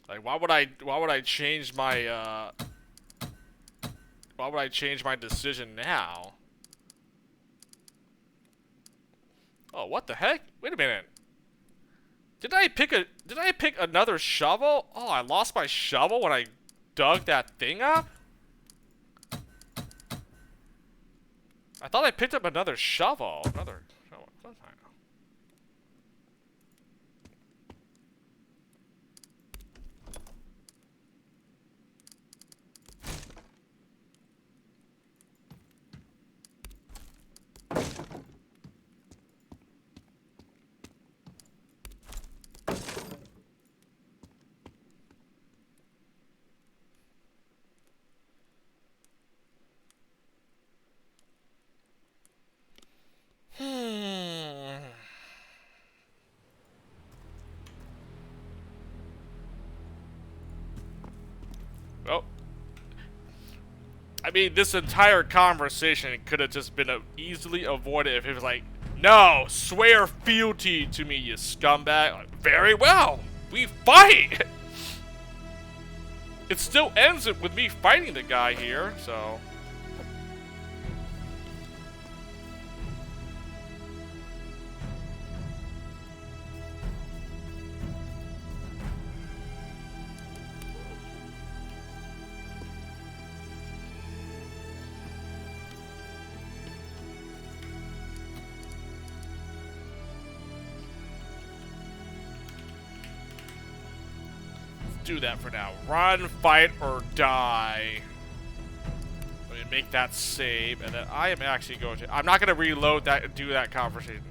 Like, why would I change my, why would I change my decision now? Oh, what the heck? Wait a minute. Did I pick another shovel? Oh, I lost my shovel when I dug that thing up? I thought I picked up another shovel. Another shovel. Well, I mean, this entire conversation could have just been easily avoided if it was like, no, swear fealty to me, you scumbag. Like, very well, we fight. It still ends with me fighting the guy here, so. Do that for now. Run, fight, or die. Let me make that save, and then I am actually going to. I'm not going to reload that and do that conversation.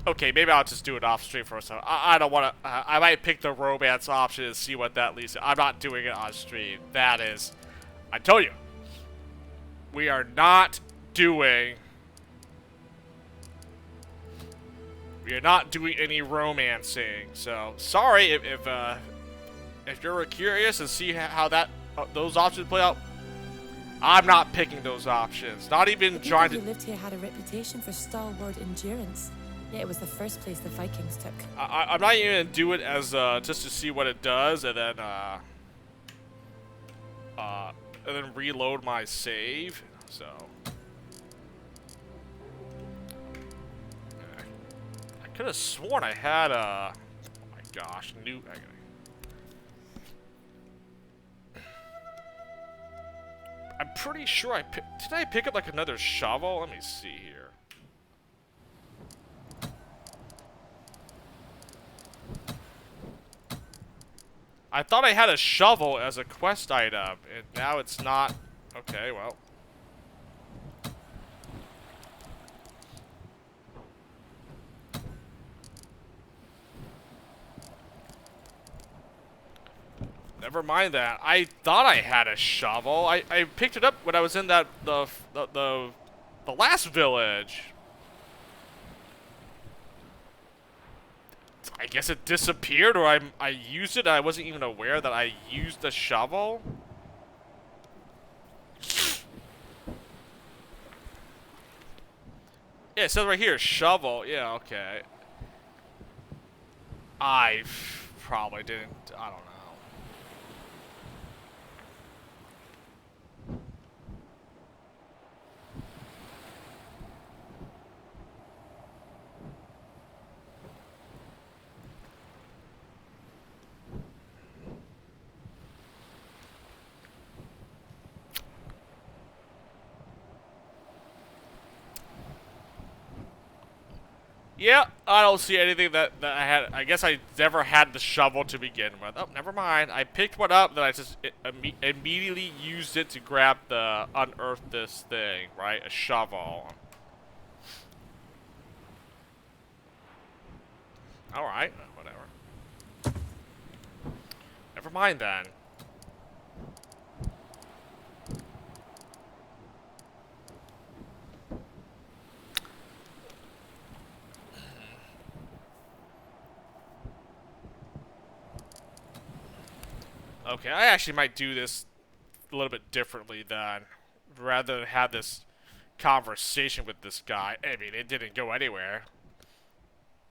Okay, maybe I'll just do it off stream for a second. I don't want to. I might pick the romance option and see what that leads to. I'm not doing it on stream. That is. I told you. We are not doing. We are not doing any romancing, so sorry if you're curious and see how that those options play out. I'm not picking those options. Not even The trying people to. who lived here had a reputation for stalwart endurance. Yet it was the first place the Vikings took. I'm not even gonna do it as just to see what it does, and then reload my save. So. I could have sworn I had oh my gosh, I'm pretty sure did I pick up like another shovel? Let me see here. I thought I had a shovel as a quest item, and now it's not. Okay, well. Never mind that. I thought I had a shovel. I picked it up when I was in that the last village. I guess it disappeared, or I used it and I wasn't even aware that I used the shovel. Yeah, it says right here, shovel. Yeah, okay. I probably didn't. I don't know. Yeah, I don't see anything that I had. I guess I never had the shovel to begin with. Oh, never mind. I picked one up, then I just immediately used it to grab unearth this thing, right? A shovel. Alright, whatever. Never mind then. Okay, I actually might do this a little bit differently then. Rather than have this conversation with this guy. I mean, it didn't go anywhere.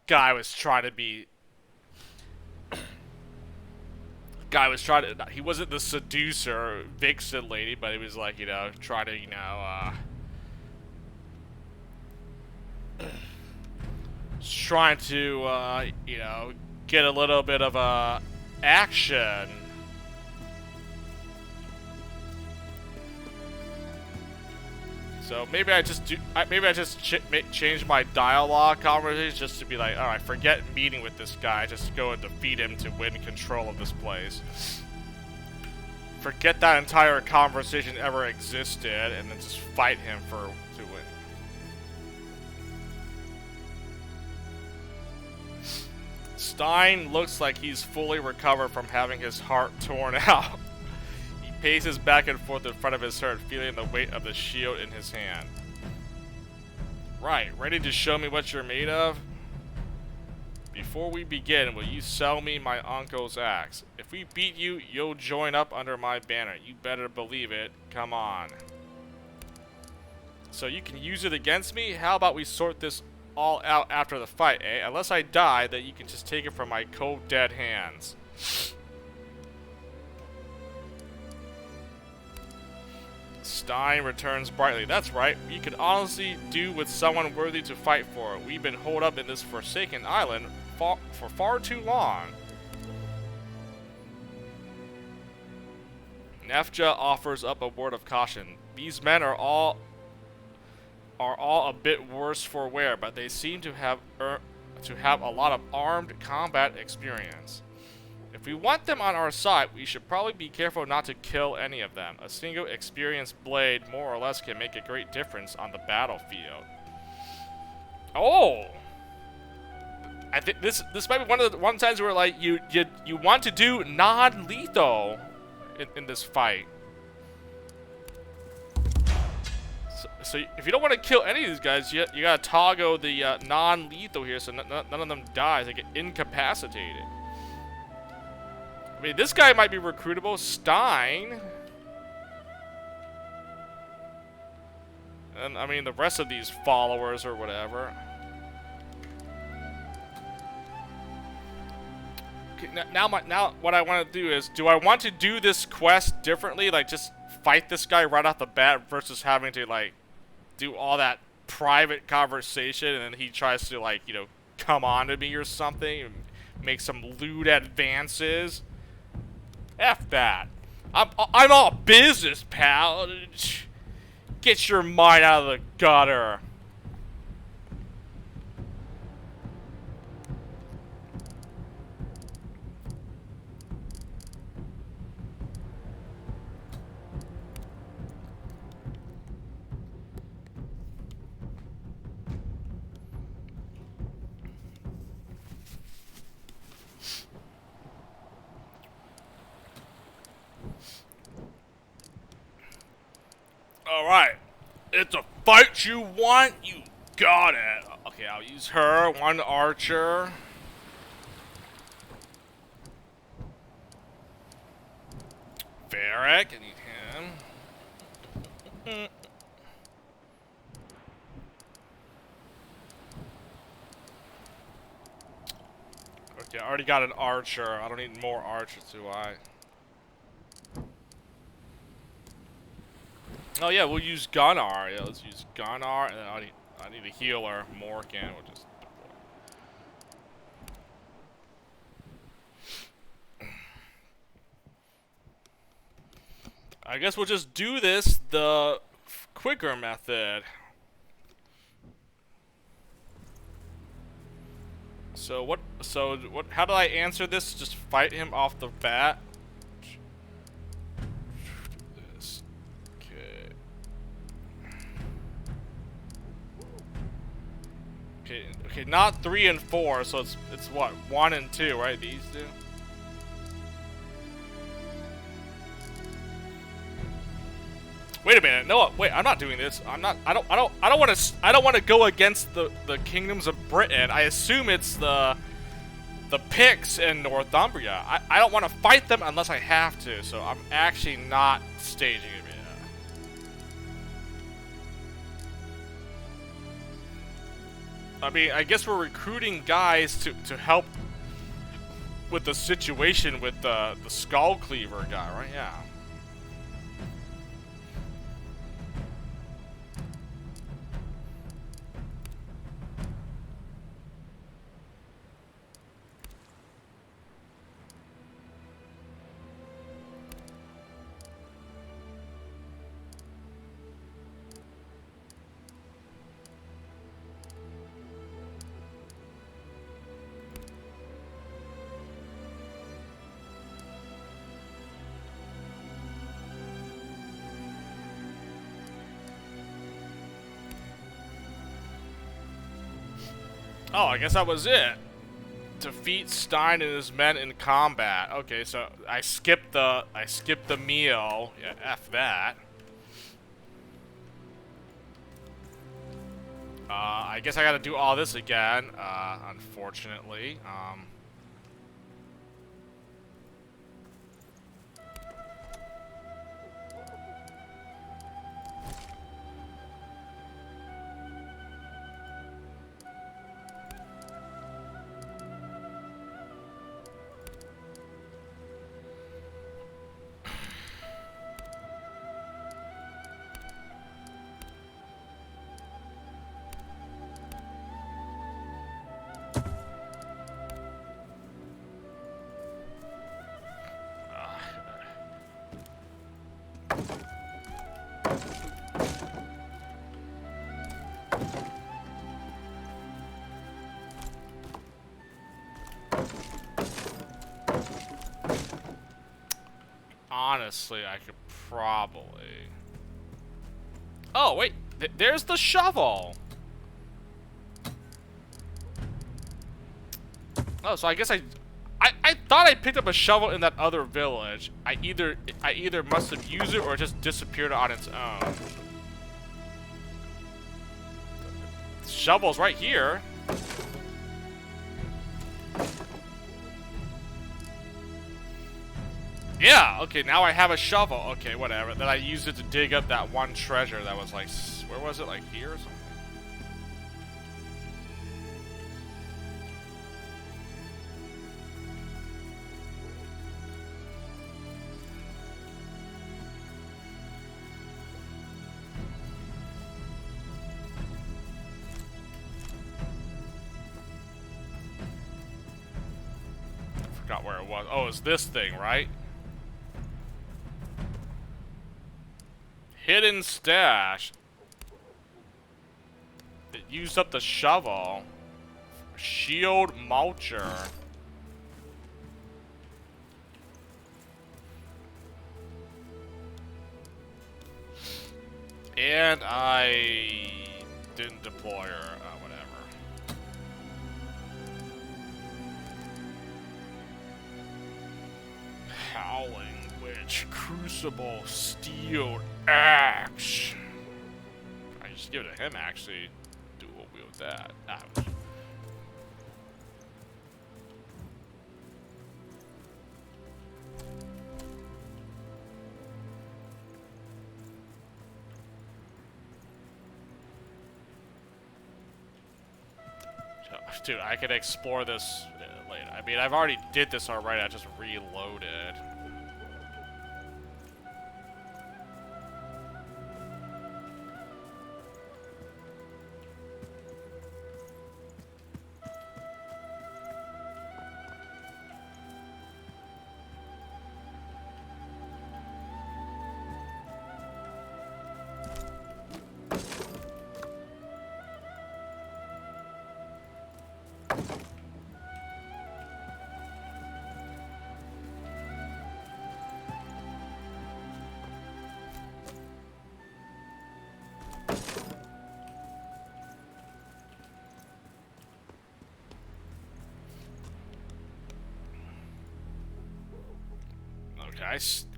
Guy was trying to be... Guy was trying to... He wasn't the seducer, vixen lady, but he was like, you know, trying to, you know, trying to, you know, get a little bit of, action. So maybe I just change my dialogue conversation just to be like, all right, forget meeting with this guy, just go and defeat him to win control of this place. Forget that entire conversation ever existed, and then just fight him to win. Stein looks like he's fully recovered from having his heart torn out. Paces back and forth in front of his herd, feeling the weight of the shield in his hand. Right, ready to show me what you're made of? Before we begin, will you sell me my uncle's axe? If we beat you, you'll join up under my banner. You better believe it. Come on. So you can use it against me? How about we sort this all out after the fight, eh? Unless I die, then you can just take it from my cold dead hands. Stein returns brightly. That's right. You could honestly do with someone worthy to fight for. We've been holed up in this forsaken island for far too long. Nefja offers up a word of caution. These men are all a bit worse for wear, but they seem to have a lot of armed combat experience. If we want them on our side, we should probably be careful not to kill any of them. A single experienced blade more or less can make a great difference on the battlefield. Oh! I think this might be one of the times where like you want to do non-lethal in this fight. So if you don't want to kill any of these guys, you gotta toggle the non-lethal here so none of them dies. They get incapacitated. I mean, this guy might be recruitable. Stein. And, I mean, the rest of these followers or whatever. Okay, now what I want to do is, do I want to do this quest differently? Like, just fight this guy right off the bat versus having to, like, do all that private conversation and then he tries to, like, you know, come on to me or something and make some lewd advances? F that. I'm all business, pal. Get your mind out of the gutter. Alright. It's a fight you want, you got it. Okay, I'll use her, one archer. Varric, I need him. Okay, I already got an archer. I don't need more archers, do I? Oh yeah, we'll use Gunnar. Yeah, let's use Gunnar, and then I need a healer, Morgan. We'll just deploy. I guess we'll just do this the quicker method. So what? How do I answer this? Just fight him off the bat. Okay, not 3 and 4, so it's what, 1 and 2, right? These two. Wait a minute. No, wait. I'm not doing this. I'm not. I don't want to go against the kingdoms of Britain. I assume it's the Picts in Northumbria. I don't want to fight them unless I have to. So I'm actually not staging it. I mean, I guess we're recruiting guys to help with the situation with the Skull Cleaver guy, right? Yeah. Oh, I guess that was it. Defeat Stein and his men in combat. Okay, so I skipped the meal. Yeah, F that. I guess I gotta do all this again, unfortunately. Honestly, I could probably... Oh, wait. There's the shovel. Oh, so I guess I thought I picked up a shovel in that other village. I either must have used it or it just disappeared on its own. The shovel's right here. Yeah, okay, now I have a shovel. Okay, whatever. Then I used it to dig up that one treasure that was like, where was it? Like here or something? I forgot where it was. Oh, it's this thing, right? Hidden stash. It used up the shovel. Shield mulcher. And I didn't deploy her. Whatever. Howling Witch Crucible Steel Axe. I just give it to him, actually. Do what we with that. Ouch. Dude, I could explore this later. I mean, I've already did this already. I just reloaded.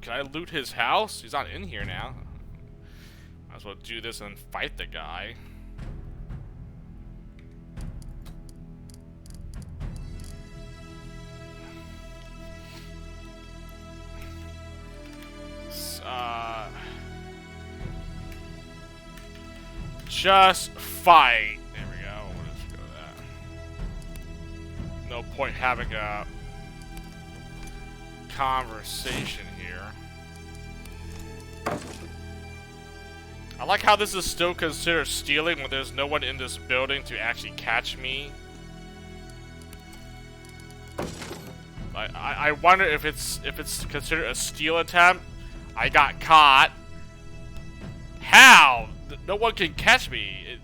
Can I loot his house? He's not in here now. Might as well do this and fight the guy. Just fight. There we go. We'll just go with that. No point having a conversation here. I like how this is still considered stealing when there's no one in this building to actually catch me. I wonder if it's considered a steal attempt. I got caught. How? No one can catch me.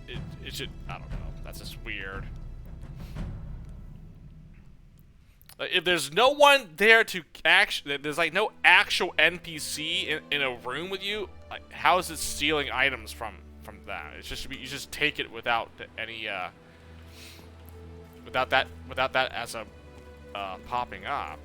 It should. I don't know. That's just weird. Like, if there's no one there to actually, there's like no actual NPC in a room with you. Like, how is it stealing items from that? It just should be, you just take it without any without that as a popping up.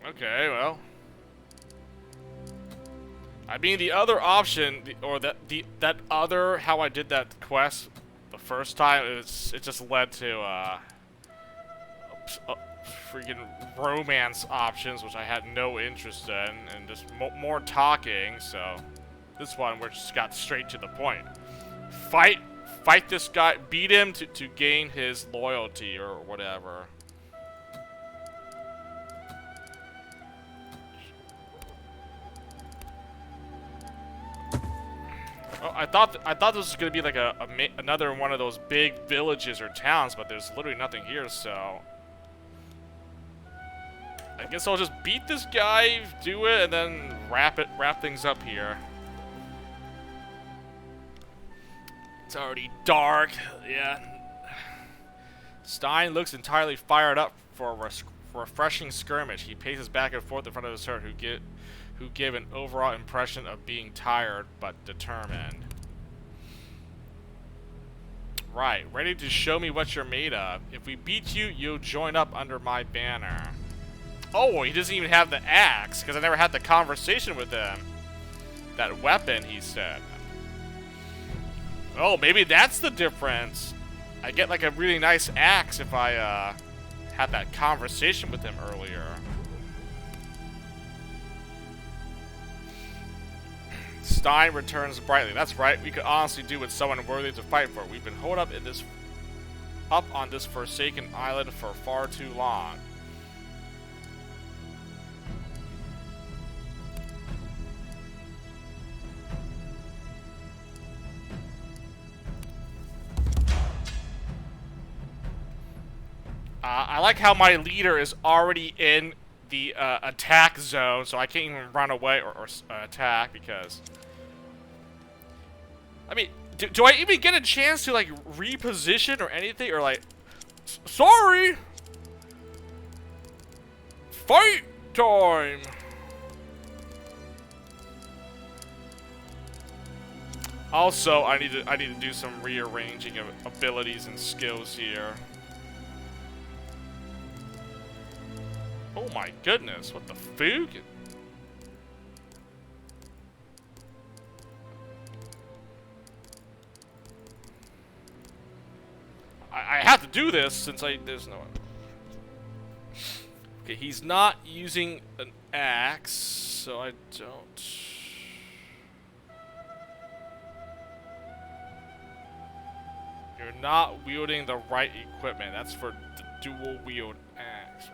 Okay, well. I mean, the other option, or that other how I did that quest the first time, it just led to freaking romance options, which I had no interest in, and just more talking. So this one, we just got straight to the point. Fight this guy, beat him to gain his loyalty or whatever. Oh, I thought this was gonna be like another one of those big villages or towns, but there's literally nothing here. So I guess I'll just beat this guy, do it, and then wrap things up here. It's already dark. Yeah. Stein looks entirely fired up for a refreshing skirmish. He paces back and forth in front of his herd, who give an overall impression of being tired but determined. Right, ready to show me what you're made of. If we beat you, you'll join up under my banner. Oh, he doesn't even have the axe, because I never had the conversation with him. That weapon, he said. Oh, maybe that's the difference. I get like a really nice axe if I had that conversation with him earlier. Stein returns brightly. That's right, we could honestly do with someone worthy to fight for. We've been holed up on this forsaken island for far too long. I like how my leader is already in the attack zone, so I can't even run away or attack because... I mean, do I even get a chance to, like, reposition or anything? Or, like, sorry! Fight time! Also, I need to do some rearranging of abilities and skills here. Oh my goodness, what the foog? I have to do this since there's no... Okay, he's not using an axe, so I don't... You're not wielding the right equipment. That's for the dual wield axe.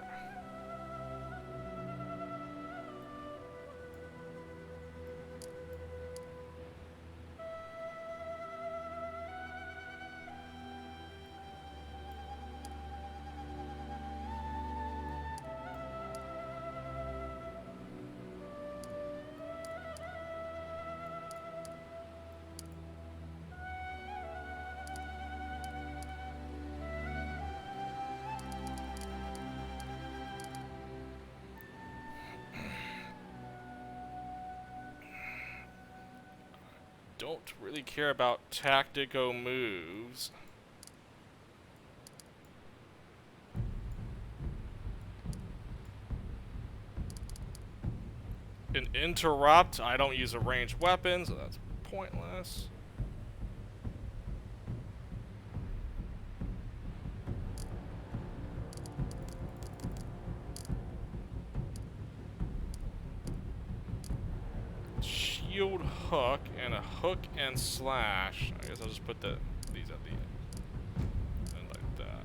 Don't really care about tactical moves. An interrupt. I don't use a ranged weapon, so that's pointless. Shield hook and a hook and slash. I guess I'll just put these at the end. And like that.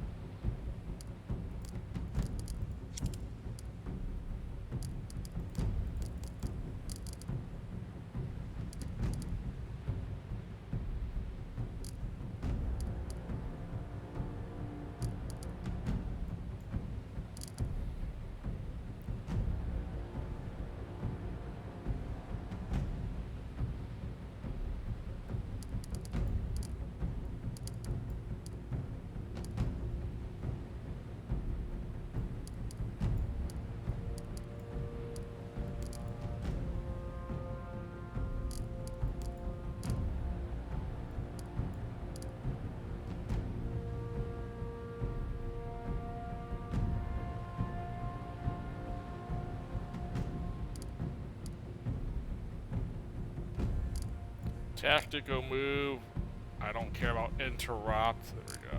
Tactical move. I don't care about interrupt. There we go.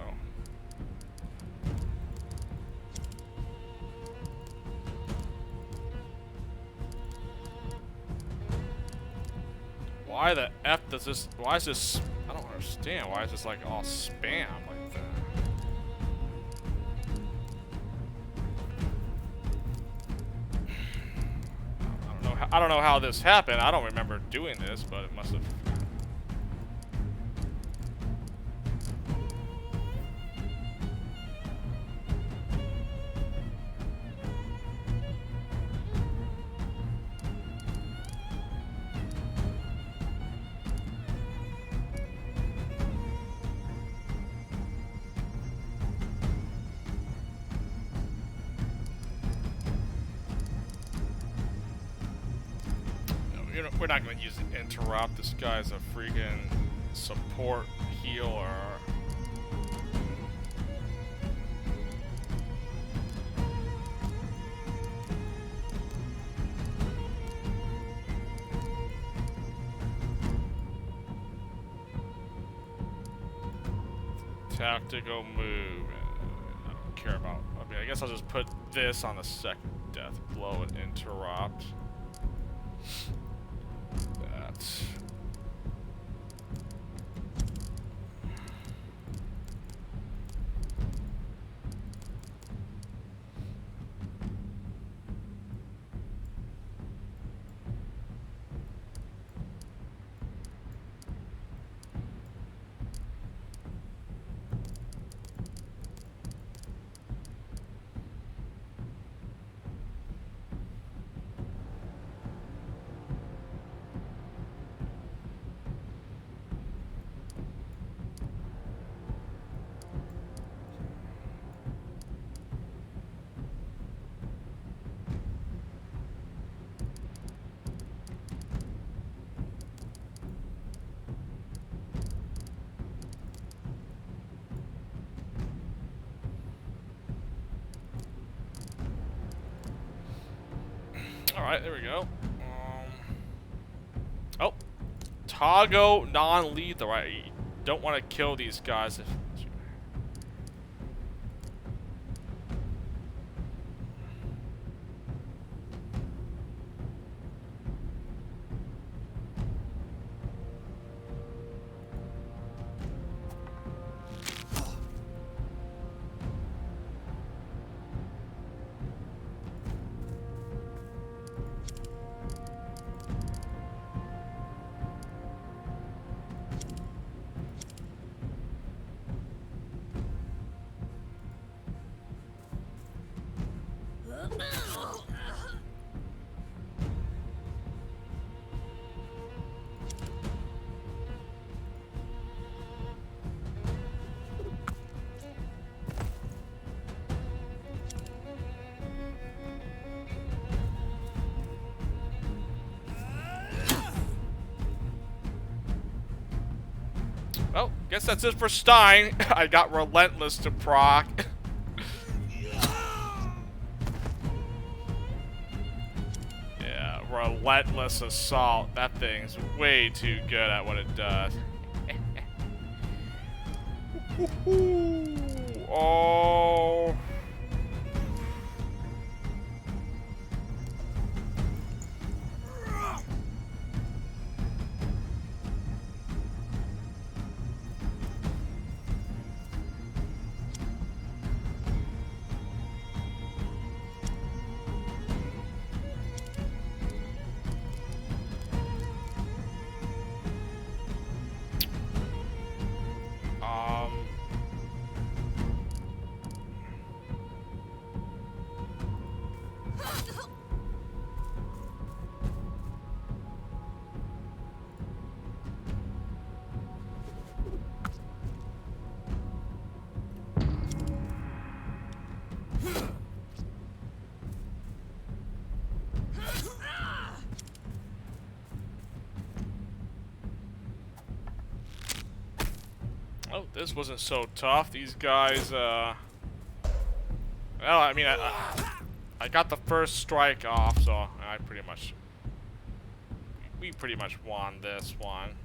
Why the F does this? Why is this? I don't understand. Why is this like all spam like that? I don't know how this happened. I don't remember doing this, but it must have. We're not going to use interrupt. This guy's a freaking support healer. Tactical move. I don't care about. I mean, I guess I'll just put this on the second death blow and interrupt. That's. Alright, there we go. Oh. Toggle non-lethal. Right. You don't want to kill these guys if. Well, guess that's it for Stein. I got Relentless to proc. Yeah, Relentless Assault. That thing's way too good at what it does. Oh. Oh, this wasn't so tough. These guys, well, I mean, I got the first strike off, so I pretty much, we pretty much won this one.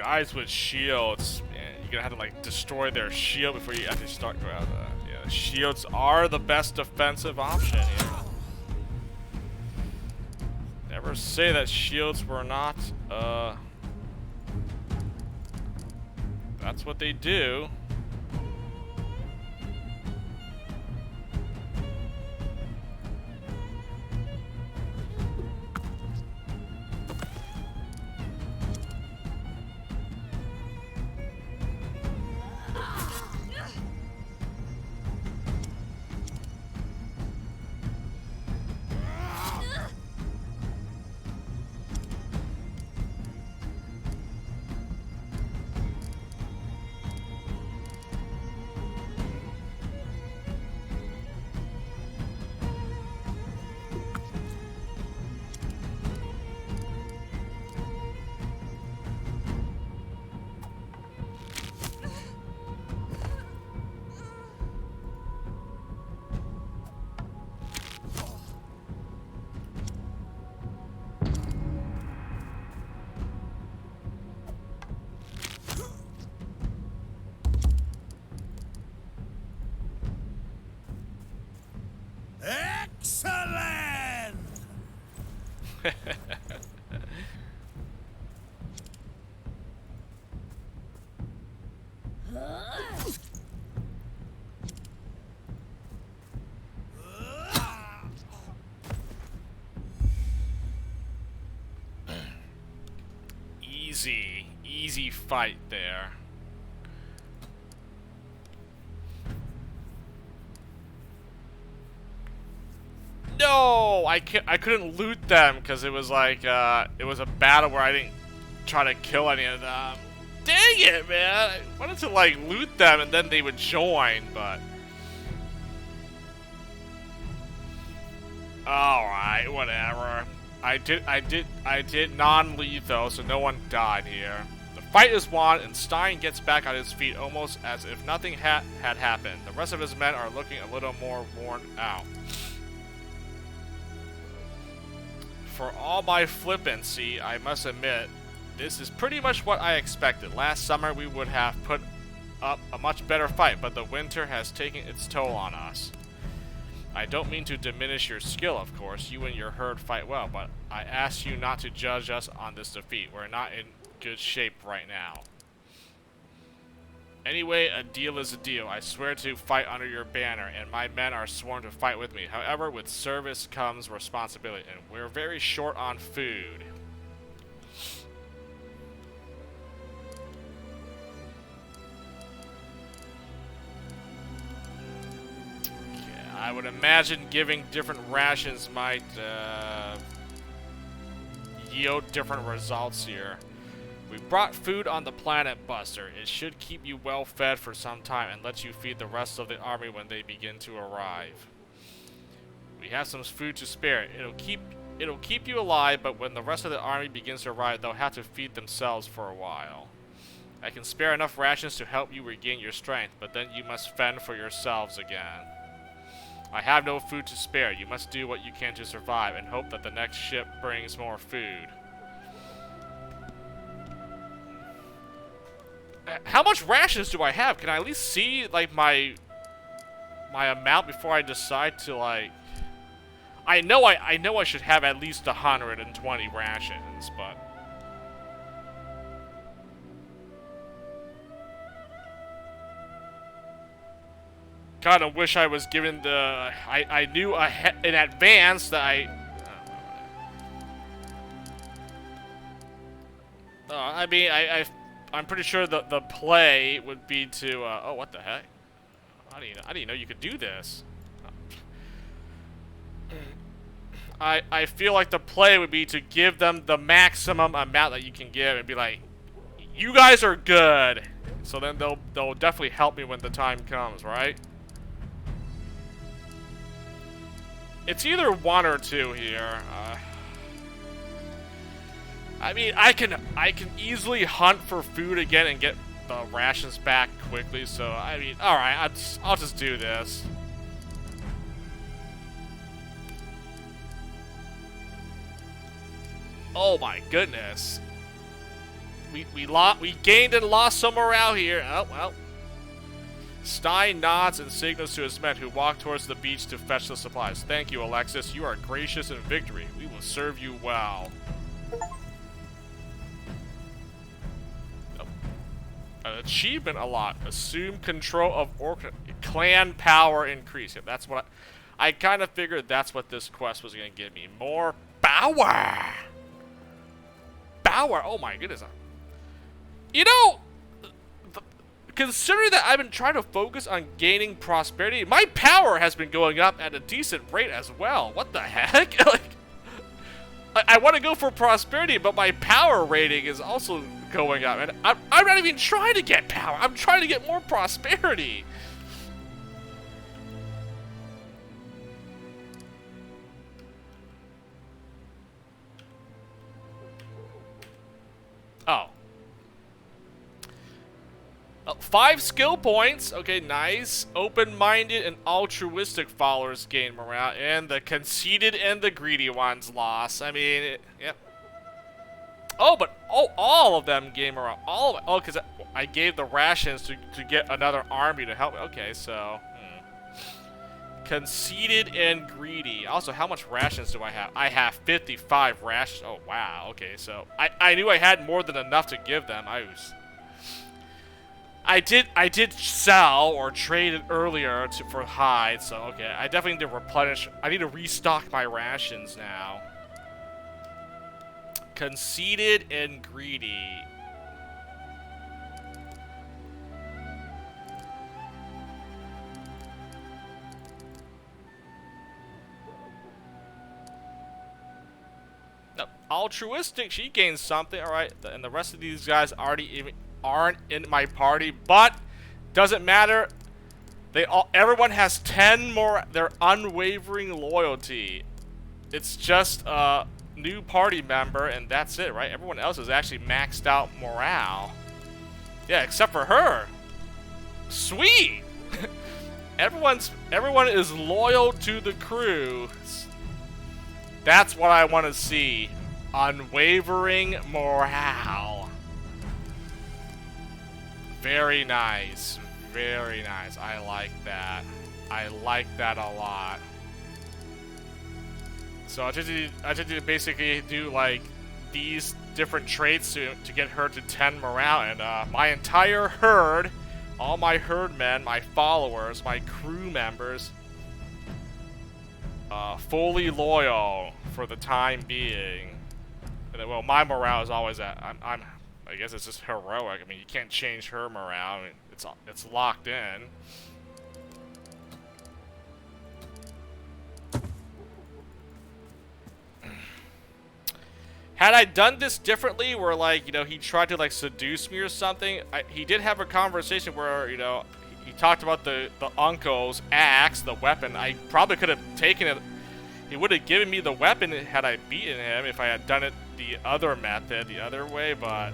Guys with shields, man, you're gonna have to like destroy their shield before you actually start going out. Yeah, shields are the best defensive option here. Never say that shields were not. That's what they do. Excellent! Easy fight there. No, I couldn't loot them because it was like it was a battle where I didn't try to kill any of them. Dang it, man! I wanted to like loot them and then they would join, but all right, whatever. I did non-lethal, so no one died here. The fight is won, and Stein gets back on his feet almost as if nothing had happened. The rest of his men are looking a little more worn out. For all my flippancy, I must admit, this is pretty much what I expected. Last summer we would have put up a much better fight, but the winter has taken its toll on us. I don't mean to diminish your skill, of course. You and your herd fight well, but I ask you not to judge us on this defeat. We're not in good shape right now. Anyway, a deal is a deal. I swear to fight under your banner, and my men are sworn to fight with me. However, with service comes responsibility, and we're very short on food. Okay, I would imagine giving different rations might yield different results here. We brought food on the planet Buster. It should keep you well fed for some time and let you feed the rest of the army when they begin to arrive. We have some food to spare. It'll keep you alive, but when the rest of the army begins to arrive, they'll have to feed themselves for a while. I can spare enough rations to help you regain your strength, but then you must fend for yourselves again. I have no food to spare. You must do what you can to survive and hope that the next ship brings more food. How much rations do I have? Can I at least see like my amount before I decide to like? I know I should have at least 120 rations, but kind of wish I was given the. I knew in advance that I mean I'm pretty sure the play would be to, oh, what the heck? I didn't know you could do this. I feel like the play would be to give them the maximum amount that you can give and be like, you guys are good. So then they'll definitely help me when the time comes, right? It's either one or two here. I mean, I can easily hunt for food again and get the rations back quickly. So I mean, all right, I'll just do this. Oh my goodness! we gained and lost some morale here. Oh well. Stein nods and signals to his men, who walk towards the beach to fetch the supplies. Thank you, Alexis. You are gracious in victory. We will serve you well. An achievement a lot. Assume control of clan power increase. Yeah, that's what I kind of figured that's what this quest was going to give me. More power. Power. Oh my goodness. You know, considering that I've been trying to focus on gaining prosperity, my power has been going up at a decent rate as well. What the heck? Like, I want to go for prosperity, but my power rating is also going up. And I'm not even trying to get power. I'm trying to get more prosperity. Oh. 5 skill points. Okay, nice. Open-minded and altruistic followers gain morale, and the conceited and the greedy ones lost. I mean, yep. Oh, but all of them gain morale. All of it. Oh, because I gave the rations to get another army to help. Okay, so conceited and greedy. Also, how much rations do I have? I have 55 rations. Oh wow. Okay, so I knew I had more than enough to give them. I did sell or trade it earlier for hides, so okay. I definitely need to replenish. I need to restock my rations now. Conceited and greedy. No, altruistic, she gains something. All right, and the rest of these guys aren't in my party, but doesn't matter. Everyone has 10 more. Their unwavering loyalty. It's just a new party member, and that's it, right? Everyone else is actually maxed out morale. Yeah, except for her. Sweet. Everyone is loyal to the crew. That's what I want to see. Unwavering morale. Very nice. Very nice. I like that. I like that a lot. So I just need to basically do like these different traits to get her to 10 morale, and my entire herd, all my herd men, my followers, my crew members, fully loyal for the time being. And then, well, my morale is always at I guess it's just heroic. I mean, you can't change her morale. I mean, it's locked in. Had I done this differently, where like, you know, he tried to like seduce me or something, he did have a conversation where, you know, he talked about the uncle's axe, the weapon. I probably could have taken it. He would have given me the weapon had I beaten him if I had done it the other method, the other way, but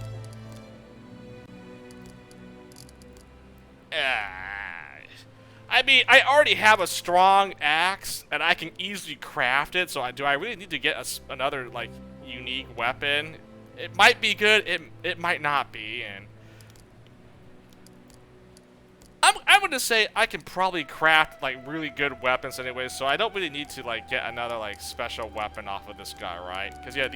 I mean, I already have a strong axe, and I can easily craft it, so do I really need to get another, like, unique weapon? It might be good, it might not be, and I'm gonna say I can probably craft, like, really good weapons anyway, so I don't really need to, like, get another, like, special weapon off of this guy, right? Because, yeah,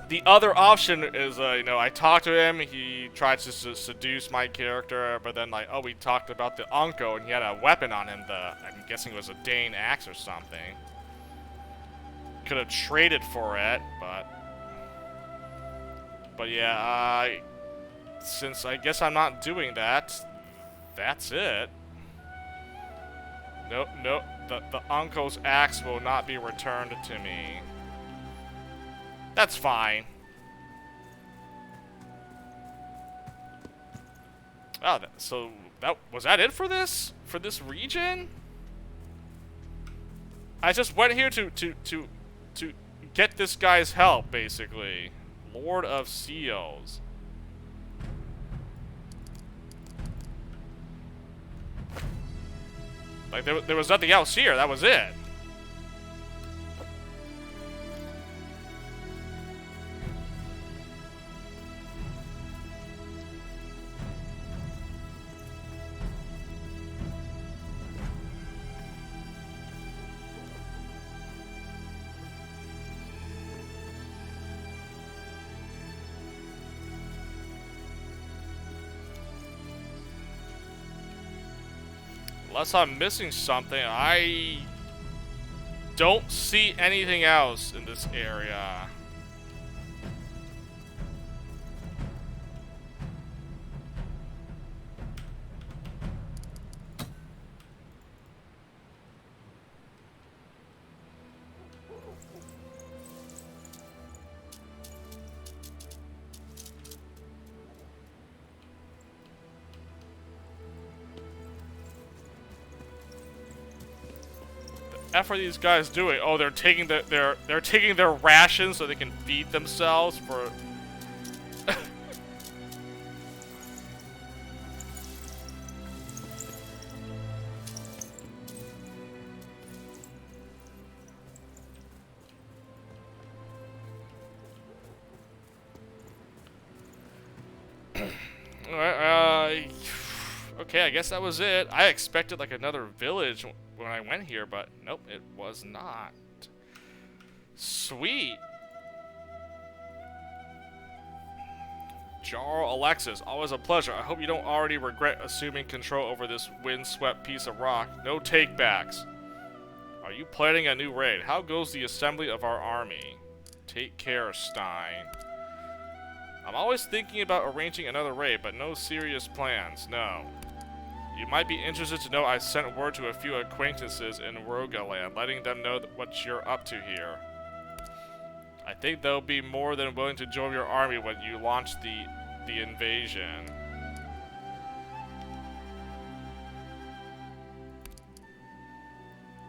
the other option is, you know, I talked to him, he tried to seduce my character, but then, like, oh, we talked about the uncle, and he had a weapon on him, I'm guessing it was a Dane axe or something. Could have traded for it, but yeah, since I guess I'm not doing that, that's it. Nope, the uncle's axe will not be returned to me. That's fine. Oh, so was that it for this region? I just went here to get this guy's help, basically. Lord of Seals. Like there was nothing else here. That was it. Unless I'm missing something, I don't see anything else in this area. F are these guys doing? Oh, they're taking they're taking their rations so they can feed themselves for. Alright, okay, I guess that was it. I expected like another village when I went here, but nope, it was not. Sweet. Jarl Alexis, always a pleasure. I hope you don't already regret assuming control over this windswept piece of rock. No takebacks. Are you planning a new raid? How goes the assembly of our army? Take care, Stein. I'm always thinking about arranging another raid, but no serious plans, no. You might be interested to know I sent word to a few acquaintances in Rogaland, letting them know what you're up to here. I think they'll be more than willing to join your army when you launch the invasion.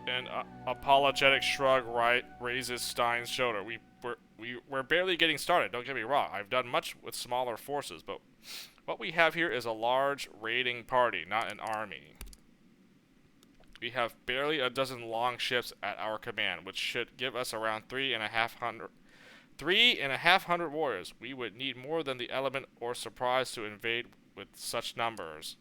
An apologetic shrug raises Stein's shoulder. We're barely getting started, don't get me wrong. I've done much with smaller forces, but what we have here is a large raiding party, not an army. We have barely a dozen longships at our command, which should give us around 3,500 warriors. We would need more than the element or surprise to invade with such numbers.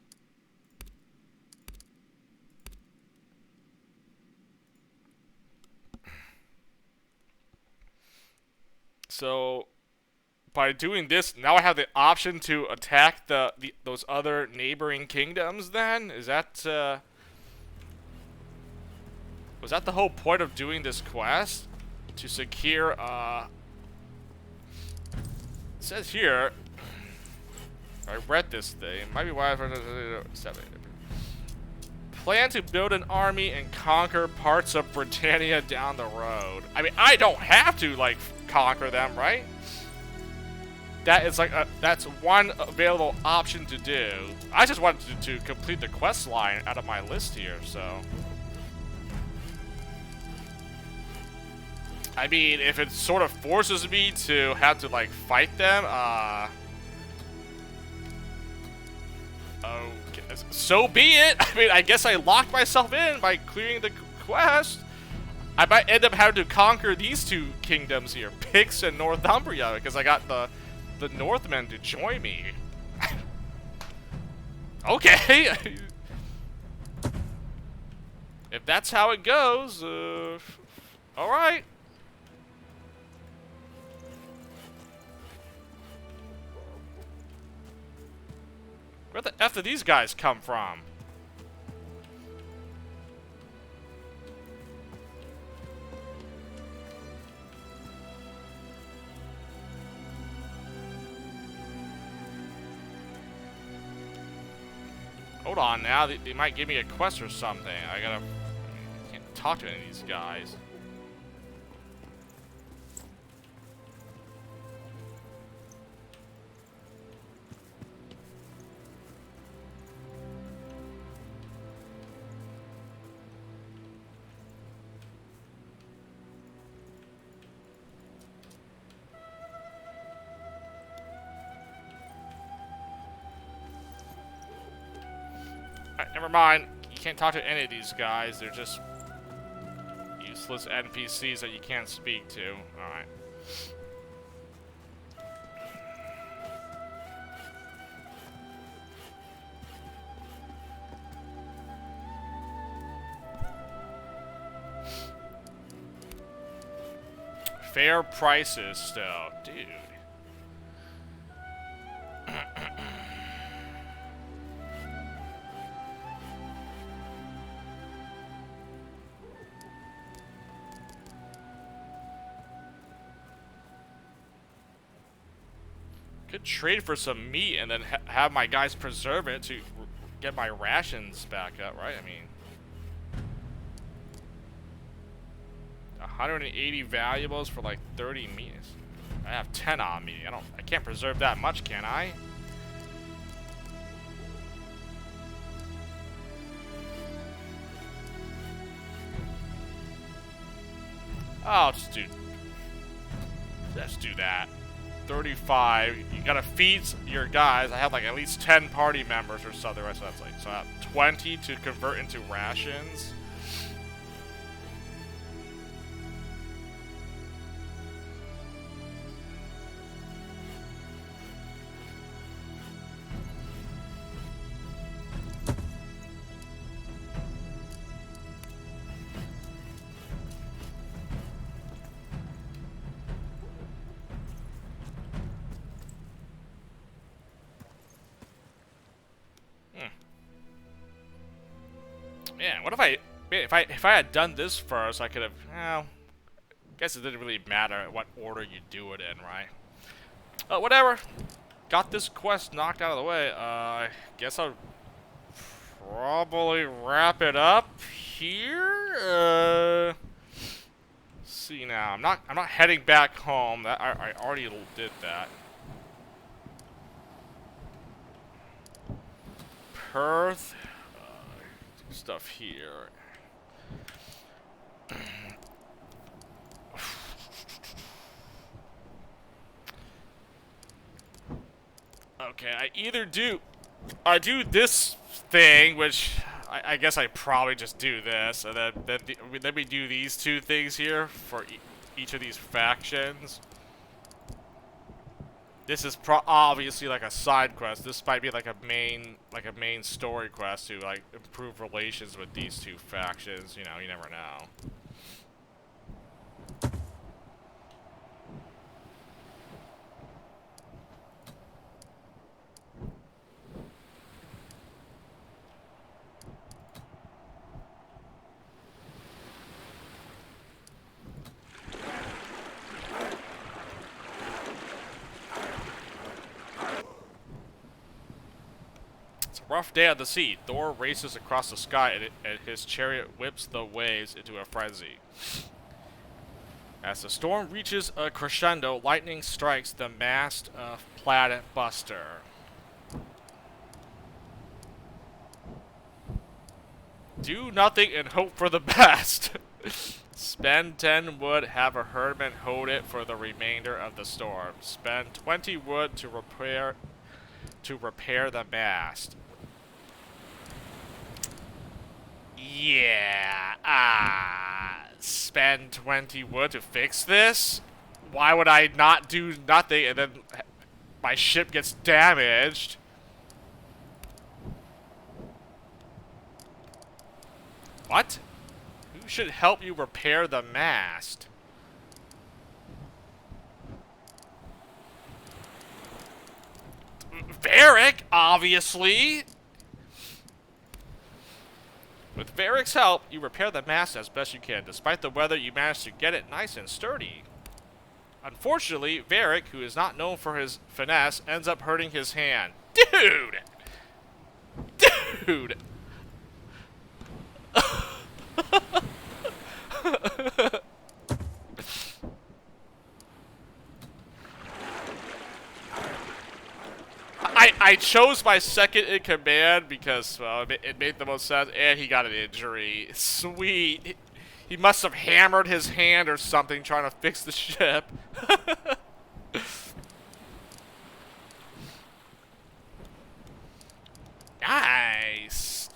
So, by doing this, now I have the option to attack those other neighboring kingdoms. Then is that was that the whole point of doing this quest? To secure it says here. I read this thing. Might be why I've plan to build an army and conquer parts of Britannia down the road. I mean, I don't have to like conquer them, right? That is like that's one available option to do. I just wanted to complete the quest line out of my list here, so. I mean, if it sort of forces me to have to like fight them, okay, so be it. I mean, I guess I locked myself in by clearing the quest. I might end up having to conquer these two kingdoms here, Pix and Northumbria, because I got the Northmen to join me. Okay. If that's how it goes, alright. Where the F did these guys come from? Hold on now, they might give me a quest or something. I can't talk to any of these guys. Alright, never mind. You can't talk to any of these guys. They're just useless NPCs that you can't speak to. Alright. Fair prices still. Dude. Could trade for some meat and then have my guys preserve it to get my rations back up, right? I mean, 180 valuables for like 30 meat. I have 10 on me. I can't preserve that much, can I? Oh, just do that. 35. You gotta feed your guys. I have like at least 10 party members or something. So that's like, so I have 20 to convert into rations. Man, what if if I had done this first, I could have, well, guess it didn't really matter what order you do it in, right? Whatever. Got this quest knocked out of the way. I guess I'll probably wrap it up here. See now, I'm not heading back home. That I already did that. Perth. Stuff here. Okay, I do this thing, which I guess I probably just do this, and then we do these two things here for each of these factions. This is obviously like a side quest. This might be like a main story quest to like improve relations with these two factions. You know, you never know. Rough day at the sea. Thor races across the sky and his chariot whips the waves into a frenzy. As the storm reaches a crescendo, lightning strikes the mast of Planet Buster. Do nothing and hope for the best. Spend 10 wood, have a herdman hold it for the remainder of the storm. Spend 20 wood to repair the mast. Yeah, spend 20 wood to fix this? Why would I not do nothing and then my ship gets damaged? What? Who should help you repair the mast? Varric, obviously! With Varric's help, you repair the mast as best you can. Despite the weather, you manage to get it nice and sturdy. Unfortunately, Varric, who is not known for his finesse, ends up hurting his hand. Dude! Dude! I chose my second in command because, well, it made the most sense, and he got an injury. Sweet. He must have hammered his hand or something trying to fix the ship. Nice.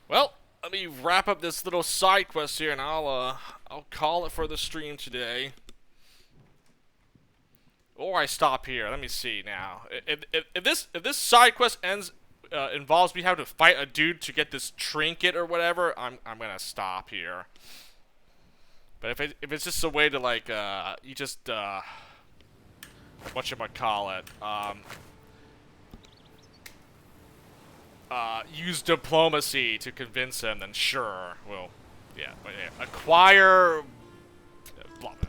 Well, let me wrap up this little side quest here, and I'll call it for the stream today. Or I stop here. Let me see now. If this side quest involves me having to fight a dude to get this trinket or whatever, I'm gonna stop here. But if it's just a way to like you just whatchamacallit, use diplomacy to convince him, then sure, we'll Yeah, but yeah, acquire. Blah, blah.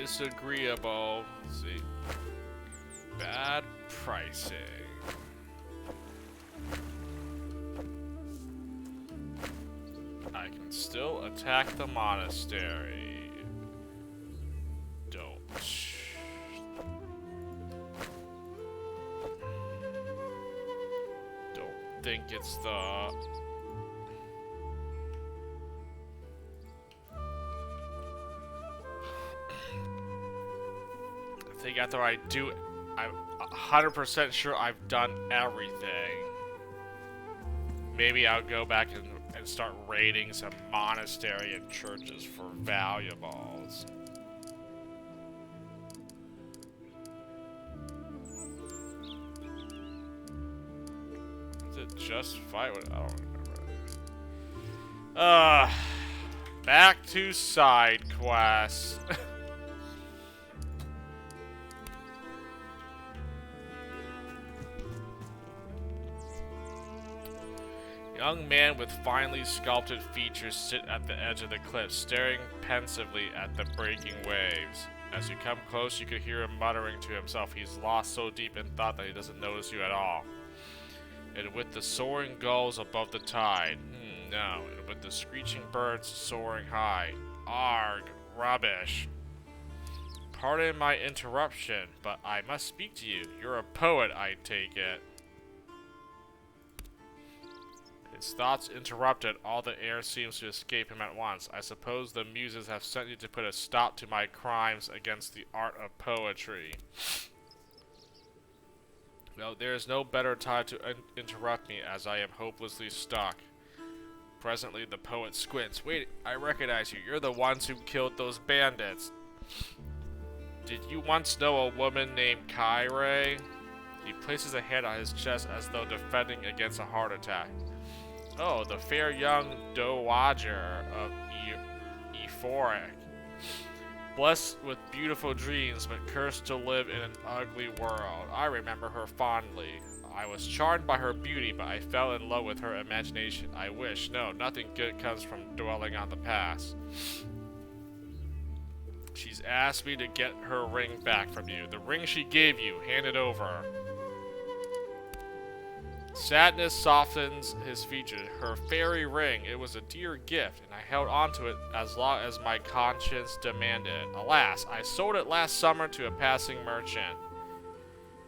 disagreeable. Let's see. Bad pricing. I can still attack the monastery. Don't. Don't think it's the... I think after I do it, I'm 100% sure I've done everything. Maybe I'll go back and start raiding some monastery and churches for valuables. Was it just fight? I don't remember. Back to side quests. Young man with finely sculpted features sit at the edge of the cliff, staring pensively at the breaking waves. As you come close, you could hear him muttering to himself. He's lost so deep in thought that he doesn't notice you at all. And with the soaring gulls above the tide. No. And with the screeching birds soaring high. Arg, rubbish. Pardon my interruption, but I must speak to you. You're a poet, I take it. His thoughts interrupted. All the air seems to escape him at once. I suppose the muses have sent you to put a stop to my crimes against the art of poetry. No, there is no better time to interrupt me, as I am hopelessly stuck. Presently, the poet squints. Wait, I recognize you. You're the ones who killed those bandits. Did you once know a woman named Kyrie? He places a hand on his chest as though defending against a heart attack. Oh, the fair young dowager of Euphoric. Blessed with beautiful dreams, but cursed to live in an ugly world. I remember her fondly. I was charmed by her beauty, but I fell in love with her imagination. I wish, no, nothing good comes from dwelling on the past. She's asked me to get her ring back from you. The ring she gave you, hand it over. Sadness softens his features. Her fairy ring, it was a dear gift, and I held onto it as long as my conscience demanded. Alas, I sold it last summer to a passing merchant.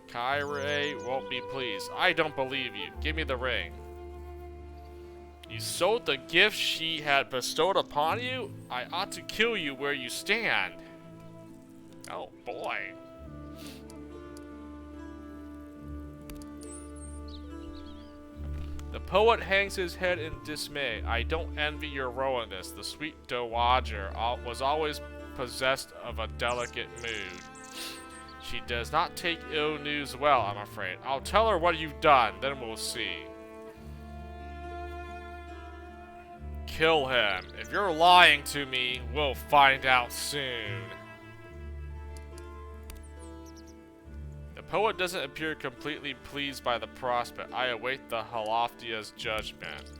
Kyrie won't be pleased. I don't believe you. Give me the ring. You sold the gift she had bestowed upon you? I ought to kill you where you stand. Oh boy. The poet hangs his head in dismay. I don't envy your rowaness. The sweet dowager was always possessed of a delicate mood. She does not take ill news well, I'm afraid. I'll tell her what you've done, then we'll see. Kill him. If you're lying to me, we'll find out soon. The poet doesn't appear completely pleased by the prospect. I await the Haloftia's judgment.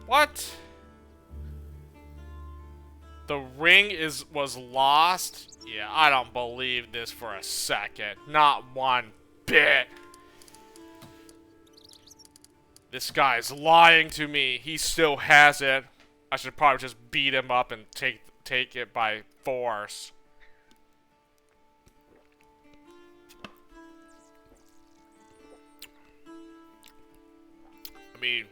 What? The ring was lost? Yeah, I don't believe this for a second. Not one bit. This guy's lying to me. He still has it. I should probably just beat him up and take it by force. I mean,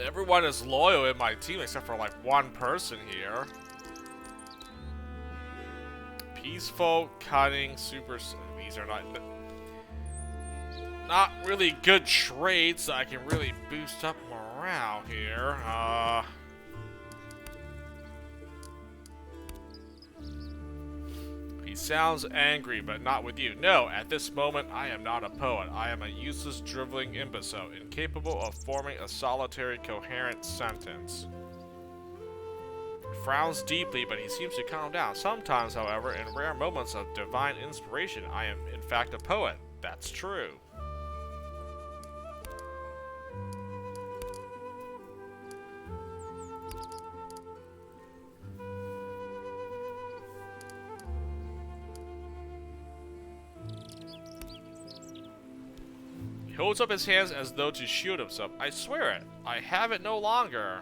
everyone is loyal in my team except for like one person here. Peaceful, cunning, super. These are not really good traits that I can really boost up morale here. He sounds angry, but not with you. No, at this moment, I am not a poet. I am a useless, driveling imbecile, incapable of forming a solitary, coherent sentence. He frowns deeply, but he seems to calm down. Sometimes, however, in rare moments of divine inspiration, I am, in fact, a poet. That's true. holds up his hands as though to shield himself. I swear it. I have it no longer.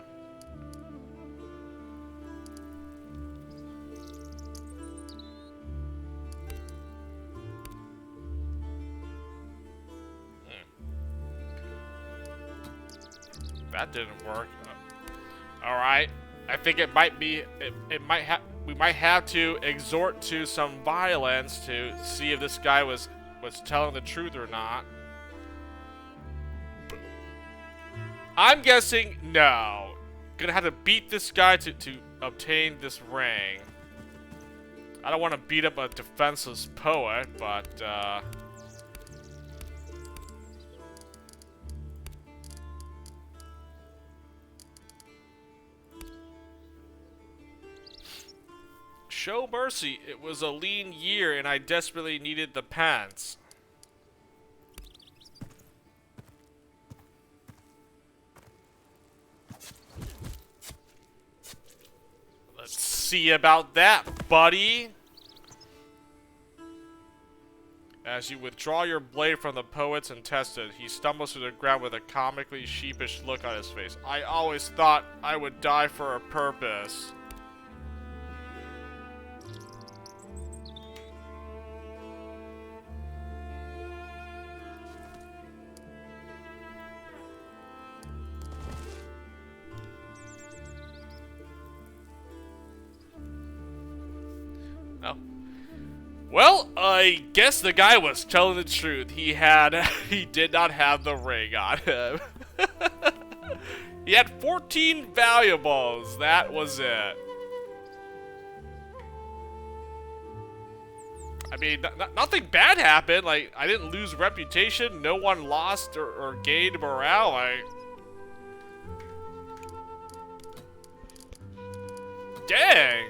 That didn't work. Alright. I think it might be... We might have to exhort to some violence to see if this guy was telling the truth or not. I'm guessing no. Gonna have to beat this guy to obtain this ring. I don't want to beat up a defenseless poet, but show mercy. It was a lean year and I desperately needed the pants. Let's see about that, buddy. As you withdraw your blade from the poet's and test it, he stumbles to the ground with a comically sheepish look on his face. I always thought I would die for a purpose. Well, I guess the guy was telling the truth. He did not have the ring on him. He had 14 valuables. That was it. I mean, nothing bad happened. Like, I didn't lose reputation. No one lost or gained morale. Dang.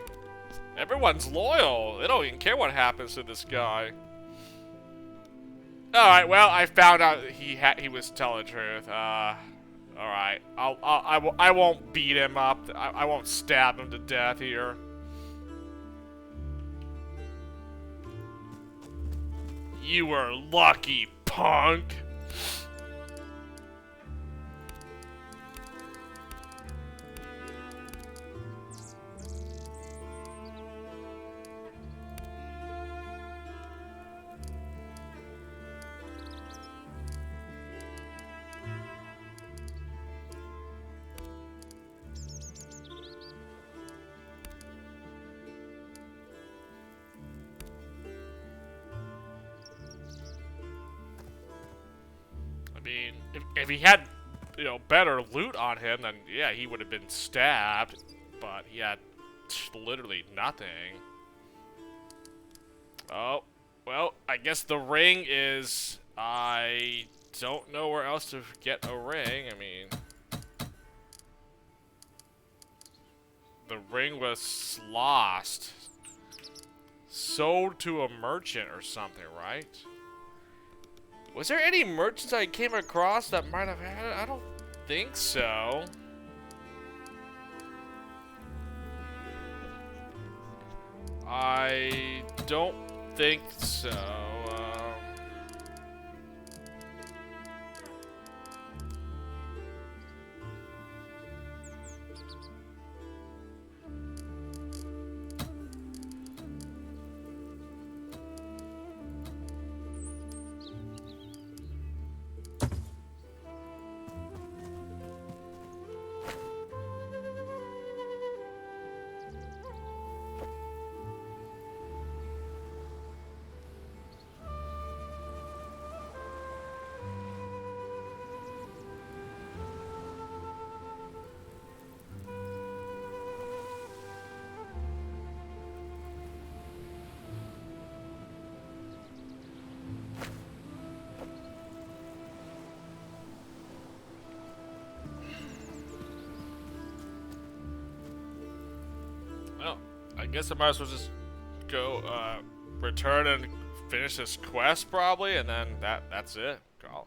Everyone's loyal. They don't even care what happens to this guy. Alright, well, I found out he was telling the truth. Alright. I won't beat him up. I won't stab him to death here. You were lucky, punk. I mean, if he had, better loot on him, then yeah, he would have been stabbed. But he had literally nothing. Oh, well, I guess the ring is... I don't know where else to get a ring. I mean... The ring was lost. Sold to a merchant or something, right? Was there any merchants I came across that might have had it? I don't think so. I don't think so. Well, I guess I might as well just go, return and finish this quest probably, and then that's it. Call.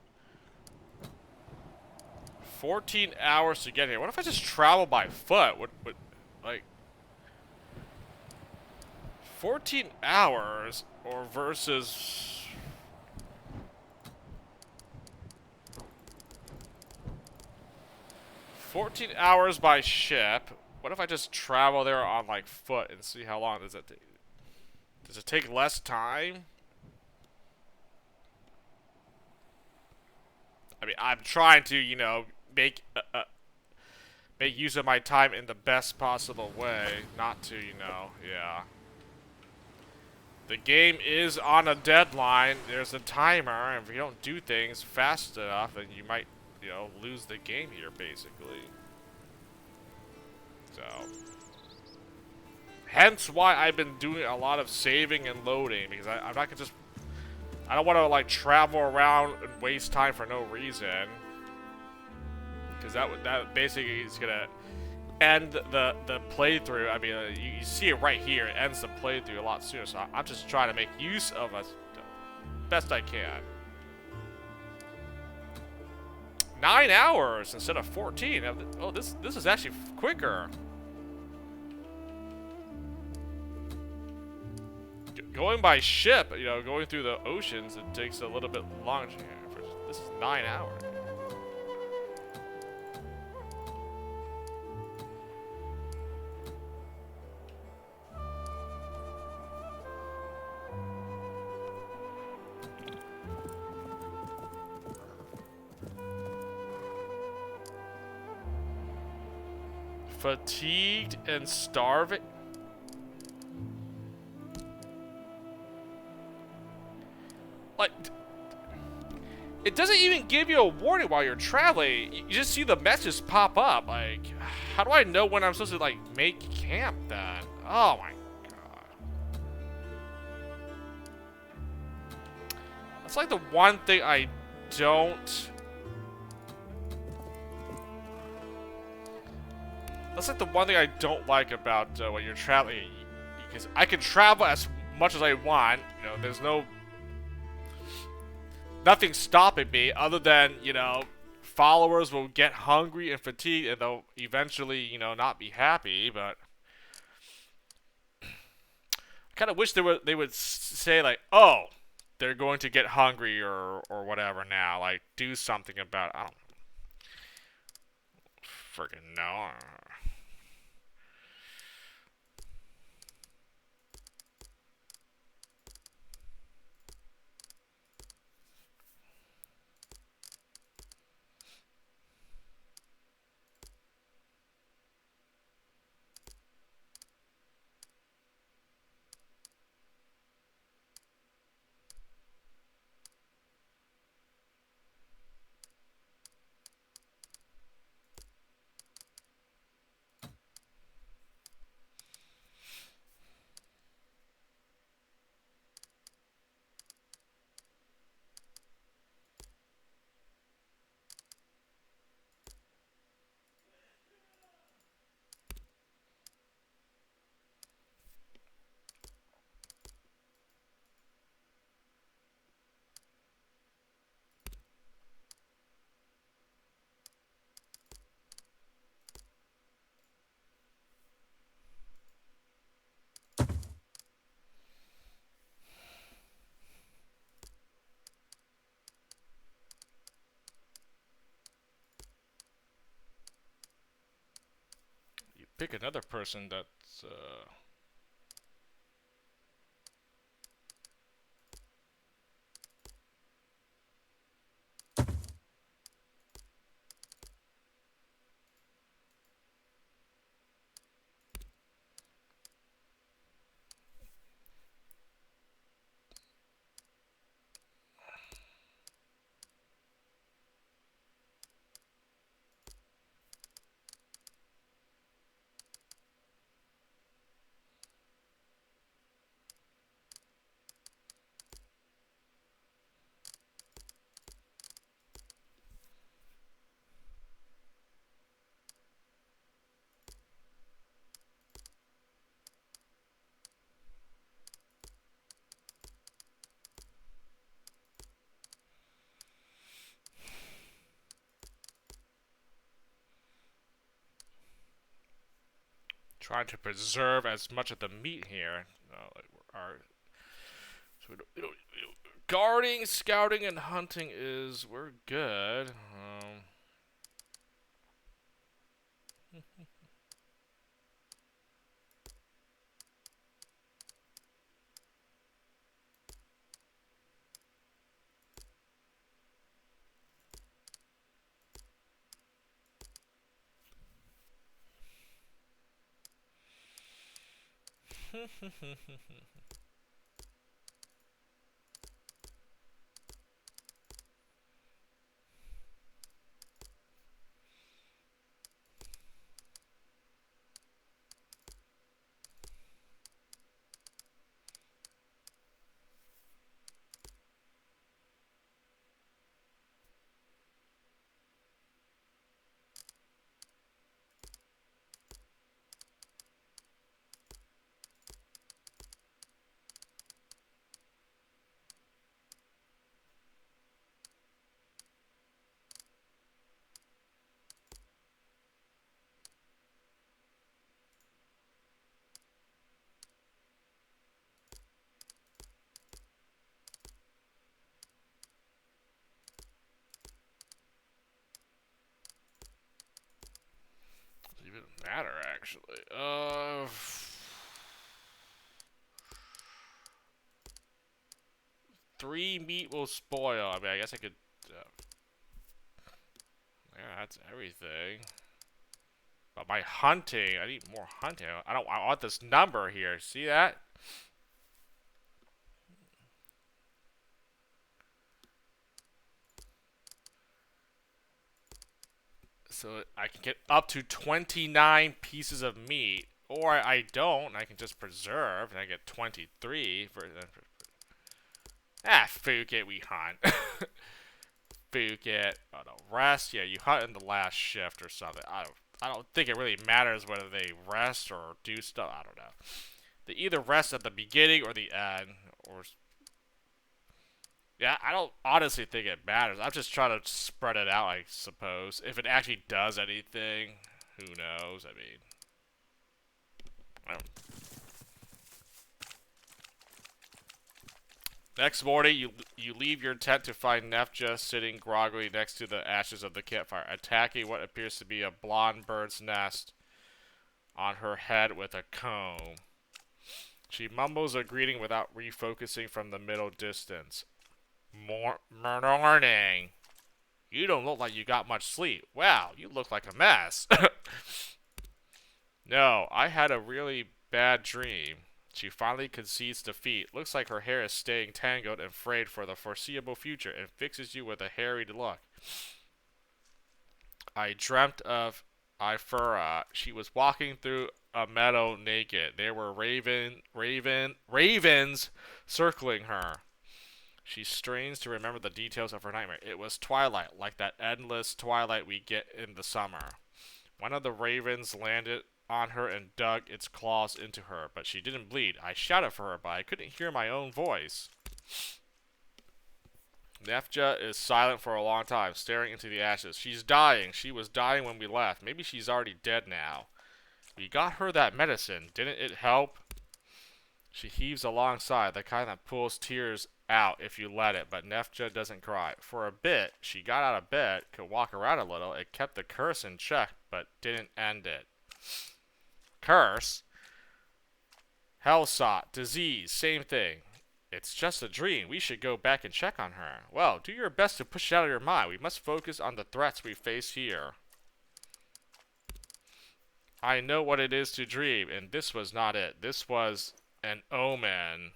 14 hours to get here. What if I just travel by foot? What like 14 hours or versus 14 hours by ship. What if I just travel there on like foot and see how long does it take? Does it take less time? I mean, I'm trying to, you know, make use of my time in the best possible way, not to, you know, yeah. The game is on a deadline. There's a timer, and if you don't do things fast enough, then you might, you know, lose the game here, basically. So, hence why I've been doing a lot of saving and loading, because I'm not gonna just, I don't want to like travel around and waste time for no reason, because that basically is gonna end the playthrough. I mean, you see it right here. It ends the playthrough a lot sooner. So I'm just trying to make use of it best I can. 9 hours instead of 14. Oh, this is actually quicker. Going by ship, you know, going through the oceans, it takes a little bit longer. This is 9 hours. Fatigued and starving. Like, it doesn't even give you a warning while you're traveling. You just see the messages pop up. Like, how do I know when I'm supposed to, like, make camp then? Oh my god. That's like the one thing I don't... That's like the one thing I don't like about when you're traveling. Because I can travel as much as I want. You know, there's nothing stopping me other than, you know, followers will get hungry and fatigued and they'll eventually, you know, not be happy, but I kind of wish they would say like, "Oh, they're going to get hungry or whatever now, like do something about it." I don't freaking know. Pick another person that's trying to preserve as much of the meat here. Like so guarding, scouting, and hunting we're good. Doesn't even matter, actually. 3 meat will spoil. I mean, I guess I could. Yeah, that's everything. But my hunting, I need more hunting. I don't. I want this number here. See that? So I can get up to 29 pieces of meat, or I don't. I can just preserve, and I get 23 for. Fuck it, we hunt. Fuck it. Oh no, rest. Yeah, you hunt in the last shift or something. I don't think it really matters whether they rest or do stuff. I don't know. They either rest at the beginning or the end, or yeah, I don't honestly think it matters. I'm just trying to spread it out, I suppose. If it actually does anything, who knows? I mean, I don't. Next morning, you leave your tent to find Nefja sitting groggily next to the ashes of the campfire, attacking what appears to be a blonde bird's nest on her head with a comb. She mumbles a greeting without refocusing from the middle distance. Morning. You don't look like you got much sleep. Wow, you look like a mess. No, I had a really bad dream. She finally concedes defeat. Looks like her hair is staying tangled and frayed for the foreseeable future and fixes you with a harried look. I dreamt of Ifura. She was walking through a meadow naked. There were ravens circling her. She strains to remember the details of her nightmare. It was twilight, like that endless twilight we get in the summer. One of the ravens landed on her and dug its claws into her, but she didn't bleed. I shouted for her, but I couldn't hear my own voice. Nefja is silent for a long time, staring into the ashes. She's dying. She was dying when we left. Maybe she's already dead now. We got her that medicine. Didn't it help? She heaves a long sigh, the kind that pulls tears out if you let it, but Nefja doesn't cry. For a bit, she got out of bed, could walk around a little. It kept the curse in check, but didn't end it. Curse? Hellsot, disease, same thing. It's just a dream. We should go back and check on her. Well, do your best to push it out of your mind. We must focus on the threats we face here. I know what it is to dream, and this was not it. This was an omen.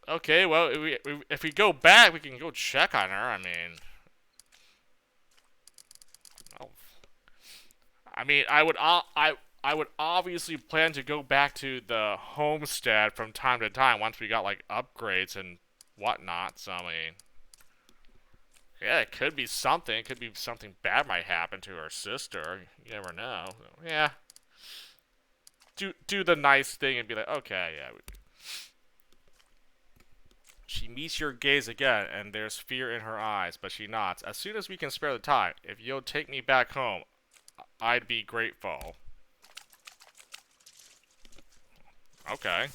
Okay, well, if we go back, we can go check on her. I mean, oh, I would obviously plan to go back to the homestead from time to time once we got like upgrades and whatnot. So I mean, yeah, it could be something. It could be something bad might happen to her sister. You never know. So, yeah, do the nice thing and be like, okay, yeah. She meets your gaze again, and there's fear in her eyes, but she nods. As soon as we can spare the time, if you'll take me back home, I'd be grateful. Okay.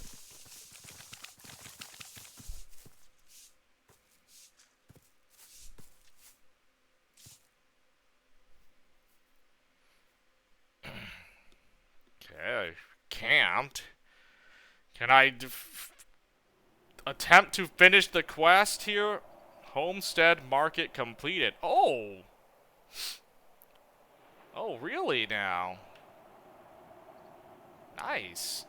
can't. Can I attempt to finish the quest here? Homestead market completed. Oh! Oh, really now? Nice.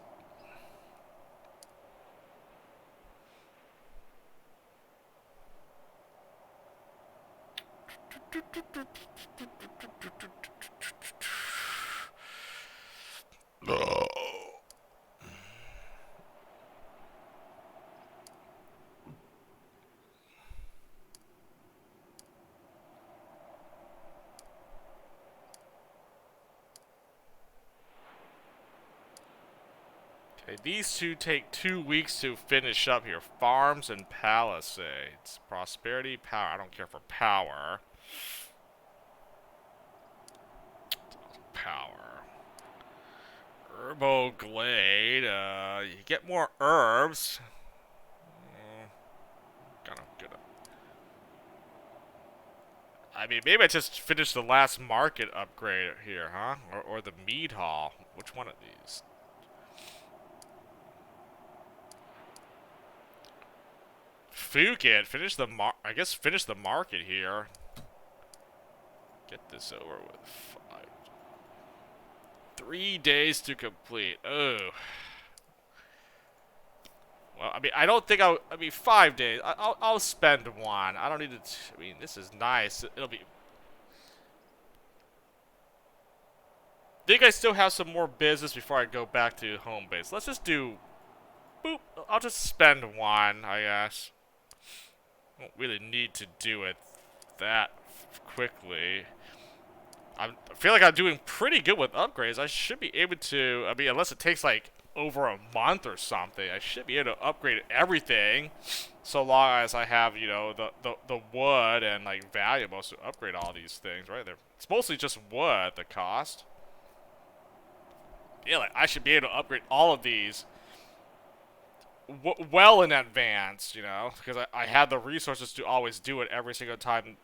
Okay, these two take 2 weeks to finish up here. Farms and palisades. Prosperity, power. I don't care for power. Power. Herbo Glade. You get more herbs. Kind of good. I mean, maybe I just finished the last market upgrade here, huh? Or the mead hall. Which one of these? Phuket, finish the finish the market here. Get this over with. 3 days to complete. Oh. Well, I mean, I don't think I mean, 5 days. I'll spend one. I don't need to. I mean, this is nice. It'll be. Think I still have some more business before I go back to home base. Let's just do. Boop. I'll just spend one, I guess. Don't really need to do it that quickly. I feel like I'm doing pretty good with upgrades. I should be able to, I mean, unless it takes like over a month or something, I should be able to upgrade everything so long as I have, you know, the wood and like valuables to upgrade all these things, right? It's mostly just wood, the cost. Yeah, like I should be able to upgrade all of these well in advance, you know, because I have the resources to always do it every single time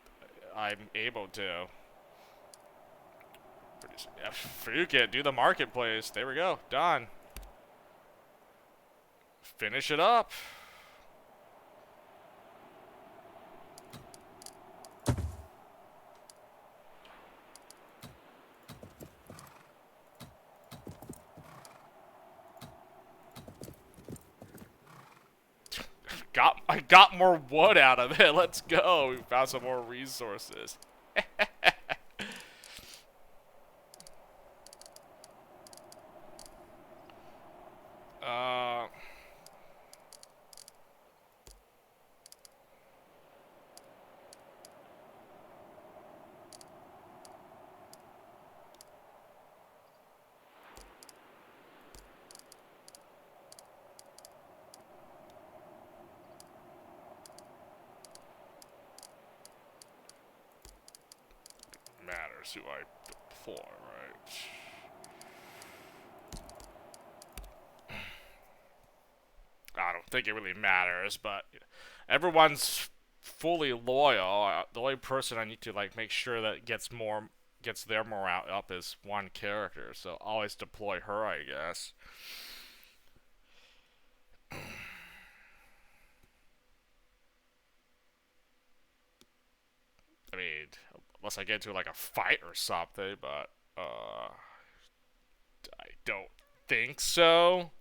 I'm able to. Yeah, Phuket, do the marketplace. There we go. Done. Finish it up. I got more wood out of it. Let's go. We found some more resources. Matters who I deploy, right? I don't think it really matters, but everyone's fully loyal. The only person I need to like make sure that gets their morale up is one character. So always deploy her, I guess. I mean, unless I get into like a fight or something, but I don't think so.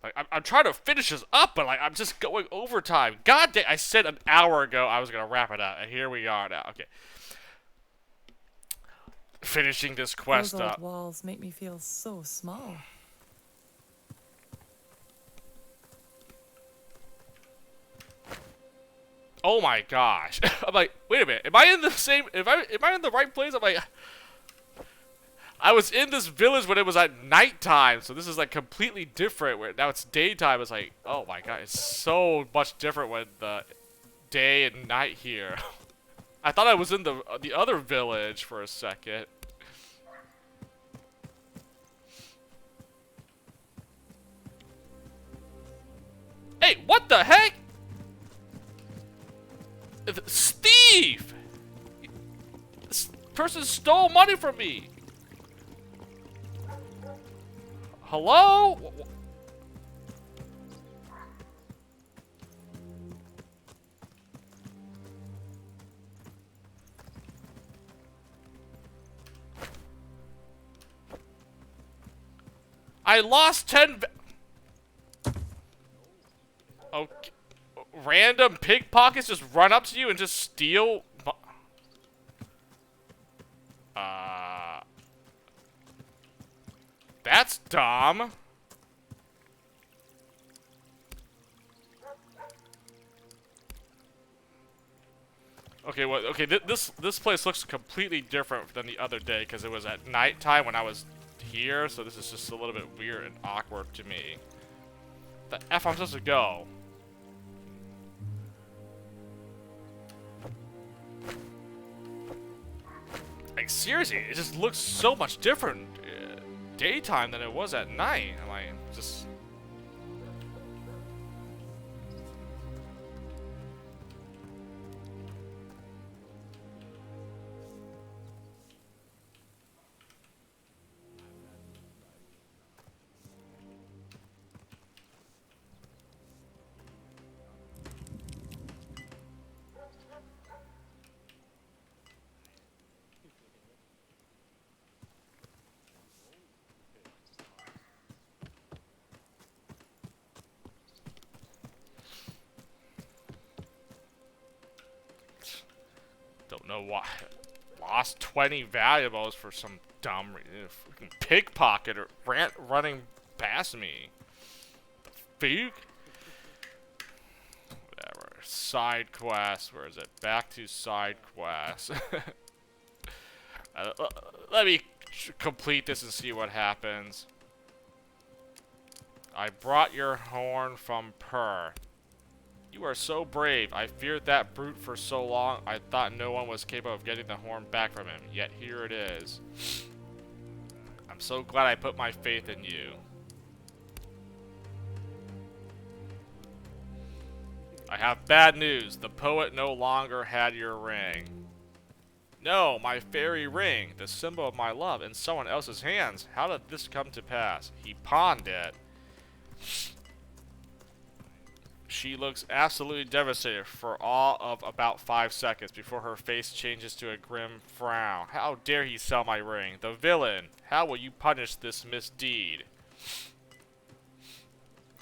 Like, I'm trying to finish this up, but like I'm just going overtime. God damn! I said an hour ago I was gonna wrap it up, and here we are now. Okay, finishing this quest Those old up. walls make me feel so small. Oh my gosh! I'm like, wait a minute. Am I in the same? Am I in the right place? I'm like, I was in this village when it was at nighttime, so this is like completely different. Where now it's daytime. It's like, oh my god, it's so much different when the day and night here. I thought I was in the other village for a second. Hey, what the heck? Steve! This person stole money from me. Hello? I lost 10. Okay. Random pickpockets just run up to you and just steal. That's dumb. Okay, well, okay, this place looks completely different than the other day because it was at nighttime when I was here, so this is just a little bit weird and awkward to me. The F I'm supposed to go? Like, seriously, it just looks so much different daytime than it was at night. I'm like, just... Don't know why. Lost 20 valuables for some dumb freaking pickpocket or running past me. Fuck. Whatever. Side quest. Where is it? Back to side quest. Let me complete this and see what happens. I brought your horn from Purr. You are so brave. I feared that brute for so long, I thought no one was capable of getting the horn back from him. Yet here it is. I'm so glad I put my faith in you. I have bad news. The poet no longer had your ring. No, my fairy ring, the symbol of my love, in someone else's hands. How did this come to pass? He pawned it. She looks absolutely devastated for all of about 5 seconds before her face changes to a grim frown. How dare he sell my ring? The villain! How will you punish this misdeed?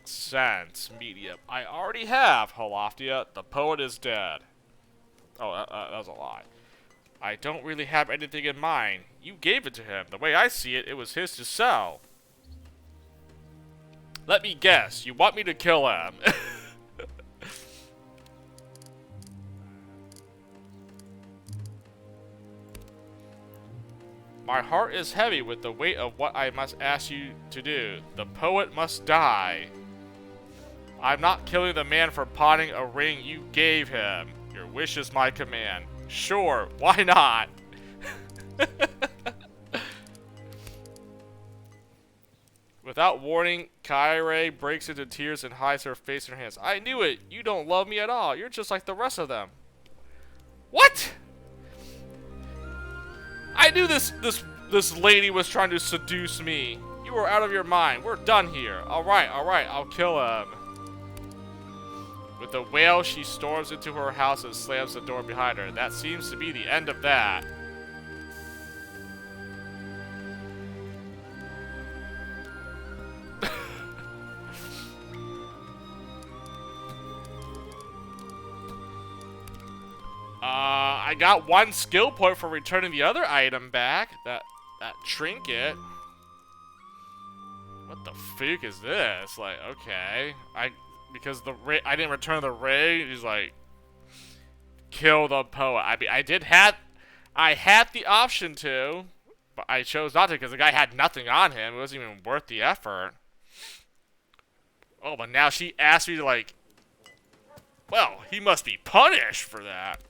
Sense. Medium. I already have, Holoftia. The poet is dead. Oh, that was a lie. I don't really have anything in mind. You gave it to him. The way I see it, it was his to sell. Let me guess. You want me to kill him? My heart is heavy with the weight of what I must ask you to do. The poet must die. I'm not killing the man for pawning a ring you gave him. Your wish is my command. Sure, why not? Without warning, Kyrie breaks into tears and hides her face in her hands. I knew it! You don't love me at all. You're just like the rest of them. What? I knew this lady was trying to seduce me. You were out of your mind. We're done here. Alright, I'll kill him. With a wail, she storms into her house and slams the door behind her. That seems to be the end of that. I got 1 skill point for returning the other item back. That trinket. What the fuck is this? Like, okay. Because I didn't return the ring. He's like, kill the poet. I mean, I had the option to, but I chose not to because the guy had nothing on him. It wasn't even worth the effort. Oh, but now she asked me to, like, well, he must be punished for that.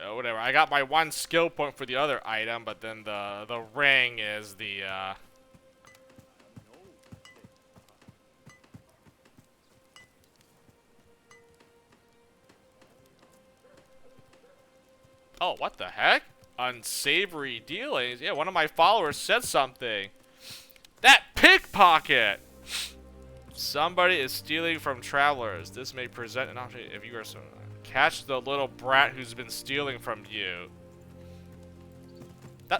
Oh, whatever. I got my 1 skill point for the other item, but then the ring is the Oh, what the heck? Unsavory dealings? Yeah, one of my followers said something. That pickpocket! Somebody is stealing from travelers. This may present an opportunity if you are so... Catch the little brat who's been stealing from you.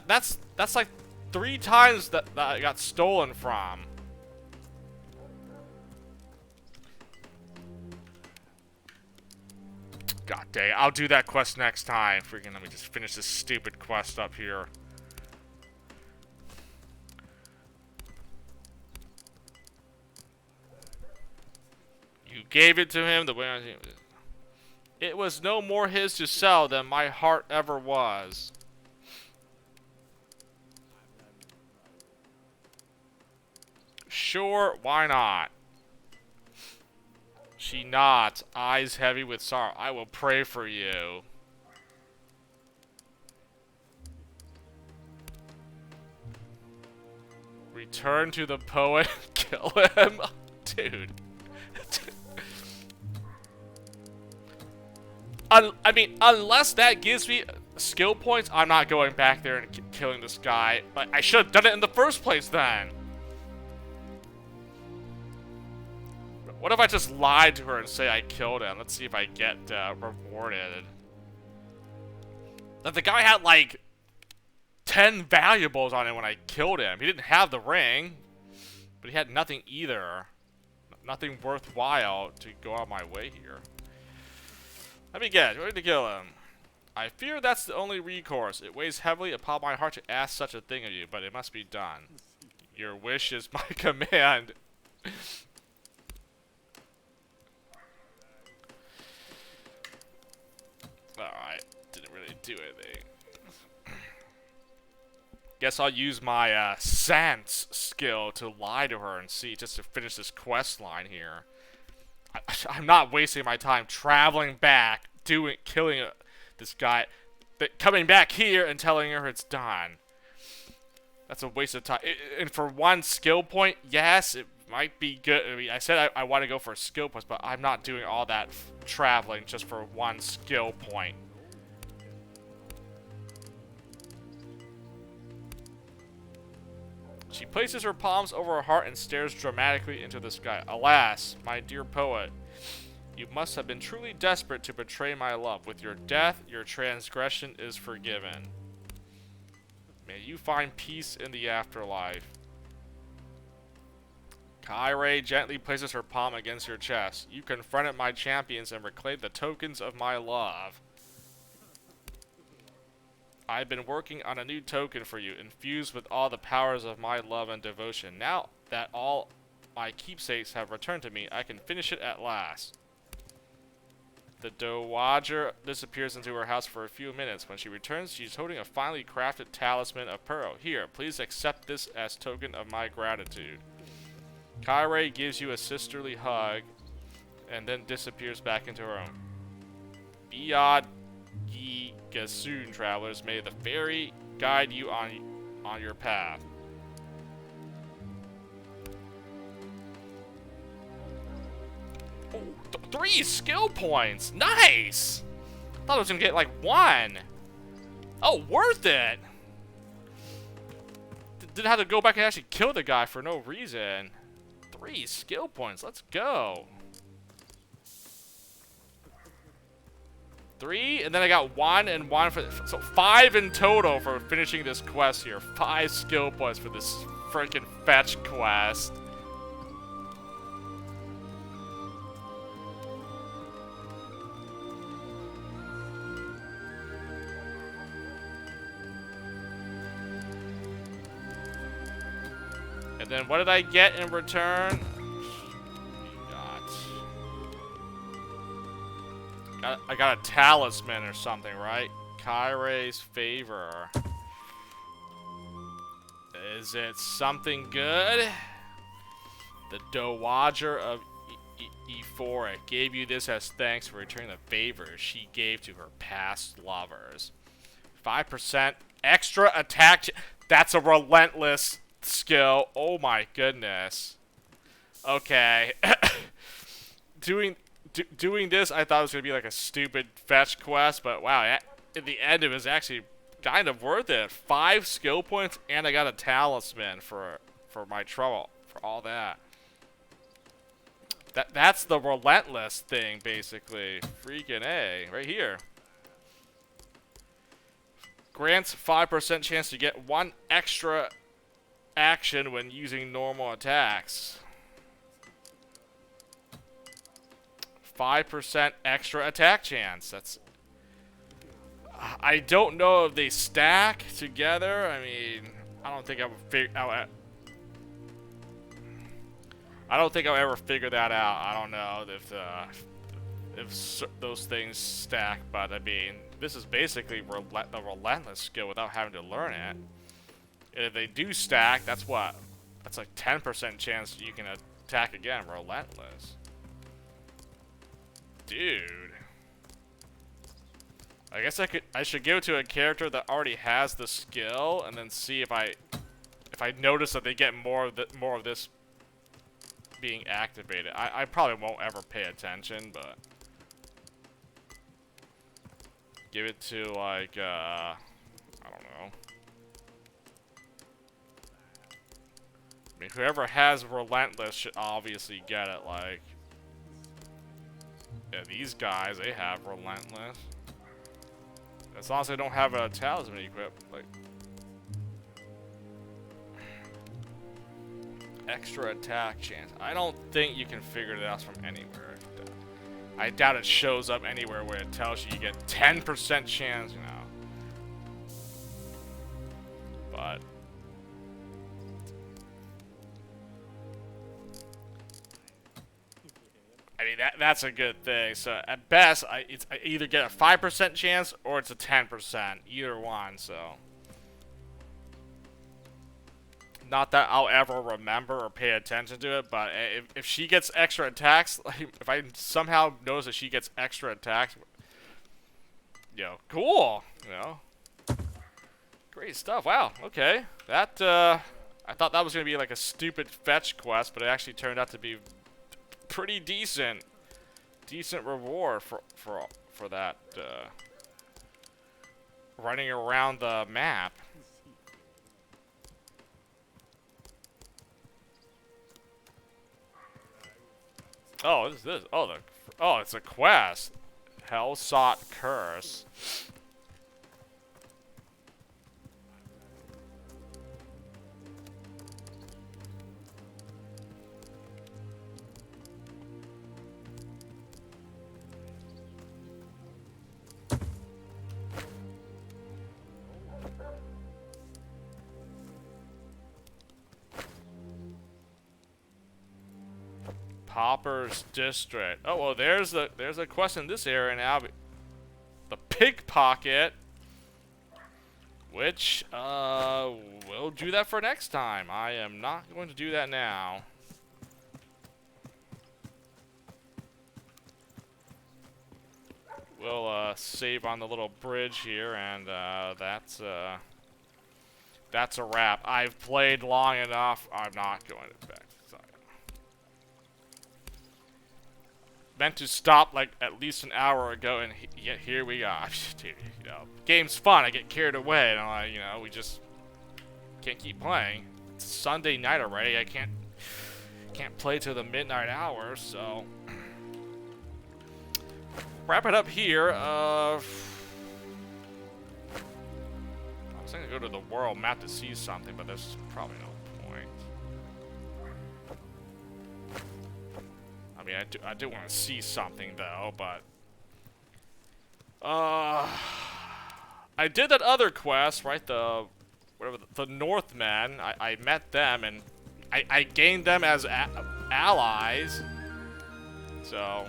That's like 3 times that I got stolen from. God dang it. I'll do that quest next time. Freaking, let me just finish this stupid quest up here. You gave it to him the way I... It was no more his to sell than my heart ever was. Sure, why not? She nods, eyes heavy with sorrow. I will pray for you. Return to the poet, kill him. Dude. I mean, unless that gives me skill points, I'm not going back there and killing this guy. But I should have done it in the first place then. What if I just lied to her and say I killed him? Let's see if I get rewarded. That the guy had like 10 valuables on him when I killed him. He didn't have the ring, but he had nothing either. Nothing worthwhile to go out my way here. Let me guess, you're going to kill him. I fear that's the only recourse. It weighs heavily upon my heart to ask such a thing of you, but it must be done. Your wish is my command. Alright, didn't really do anything. Guess I'll use my sense skill to lie to her and see, just to finish this quest line here. I'm not wasting my time traveling back, killing this guy, but coming back here and telling her it's done. That's a waste of time. And for 1 skill point, yes, it might be good. I mean, I said I want to go for a skill points, but I'm not doing all that traveling just for 1 skill point. She places her palms over her heart and stares dramatically into the sky. Alas, my dear poet, you must have been truly desperate to betray my love. With your death, your transgression is forgiven. May you find peace in the afterlife. Kyrie gently places her palm against your chest. You confronted my champions and reclaimed the tokens of my love. I've been working on a new token for you, infused with all the powers of my love and devotion. Now that all my keepsakes have returned to me, I can finish it at last. The Dowager disappears into her house for a few minutes. When she returns, she's holding a finely crafted talisman of pearl. Here, please accept this as token of my gratitude. Kyrie gives you a sisterly hug, and then disappears back into her own. Biad Yi Gasoon, travelers, may the fairy guide you on your path. Oh, 3 skill points! Nice! Thought I was gonna get like 1. Oh, worth it! Didn't have to go back and actually kill the guy for no reason. 3 skill points, let's go. 3, and then I got 1 and 1 for, so 5 in total for finishing this quest here. 5 skill points for this freaking fetch quest. And then what did I get in return? I got a talisman or something, right? Kyrie's favor. Is it something good? The Dowager of Ephoric gave you this as thanks for returning the favor she gave to her past lovers. 5% extra attack. That's a relentless skill. Oh my goodness. Okay. Doing this, I thought it was going to be like a stupid fetch quest, but wow, in the end it was actually kind of worth it. 5 skill points, and I got a talisman for my trouble, for all that. That's the relentless thing, basically. Freaking A, right here. Grants 5% chance to get 1 extra action when using normal attacks. 5% extra attack chance. That's. I don't know if they stack together. I mean, I don't think I'll ever figure that out. I don't know if those things stack, but I mean, this is basically the relentless skill without having to learn it. And if they do stack, that's what? That's like 10% chance you can attack again. Relentless. Dude. I guess I should give it to a character that already has the skill, and then see if I notice that they get more of this being activated. I probably won't ever pay attention, but give it to like I don't know. I mean, whoever has relentless should obviously get it. Like, yeah, these guys, they have relentless. As long as they don't have a talisman equipped, like extra attack chance. I don't think you can figure it out from anywhere. I doubt it shows up anywhere where it tells you get 10% chance, you know. But I mean, that's a good thing. So at best, I either get a 5% chance or it's a 10%. Either one, so. Not that I'll ever remember or pay attention to it, but if she gets extra attacks, like, if I somehow notice that she gets extra attacks, you know, cool, you know. Great stuff, wow, okay. That, I thought that was going to be like a stupid fetch quest, but it actually turned out to be pretty decent reward for that, running around the map. Oh, what is this? Oh, it's a quest. Hell Sought Curse. Popper's District. Oh well, there's a quest in this area now. The pickpocket, which we'll do that for next time. I am not going to do that now. We'll save on the little bridge here, and that's a wrap. I've played long enough. I'm not going to back. Meant to stop like at least an hour ago, and yet here we are. Dude, you know, game's fun. I get carried away, and I'm like, you know, we just can't keep playing. It's Sunday night already. I can't play till the midnight hour. So wrap it up here. I was gonna go to the world map to see something, but there's probably no point. I mean, I do want to see something though, but I did that other quest, right? The Northmen. I met them and I gained them as allies. So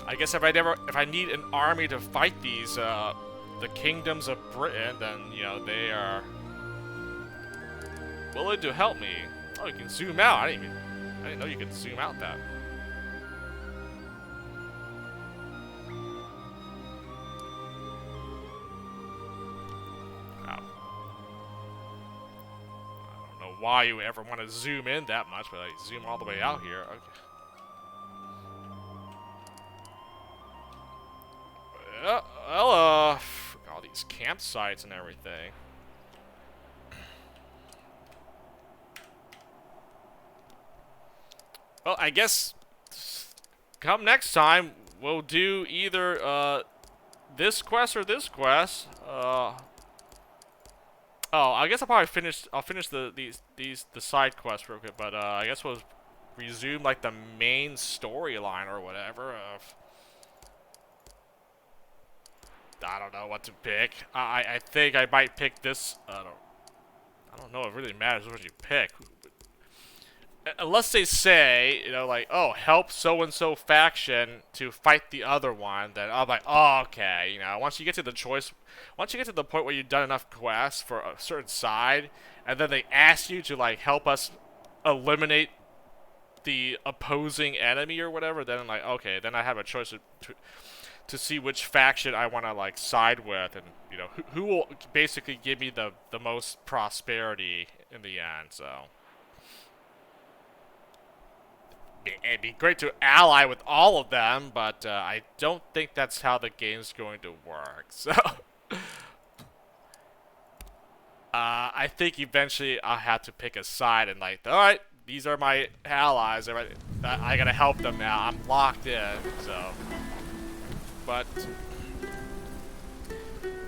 I guess if I need an army to fight these the kingdoms of Britain, then you know they are willing to help me. Oh, you can zoom out. I didn't know you could zoom out that. Wow. I don't know why you ever want to zoom in that much, but I zoom all the way out here. Okay. campsites and everything. Well, I guess come next time, we'll do either this quest or this quest. Oh, I guess I'll finish the side quests real quick, but I guess we'll resume like the main storyline or whatever. I don't know what to pick. I think I might pick this. I don't know. It really matters what you pick. Unless they say, you know, like, oh, help so-and-so faction to fight the other one, then I'm like, oh, okay, you know, once you get to the point where you've done enough quests for a certain side, and then they ask you to, like, help us eliminate the opposing enemy or whatever, then I'm like, okay, then I have a choice to see which faction I want to, like, side with, and, you know, who will basically give me the most prosperity in the end, so... It'd be great to ally with all of them, but I don't think that's how the game's going to work. So, I think eventually I'll have to pick a side and like, all right, these are my allies. I gotta help them now. I'm locked in. So, but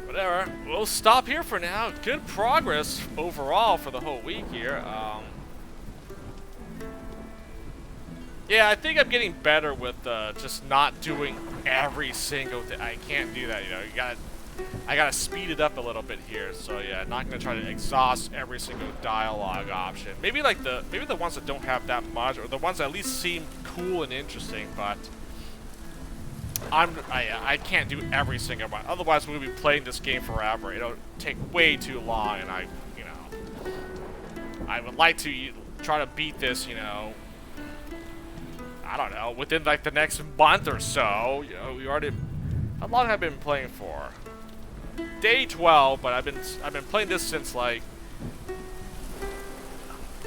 whatever. We'll stop here for now. Good progress overall for the whole week here. Yeah, I think I'm getting better with just not doing every single thing. I can't do that, you know. I gotta speed it up a little bit here. So yeah, not gonna try to exhaust every single dialogue option. Maybe the ones that don't have that much, or the ones that at least seem cool and interesting. But I can't do every single one. Otherwise, we'll be playing this game forever. It'll take way too long, and I would like to try to beat this, you know. I don't know, within like the next month or so. You know, we already. How long have I been playing for? Day 12, but I've been playing this since like.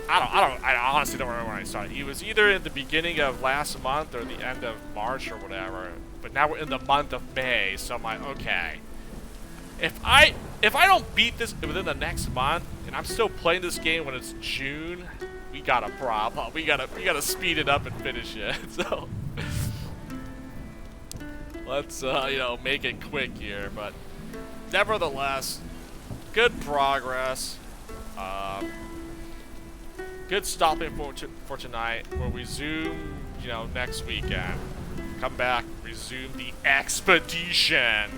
I honestly don't remember when I started. It was either in the beginning of last month or the end of March or whatever. But now we're in the month of May, so I'm like, okay. If I don't beat this within the next month, and I'm still playing this game when it's June. We got a problem. We gotta speed it up and finish it. So let's you know, make it quick here. But nevertheless, good progress. Good stopping for tonight. We'll resume, you know, next weekend. Come back, resume the expedition.